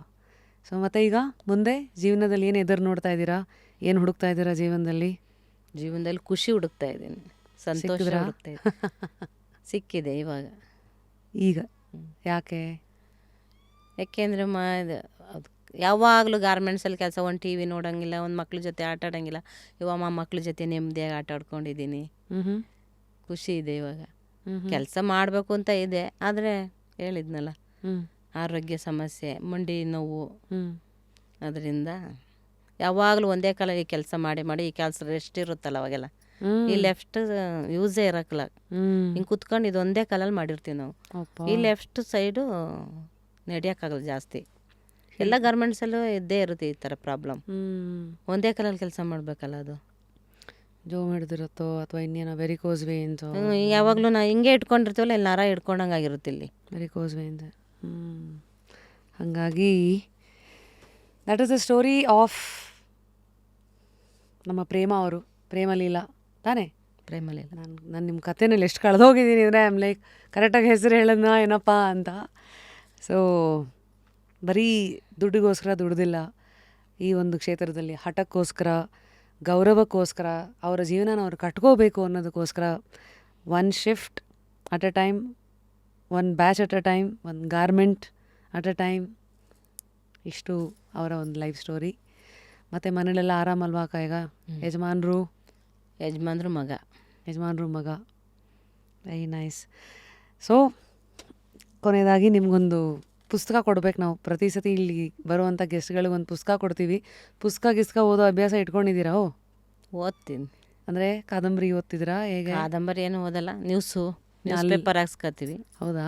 ಸೊ ಮತ್ತು ಈಗ ಮುಂದೆ ಜೀವನದಲ್ಲಿ ಏನು ಎದುರು ನೋಡ್ತಾ ಇದ್ದೀರಾ, ಏನು ಹುಡುಕ್ತಾ ಇದ್ದೀರಾ ಜೀವನದಲ್ಲಿ? ಖುಷಿ ಹುಡುಕ್ತಾ ಇದ್ದೀನಿ, ಸಂತೋಷ ಹುಡುಕ್ತಾ ಇದ್ದೀನಿ. ಸಿಕ್ಕಿದೆ ಇವಾಗ. ಈಗ ಯಾಕೆಂದರೆ ಯಾವಾಗಲೂ ಗಾರ್ಮೆಂಟ್ಸಲ್ಲಿ ಕೆಲಸ, ಒಂದು TV ನೋಡೋಂಗಿಲ್ಲ, ಒಂದು ಮಕ್ಳ ಜೊತೆ ಆಟ ಆಡೋಂಗಿಲ್ಲ. ಇವಾಗ ಮಕ್ಳ ಜೊತೆ ನೆಮ್ಮದಿಯಾಗಿ ಆಟ ಆಡ್ಕೊಂಡಿದ್ದೀನಿ. ಖುಷಿ ಇದೆ ಇವಾಗ. ಕೆಲಸ ಮಾಡಬೇಕು ಅಂತ ಇದೆ, ಆದರೆ ಹೇಳಿದ್ನಲ್ಲ ಆರೋಗ್ಯ ಸಮಸ್ಯೆ, ಮಂಡಿ ನೋವು, ಅದರಿಂದ ಯಾವಾಗಲೂ ಒಂದೇ ಕಾಲಲ್ಲಿ ಕೆಲಸ ಮಾಡಿ ಈ ಕೆಲಸ ರೆಸ್ಟ್ ಇರುತ್ತಲ್ಲ ಅವಾಗೆಲ್ಲ, ಈ ಲೆಫ್ಟ್ ಯೂಸೇ ಇರೋಕ್ಕಲ್ಲ. ಹಿಂಗೆ ಕುತ್ಕೊಂಡು ಇದೊಂದೇ ಕಾಲಲ್ಲಿ ಮಾಡಿರ್ತೀವಿ ನಾವು. ಈ ಲೆಫ್ಟ್ ಸೈಡು ನಡೆಯೋಕ್ಕಾಗಲ್ಲ ಜಾಸ್ತಿ. ಎಲ್ಲ ಗಾರ್ಮೆಂಟ್ಸಲ್ಲೂ ಇದ್ದೇ ಇರುತ್ತೆ ಈ ಥರ ಪ್ರಾಬ್ಲಮ್. ಒಂದೇ ಕಾಲಲ್ಲಿ ಕೆಲಸ ಮಾಡಬೇಕಲ್ಲ, ಅದು ಜೋಮ್ ಹಿಡ್ದಿರುತ್ತೋ ಅಥವಾ ಇನ್ನೇನೋ ವೆರಿಕೋಸ್ ವೇನ್ಸೋ, ಯಾವಾಗಲೂ ನಾವು ಹಿಂಗೆ ಇಟ್ಕೊಂಡಿರ್ತೀವಲ್ಲ, ಇಲ್ಲಿ ನರ ಇಟ್ಕೊಂಡಂಗಾಗಿರುತ್ತೆ ಇಲ್ಲಿ ವೆರಿಕೋಸ್ ವೇನ್ಸ್. ಹಾಗಾಗಿ that is the story of ನಮ್ಮ ಅವರು, ಪ್ರೇಮಲೀಲಾ ತಾನೇ? ಪ್ರೇಮಲೀಲಾ. ನಾನು ನಿಮ್ಮ ಕಥೆನಲ್ಲಿ ಎಷ್ಟು ಕಳೆದೋಗಿದ್ದೀನಿ ಅಂದರೆ ಐಮ್ ಲೈಕ್ ಕರೆಕ್ಟಾಗಿ ಹೆಸರು ಹೇಳೋಣ ಏನಪ್ಪ ಅಂತ. ಸೊ ಬರೀ ದುಡ್ಡಿಗೋಸ್ಕರ ದುಡ್ದಿಲ್ಲ, ಈ ಒಂದು ಕ್ಷೇತ್ರದಲ್ಲಿ ಹಠಕ್ಕೋಸ್ಕರ, ಗೌರವಕ್ಕೋಸ್ಕರ, ಅವರ ಜೀವನನ ಅವ್ರು ಕಟ್ಕೋಬೇಕು ಅನ್ನೋದಕ್ಕೋಸ್ಕರ one shift at a time, one batch at a time, ಒಂದು ಗಾರ್ಮೆಂಟ್ ಅಟ್ ಅ ಟೈಮ್, ಇಷ್ಟು ಅವರ ಒಂದು ಲೈಫ್ ಸ್ಟೋರಿ. ಮತ್ತು ಮನೇಲೆಲ್ಲ ಆರಾಮಲ್ವಾ ಅಕ್ಕ ಈಗ? ಯಜಮಾನ್ರು ಮಗ, ವೆರಿ ನೈಸ್. ಸೊ ಕೊನೆಯದಾಗಿ ನಿಮಗೊಂದು ಪುಸ್ತಕ ಕೊಡ್ಬೇಕು. ನಾವು ಪ್ರತಿ ಸತಿ ಇಲ್ಲಿ ಬರುವಂಥ ಗೆಸ್ಟ್ಗಳಿಗೆ ಒಂದು ಪುಸ್ತಕ ಕೊಡ್ತೀವಿ. ಪುಸ್ತಕ ಓದೋ ಅಭ್ಯಾಸ ಇಟ್ಕೊಂಡಿದ್ದೀರಾ? ಓದ್ತೀನಿ. ಅಂದರೆ ಕಾದಂಬರಿ ಓದ್ತಿದ್ದೀರಾ ಹೇಗೆ? ಕಾದಂಬರಿ ಏನು ಓದಲ್ಲ, ನ್ಯೂಸ್ ಪೇಪರ್ ಹಾಕ್ಸ್ಕೊತೀವಿ. ಹೌದಾ?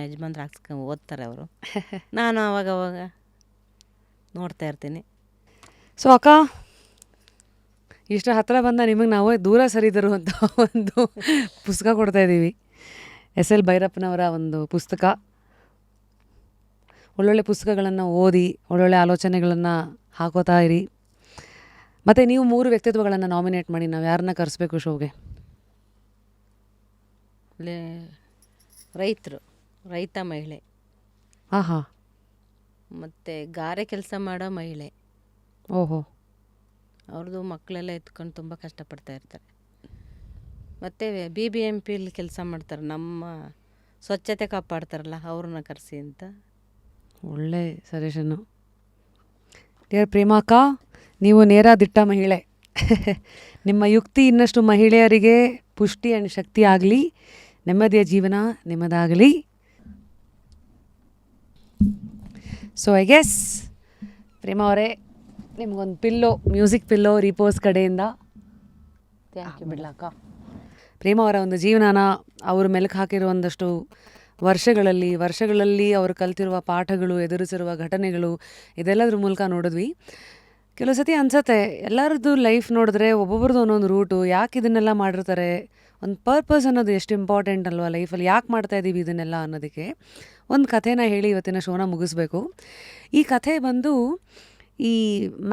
ಯಜಮಾನ್ರು ಓದ್ತಾರೆ ಅವರು. ನಾನು ಅವಾಗ ನೋಡ್ತಾ ಇರ್ತೀನಿ. ಸೊ ಅಕ್ಕ, ಇಷ್ಟು ಹತ್ತಿರ ಬಂದ ನಿಮಗೆ ನಾವು ದೂರ ಸರಿದರು ಅಂತ ಒಂದು ಪುಸ್ತಕ ಕೊಡ್ತಾಯಿದ್ದೀವಿ. ಎಸ್.ಎಲ್. ಭೈರಪ್ಪನವರ ಒಂದು ಪುಸ್ತಕ. ಒಳ್ಳೊಳ್ಳೆ ಪುಸ್ತಕಗಳನ್ನು ಓದಿ ಒಳ್ಳೊಳ್ಳೆ ಆಲೋಚನೆಗಳನ್ನು ಹಾಕೋತಾ ಇರಿ. ಮತ್ತು ನೀವು 3 ವ್ಯಕ್ತಿತ್ವಗಳನ್ನು ನಾಮಿನೇಟ್ ಮಾಡಿ. ನಾವು ಯಾರನ್ನ ಕರೆಸ್ಬೇಕು ಶೋಗೆ? ರೈತ ಮಹಿಳೆ, ಹಾಂ, ಮತ್ತು ಗಾರೆ ಕೆಲಸ ಮಾಡೋ ಮಹಿಳೆ. ಓಹೋ. ಅವ್ರದ್ದು ಮಕ್ಕಳೆಲ್ಲ ಎತ್ಕೊಂಡು ತುಂಬ ಕಷ್ಟಪಡ್ತಾ ಇರ್ತಾರೆ. ಮತ್ತು BBMPಲಿ ಕೆಲಸ ಮಾಡ್ತಾರೆ, ನಮ್ಮ ಸ್ವಚ್ಛತೆ ಕಾಪಾಡ್ತಾರಲ್ಲ, ಅವ್ರನ್ನ ಕರೆಸಿ ಅಂತ. ಒಳ್ಳೆ ಸಜೆಷನ್ನು. ಡಿಯರ್ ಪ್ರೇಮಾಕ, ನೀವು ನೇರ ದಿಟ್ಟ ಮಹಿಳೆ. ನಿಮ್ಮ ಯುಕ್ತಿ ಇನ್ನಷ್ಟು ಮಹಿಳೆಯರಿಗೆ ಪುಷ್ಟಿ ಆ್ಯಂಡ್ ಶಕ್ತಿ ಆಗಲಿ. ನೆಮ್ಮದಿಯ ಜೀವನ ನಿಮ್ಮದಾಗಲಿ. ಸೊ ಐ ಗೆಸ್ ಪ್ರೇಮ ಅವರೇ, ನಿಮ್ಗೊಂದು ಮ್ಯೂಸಿಕ್ ಪಿಲ್ಲೋ ರಿಪೋಸ್ ಕಡೆಯಿಂದ ಥ್ಯಾಂಕ್ ಯು ಬಿಡ್ಲಾಕ. ಪ್ರೇಮ ಅವರ ಒಂದು ಜೀವನನ ಅವರು ಮೆಲುಕು ಹಾಕಿರೋ ಒಂದಷ್ಟು ವರ್ಷಗಳಲ್ಲಿ ಅವರು ಕಲ್ತಿರುವ ಪಾಠಗಳು, ಎದುರಿಸಿರುವ ಘಟನೆಗಳು, ಇದೆಲ್ಲದ್ರ ಮೂಲಕ ನೋಡಿದ್ವಿ. ಕೆಲವು ಸತಿ ಅನ್ಸತ್ತೆ, ಎಲ್ಲರದ್ದು ಲೈಫ್ ನೋಡಿದ್ರೆ ಒಬ್ಬೊಬ್ರದ್ದು ಒಂದೊಂದು ರೂಟು. ಯಾಕೆ ಇದನ್ನೆಲ್ಲ ಮಾಡಿರ್ತಾರೆ? ಒಂದು ಪರ್ಪಸ್ ಅನ್ನೋದು ಎಷ್ಟು ಇಂಪಾರ್ಟೆಂಟ್ ಅಲ್ವಾ ಲೈಫಲ್ಲಿ? ಯಾಕೆ ಮಾಡ್ತಾಯಿದ್ದೀವಿ ಇದನ್ನೆಲ್ಲ ಅನ್ನೋದಕ್ಕೆ ಒಂದು ಕಥೆನ ಹೇಳಿ ಇವತ್ತಿನ ಶೋನ ಮುಗಿಸ್ಬೇಕು. ಈ ಕಥೆ ಬಂದು ಈ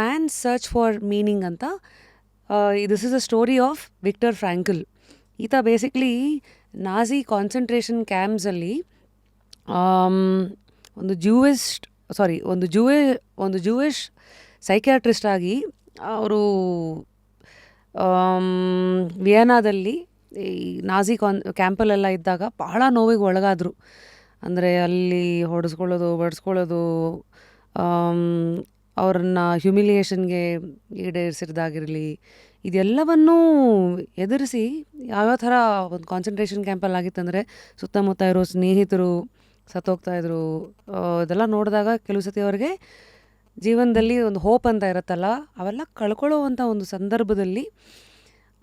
ಮ್ಯಾನ್ಸ್ ಸರ್ಚ್ ಫಾರ್ ಮೀನಿಂಗ್ ಅಂತ. This is a story of Victor Frankl. ಈತ ಬೇಸಿಕ್ಲಿ ನಾಜಿ ಕಾನ್ಸಂಟ್ರೇಷನ್ ಕ್ಯಾಂಪ್ಸಲ್ಲಿ ಒಂದು ಜೂಯಿಷ್ ಸೈಕ್ಯಾಟ್ರಿಸ್ಟ್ ಆಗಿ ಅವರು ವಿಯೆನಾದಲ್ಲಿ ಈ ನಾಜಿ ಕ್ಯಾಂಪಲ್ಲೆಲ್ಲ ಇದ್ದಾಗ ಬಹಳ ನೋವಿಗೆ ಒಳಗಾದರು. ಅಂದರೆ ಅಲ್ಲಿ ಹೊಡೆಸ್ಕೊಳ್ಳೋದು, ಬಡಿಸ್ಕೊಳ್ಳೋದು, ಅವರನ್ನು ಹ್ಯುಮಿಲಿಯೇಷನ್ಗೆ ಈಡೇರಿಸಿದಾಗಿರಲಿ, ಇದೆಲ್ಲವನ್ನೂ ಎದುರಿಸಿ ಯಾವ್ಯಾವ ಥರ ಒಂದು ಕಾನ್ಸಂಟ್ರೇಷನ್ ಕ್ಯಾಂಪಲ್ಲಿ ಆಗಿತ್ತಂದರೆ ಸುತ್ತಮುತ್ತ ಇರೋ ಸ್ನೇಹಿತರು ಸತ್ತೋಗ್ತಾಯಿದ್ರು. ಇದೆಲ್ಲ ನೋಡಿದಾಗ ಕೆಲವು ಸತಿ ಅವ್ರಿಗೆ ಜೀವನದಲ್ಲಿ ಒಂದು ಹೋಪ್ ಅಂತ ಇರುತ್ತಲ್ಲ, ಅವೆಲ್ಲ ಕಳ್ಕೊಳ್ಳೋವಂಥ ಒಂದು ಸಂದರ್ಭದಲ್ಲಿ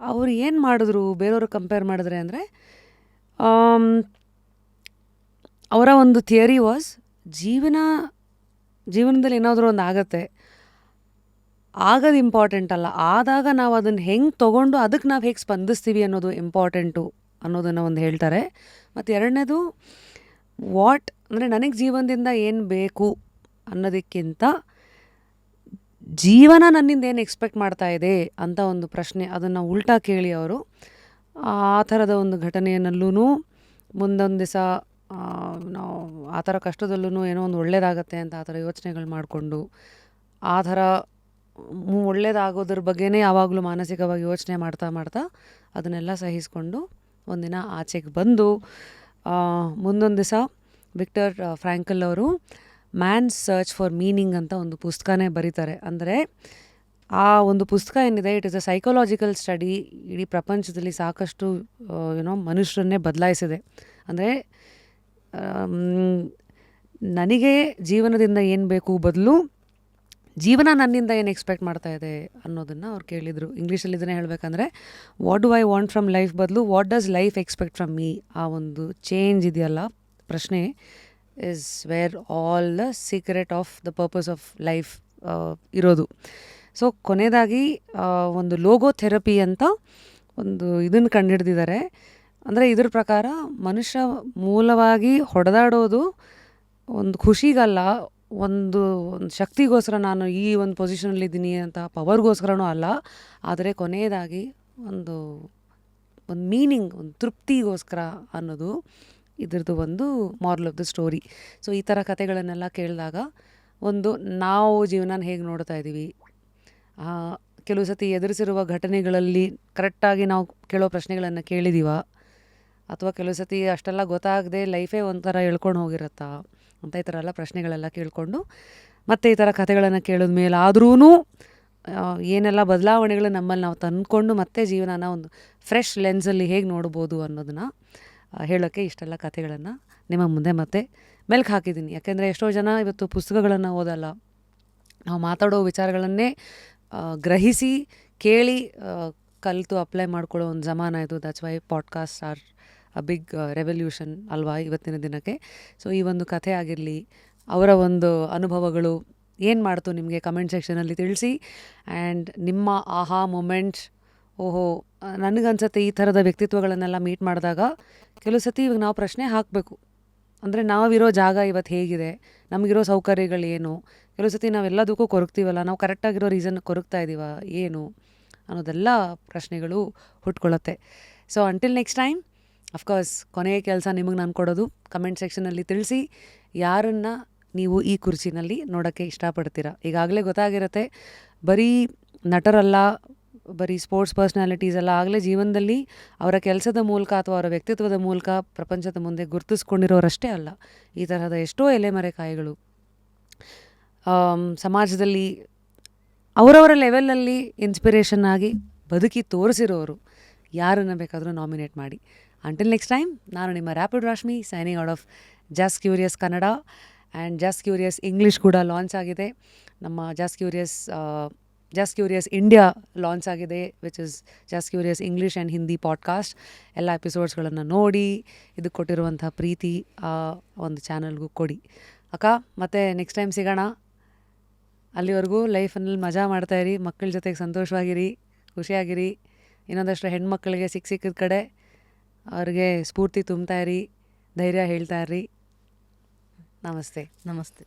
ಅವರು ಏನು ಮಾಡಿದ್ರು ಬೇರೆಯವ್ರಿಗೆ ಕಂಪೇರ್ ಮಾಡಿದ್ರೆ ಅಂದರೆ, ಅವರ ಒಂದು ಥಿಯರಿ ವಾಸ್ ಜೀವನದಲ್ಲಿ ಏನಾದರೂ ಒಂದು ಆಗತ್ತೆ, ಆಗೋದು ಇಂಪಾರ್ಟೆಂಟ್ ಅಲ್ಲ, ಆದಾಗ ನಾವು ಅದನ್ನು ಹೆಂಗೆ ತೊಗೊಂಡು ಅದಕ್ಕೆ ನಾವು ಹೇಗೆ ಸ್ಪಂದಿಸ್ತೀವಿ ಅನ್ನೋದು ಇಂಪಾರ್ಟೆಂಟು ಅನ್ನೋದನ್ನು ಒಂದು ಹೇಳ್ತಾರೆ. ಮತ್ತು ಎರಡನೇದು ಅಂದರೆ ನನಗೆ ಜೀವನದಿಂದ ಏನು ಬೇಕು ಅನ್ನೋದಕ್ಕಿಂತ ಜೀವನ ನನ್ನಿಂದ ಏನು ಎಕ್ಸ್ಪೆಕ್ಟ್ ಮಾಡ್ತಾ ಇದೆ ಅಂತ ಒಂದು ಪ್ರಶ್ನೆ, ಅದನ್ನು ಉಲ್ಟಾ ಕೇಳಿ ಅವರು ಆ ಥರದ ಒಂದು ಘಟನೆಯಲ್ಲೂ ಮುಂದೊಂದು ದಿವಸ ನಾವು ಆ ಥರ ಕಷ್ಟದಲ್ಲೂ ಏನೋ ಒಂದು ಒಳ್ಳೇದಾಗತ್ತೆ ಅಂತ ಆ ಥರ ಯೋಚನೆಗಳು ಮಾಡಿಕೊಂಡು ಆ ಥರ ಒಳ್ಳೇದಾಗೋದ್ರ ಬಗ್ಗೆನೇ ಯಾವಾಗಲೂ ಮಾನಸಿಕವಾಗಿ ಯೋಚನೆ ಮಾಡ್ತಾ ಅದನ್ನೆಲ್ಲ ಸಹಿಸ್ಕೊಂಡು ಒಂದಿನ ಆಚೆಗೆ ಬಂದು ಮುಂದೊಂದು ದಿವಸ ವಿಕ್ಟರ್ ಫ್ರ್ಯಾಂಕಲ್ ಅವರು ಮ್ಯಾನ್ಸ್ ಸರ್ಚ್ ಫಾರ್ ಮೀನಿಂಗ್ ಅಂತ ಒಂದು ಪುಸ್ತಕನೇ ಬರೀತಾರೆ. ಅಂದರೆ ಆ ಒಂದು ಪುಸ್ತಕ ಏನಿದೆ, it is a psychological study. ಇಡೀ ಪ್ರಪಂಚದಲ್ಲಿ ಸಾಕಷ್ಟು ಮನುಷ್ಯರನ್ನೇ ಬದಲಾಯಿಸಿದೆ. ಅಂದರೆ ನನಗೆ ಜೀವನದಿಂದ ಏನು ಬೇಕು ಬದಲು ಜೀವನ ನನ್ನಿಂದ ಏನು ಎಕ್ಸ್ಪೆಕ್ಟ್ ಮಾಡ್ತಾ ಇದೆ ಅನ್ನೋದನ್ನು ಅವ್ರು ಕೇಳಿದರು. ಇಂಗ್ಲೀಷಲ್ಲಿ ಇದನ್ನೇ ಹೇಳಬೇಕಂದ್ರೆ, what do I want from life ಬದಲು what does life expect from me. ಆ ಒಂದು ಚೇಂಜ್ ಇದೆಯಲ್ಲ ಪ್ರಶ್ನೆ is where all the secret of the purpose of life ಇರೋದು. ಸೊ ಕೊನೆಯದಾಗಿ ಒಂದು ಲೋಗೋಥೆರಪಿ ಅಂತ ಒಂದು ಇದನ್ನು ಕಂಡುಹಿಡ್ದಿದ್ದಾರೆ. ಅಂದರೆ ಇದ್ರ ಪ್ರಕಾರ ಮನುಷ್ಯ ಮೂಲವಾಗಿ ಹೊಡೆದಾಡೋದು ಒಂದು ಖುಷಿಗಲ್ಲ, ಒಂದು ಶಕ್ತಿಗೋಸ್ಕರ, ನಾನು ಈ ಒಂದು ಪೊಸಿಷನಲ್ಲಿದ್ದೀನಿ ಅಂತ ಪವರ್ಗೋಸ್ಕರನೂ ಅಲ್ಲ, ಆದರೆ ಕೊನೆಯದಾಗಿ ಒಂದು ಮೀನಿಂಗ್, ಒಂದು ತೃಪ್ತಿಗೋಸ್ಕರ ಅನ್ನೋದು ಇದ್ರದ್ದು ಒಂದು moral of the story. So ಈ ಥರ ಕಥೆಗಳನ್ನೆಲ್ಲ ಕೇಳಿದಾಗ ಒಂದು ನಾವು ಜೀವನನ ಹೇಗೆ ನೋಡ್ತಾ ಇದ್ದೀವಿ, ಕೆಲವು ಸತಿ ಎದುರಿಸಿರುವ ಘಟನೆಗಳಲ್ಲಿ ಕರೆಕ್ಟಾಗಿ ನಾವು ಕೇಳೋ ಪ್ರಶ್ನೆಗಳನ್ನು ಕೇಳಿದ್ದೀವ, ಅಥವಾ ಕೆಲವು ಸತಿ ಅಷ್ಟೆಲ್ಲ ಗೊತ್ತಾಗದೆ ಲೈಫೇ ಒಂಥರ ಎಳ್ಕೊಂಡು ಹೋಗಿರತ್ತಾ ಅಂತ ಈ ಥರ ಎಲ್ಲ ಪ್ರಶ್ನೆಗಳೆಲ್ಲ ಕೇಳಿಕೊಂಡು ಮತ್ತು ಈ ಥರ ಕಥೆಗಳನ್ನು ಕೇಳಿದ ಮೇಲೆ ಆದ್ರೂ ಏನೆಲ್ಲ ಬದಲಾವಣೆಗಳು ನಮ್ಮಲ್ಲಿ ನಾವು ತಂದ್ಕೊಂಡು ಮತ್ತೆ ಜೀವನನ ಒಂದು ಫ್ರೆಶ್ ಲೆನ್ಸಲ್ಲಿ ಹೇಗೆ ನೋಡ್ಬೋದು ಅನ್ನೋದನ್ನು ಹೇಳೋಕ್ಕೆ ಇಷ್ಟೆಲ್ಲ ಕಥೆಗಳನ್ನು ನಿಮ್ಮ ಮುಂದೆ ಮತ್ತೆ ಮೆಲ್ಕು ಹಾಕಿದ್ದೀನಿ. ಯಾಕೆಂದರೆ ಎಷ್ಟೋ ಜನ ಇವತ್ತು ಪುಸ್ತಕಗಳನ್ನು ಓದಲ್ಲ, ನಾವು ಮಾತಾಡೋ ವಿಚಾರಗಳನ್ನೇ ಗ್ರಹಿಸಿ ಕೇಳಿ ಕಲಿತು ಅಪ್ಲೈ ಮಾಡ್ಕೊಳ್ಳೋ ಒಂದು ಜಮಾನ ಇದು. That's why podcast are a big revolution ಅಲ್ವಾ ಇವತ್ತಿನ ದಿನಕ್ಕೆ. ಸೊ ಈ ಒಂದು ಕಥೆ ಆಗಿರಲಿ, ಅವರ ಒಂದು ಅನುಭವಗಳು ಏನು ಮಾಡ್ತು ನಿಮಗೆ ಕಮೆಂಟ್ ಸೆಕ್ಷನಲ್ಲಿ ತಿಳಿಸಿ. ಆ್ಯಂಡ್ ನಿಮ್ಮ ಆಹಾ ಮೊಮೆಂಟ್ಸ್, ಓಹೋ ನನಗನ್ಸುತ್ತೆ ಈ ಥರದ ವ್ಯಕ್ತಿತ್ವಗಳನ್ನೆಲ್ಲ ಮೀಟ್ ಮಾಡಿದಾಗ ಕೆಲವು ಸತಿ ಇವಾಗ ನಾವು ಪ್ರಶ್ನೆ ಹಾಕಬೇಕು. ಅಂದರೆ ನಾವಿರೋ ಜಾಗ ಇವತ್ತು ಹೇಗಿದೆ, ನಮಗಿರೋ ಸೌಕರ್ಯಗಳೇನು, ಕೆಲವು ಸತಿ ನಾವೆಲ್ಲದಕ್ಕೂ ಕೊರಗ್ತೀವಲ್ಲ, ನಾವು ಕರೆಕ್ಟಾಗಿರೋ ರೀಸನ್ ಕೊರಗ್ತಾ ಇದ್ದೀವ ಏನು ಅನ್ನೋದೆಲ್ಲ ಪ್ರಶ್ನೆಗಳು ಹುಟ್ಕೊಳ್ಳುತ್ತೆ. So until next time, of course ಕೊನೆಯ ಕೆಲಸ ನಿಮಗೆ ನಾನು ಕೊಡೋದು, ಕಮೆಂಟ್ ಸೆಕ್ಷನಲ್ಲಿ ತಿಳಿಸಿ ಯಾರನ್ನು ನೀವು ಈ ಕುರ್ಚಿನಲ್ಲಿ ನೋಡೋಕ್ಕೆ ಇಷ್ಟಪಡ್ತೀರಾ. ಈಗಾಗಲೇ ಗೊತ್ತಾಗಿರುತ್ತೆ, ಬರೀ ನಟರಲ್ಲ, ಬರೀ ಸ್ಪೋರ್ಟ್ಸ್ ಪರ್ಸ್ನಾಲಿಟೀಸ್ ಎಲ್ಲ ಆಗಲೇ ಜೀವನದಲ್ಲಿ ಅವರ ಕೆಲಸದ ಮೂಲಕ ಅಥವಾ ಅವರ ವ್ಯಕ್ತಿತ್ವದ ಮೂಲಕ ಪ್ರಪಂಚದ ಮುಂದೆ ಗುರುತಿಸ್ಕೊಂಡಿರೋರಷ್ಟೇ ಅಲ್ಲ, ಈ ತರಹದ ಎಷ್ಟೋ ಎಲೆಮರೆಕಾಯಿಗಳು ಸಮಾಜದಲ್ಲಿ ಅವರವರ ಲೆವೆಲಲ್ಲಿ ಇನ್ಸ್ಪಿರೇಷನ್ ಆಗಿ ಬದುಕಿ ತೋರಿಸಿರೋರು ಯಾರನ್ನು ಬೇಕಾದರೂ ನಾಮಿನೇಟ್ ಮಾಡಿ. ಅಂಟಿಲ್ ನೆಕ್ಸ್ಟ್ ಟೈಮ್, ನಾನು ನಿಮ್ಮ rapid Rashmi, signing out of just curious Kannada. And just curious English ಕೂಡ ಲಾಂಚ್ ಆಗಿದೆ. ನಮ್ಮ ಜಸ್ಟ್ ಕ್ಯೂರಿಯಸ್ ಇಂಡಿಯಾ ಲಾಂಚ್ ಆಗಿದೆ, which is just curious English and Hindi podcast. ಎಲ್ಲ ಎಪಿಸೋಡ್ಸ್ಗಳನ್ನು ನೋಡಿ ಇದಕ್ಕೆ ಕೊಟ್ಟಿರುವಂಥ ಪ್ರೀತಿ ಒಂದು ಚಾನಲ್ಗೂ ಕೊಡಿ ಅಕ್ಕ. ಮತ್ತು ನೆಕ್ಸ್ಟ್ ಟೈಮ್ ಸಿಗೋಣ. ಅಲ್ಲಿವರೆಗೂ ಲೈಫಲ್ಲಿ ಮಜಾ ಮಾಡ್ತಾಯಿರಿ, ಮಕ್ಕಳ ಜೊತೆಗೆ ಸಂತೋಷವಾಗಿರಿ, ಖುಷಿಯಾಗಿರಿ. ಇನ್ನೊಂದಷ್ಟು ಹೆಣ್ಮಕ್ಳಿಗೆ ಸಿಕ್ಕಿದ ಕಡೆ ಅವ್ರಿಗೆ ಸ್ಫೂರ್ತಿ ತುಂಬ್ತಾಯಿರಿ, ಧೈರ್ಯ ಹೇಳ್ತಾಯಿರಿ. ನಮಸ್ತೆ. ನಮಸ್ತೆ.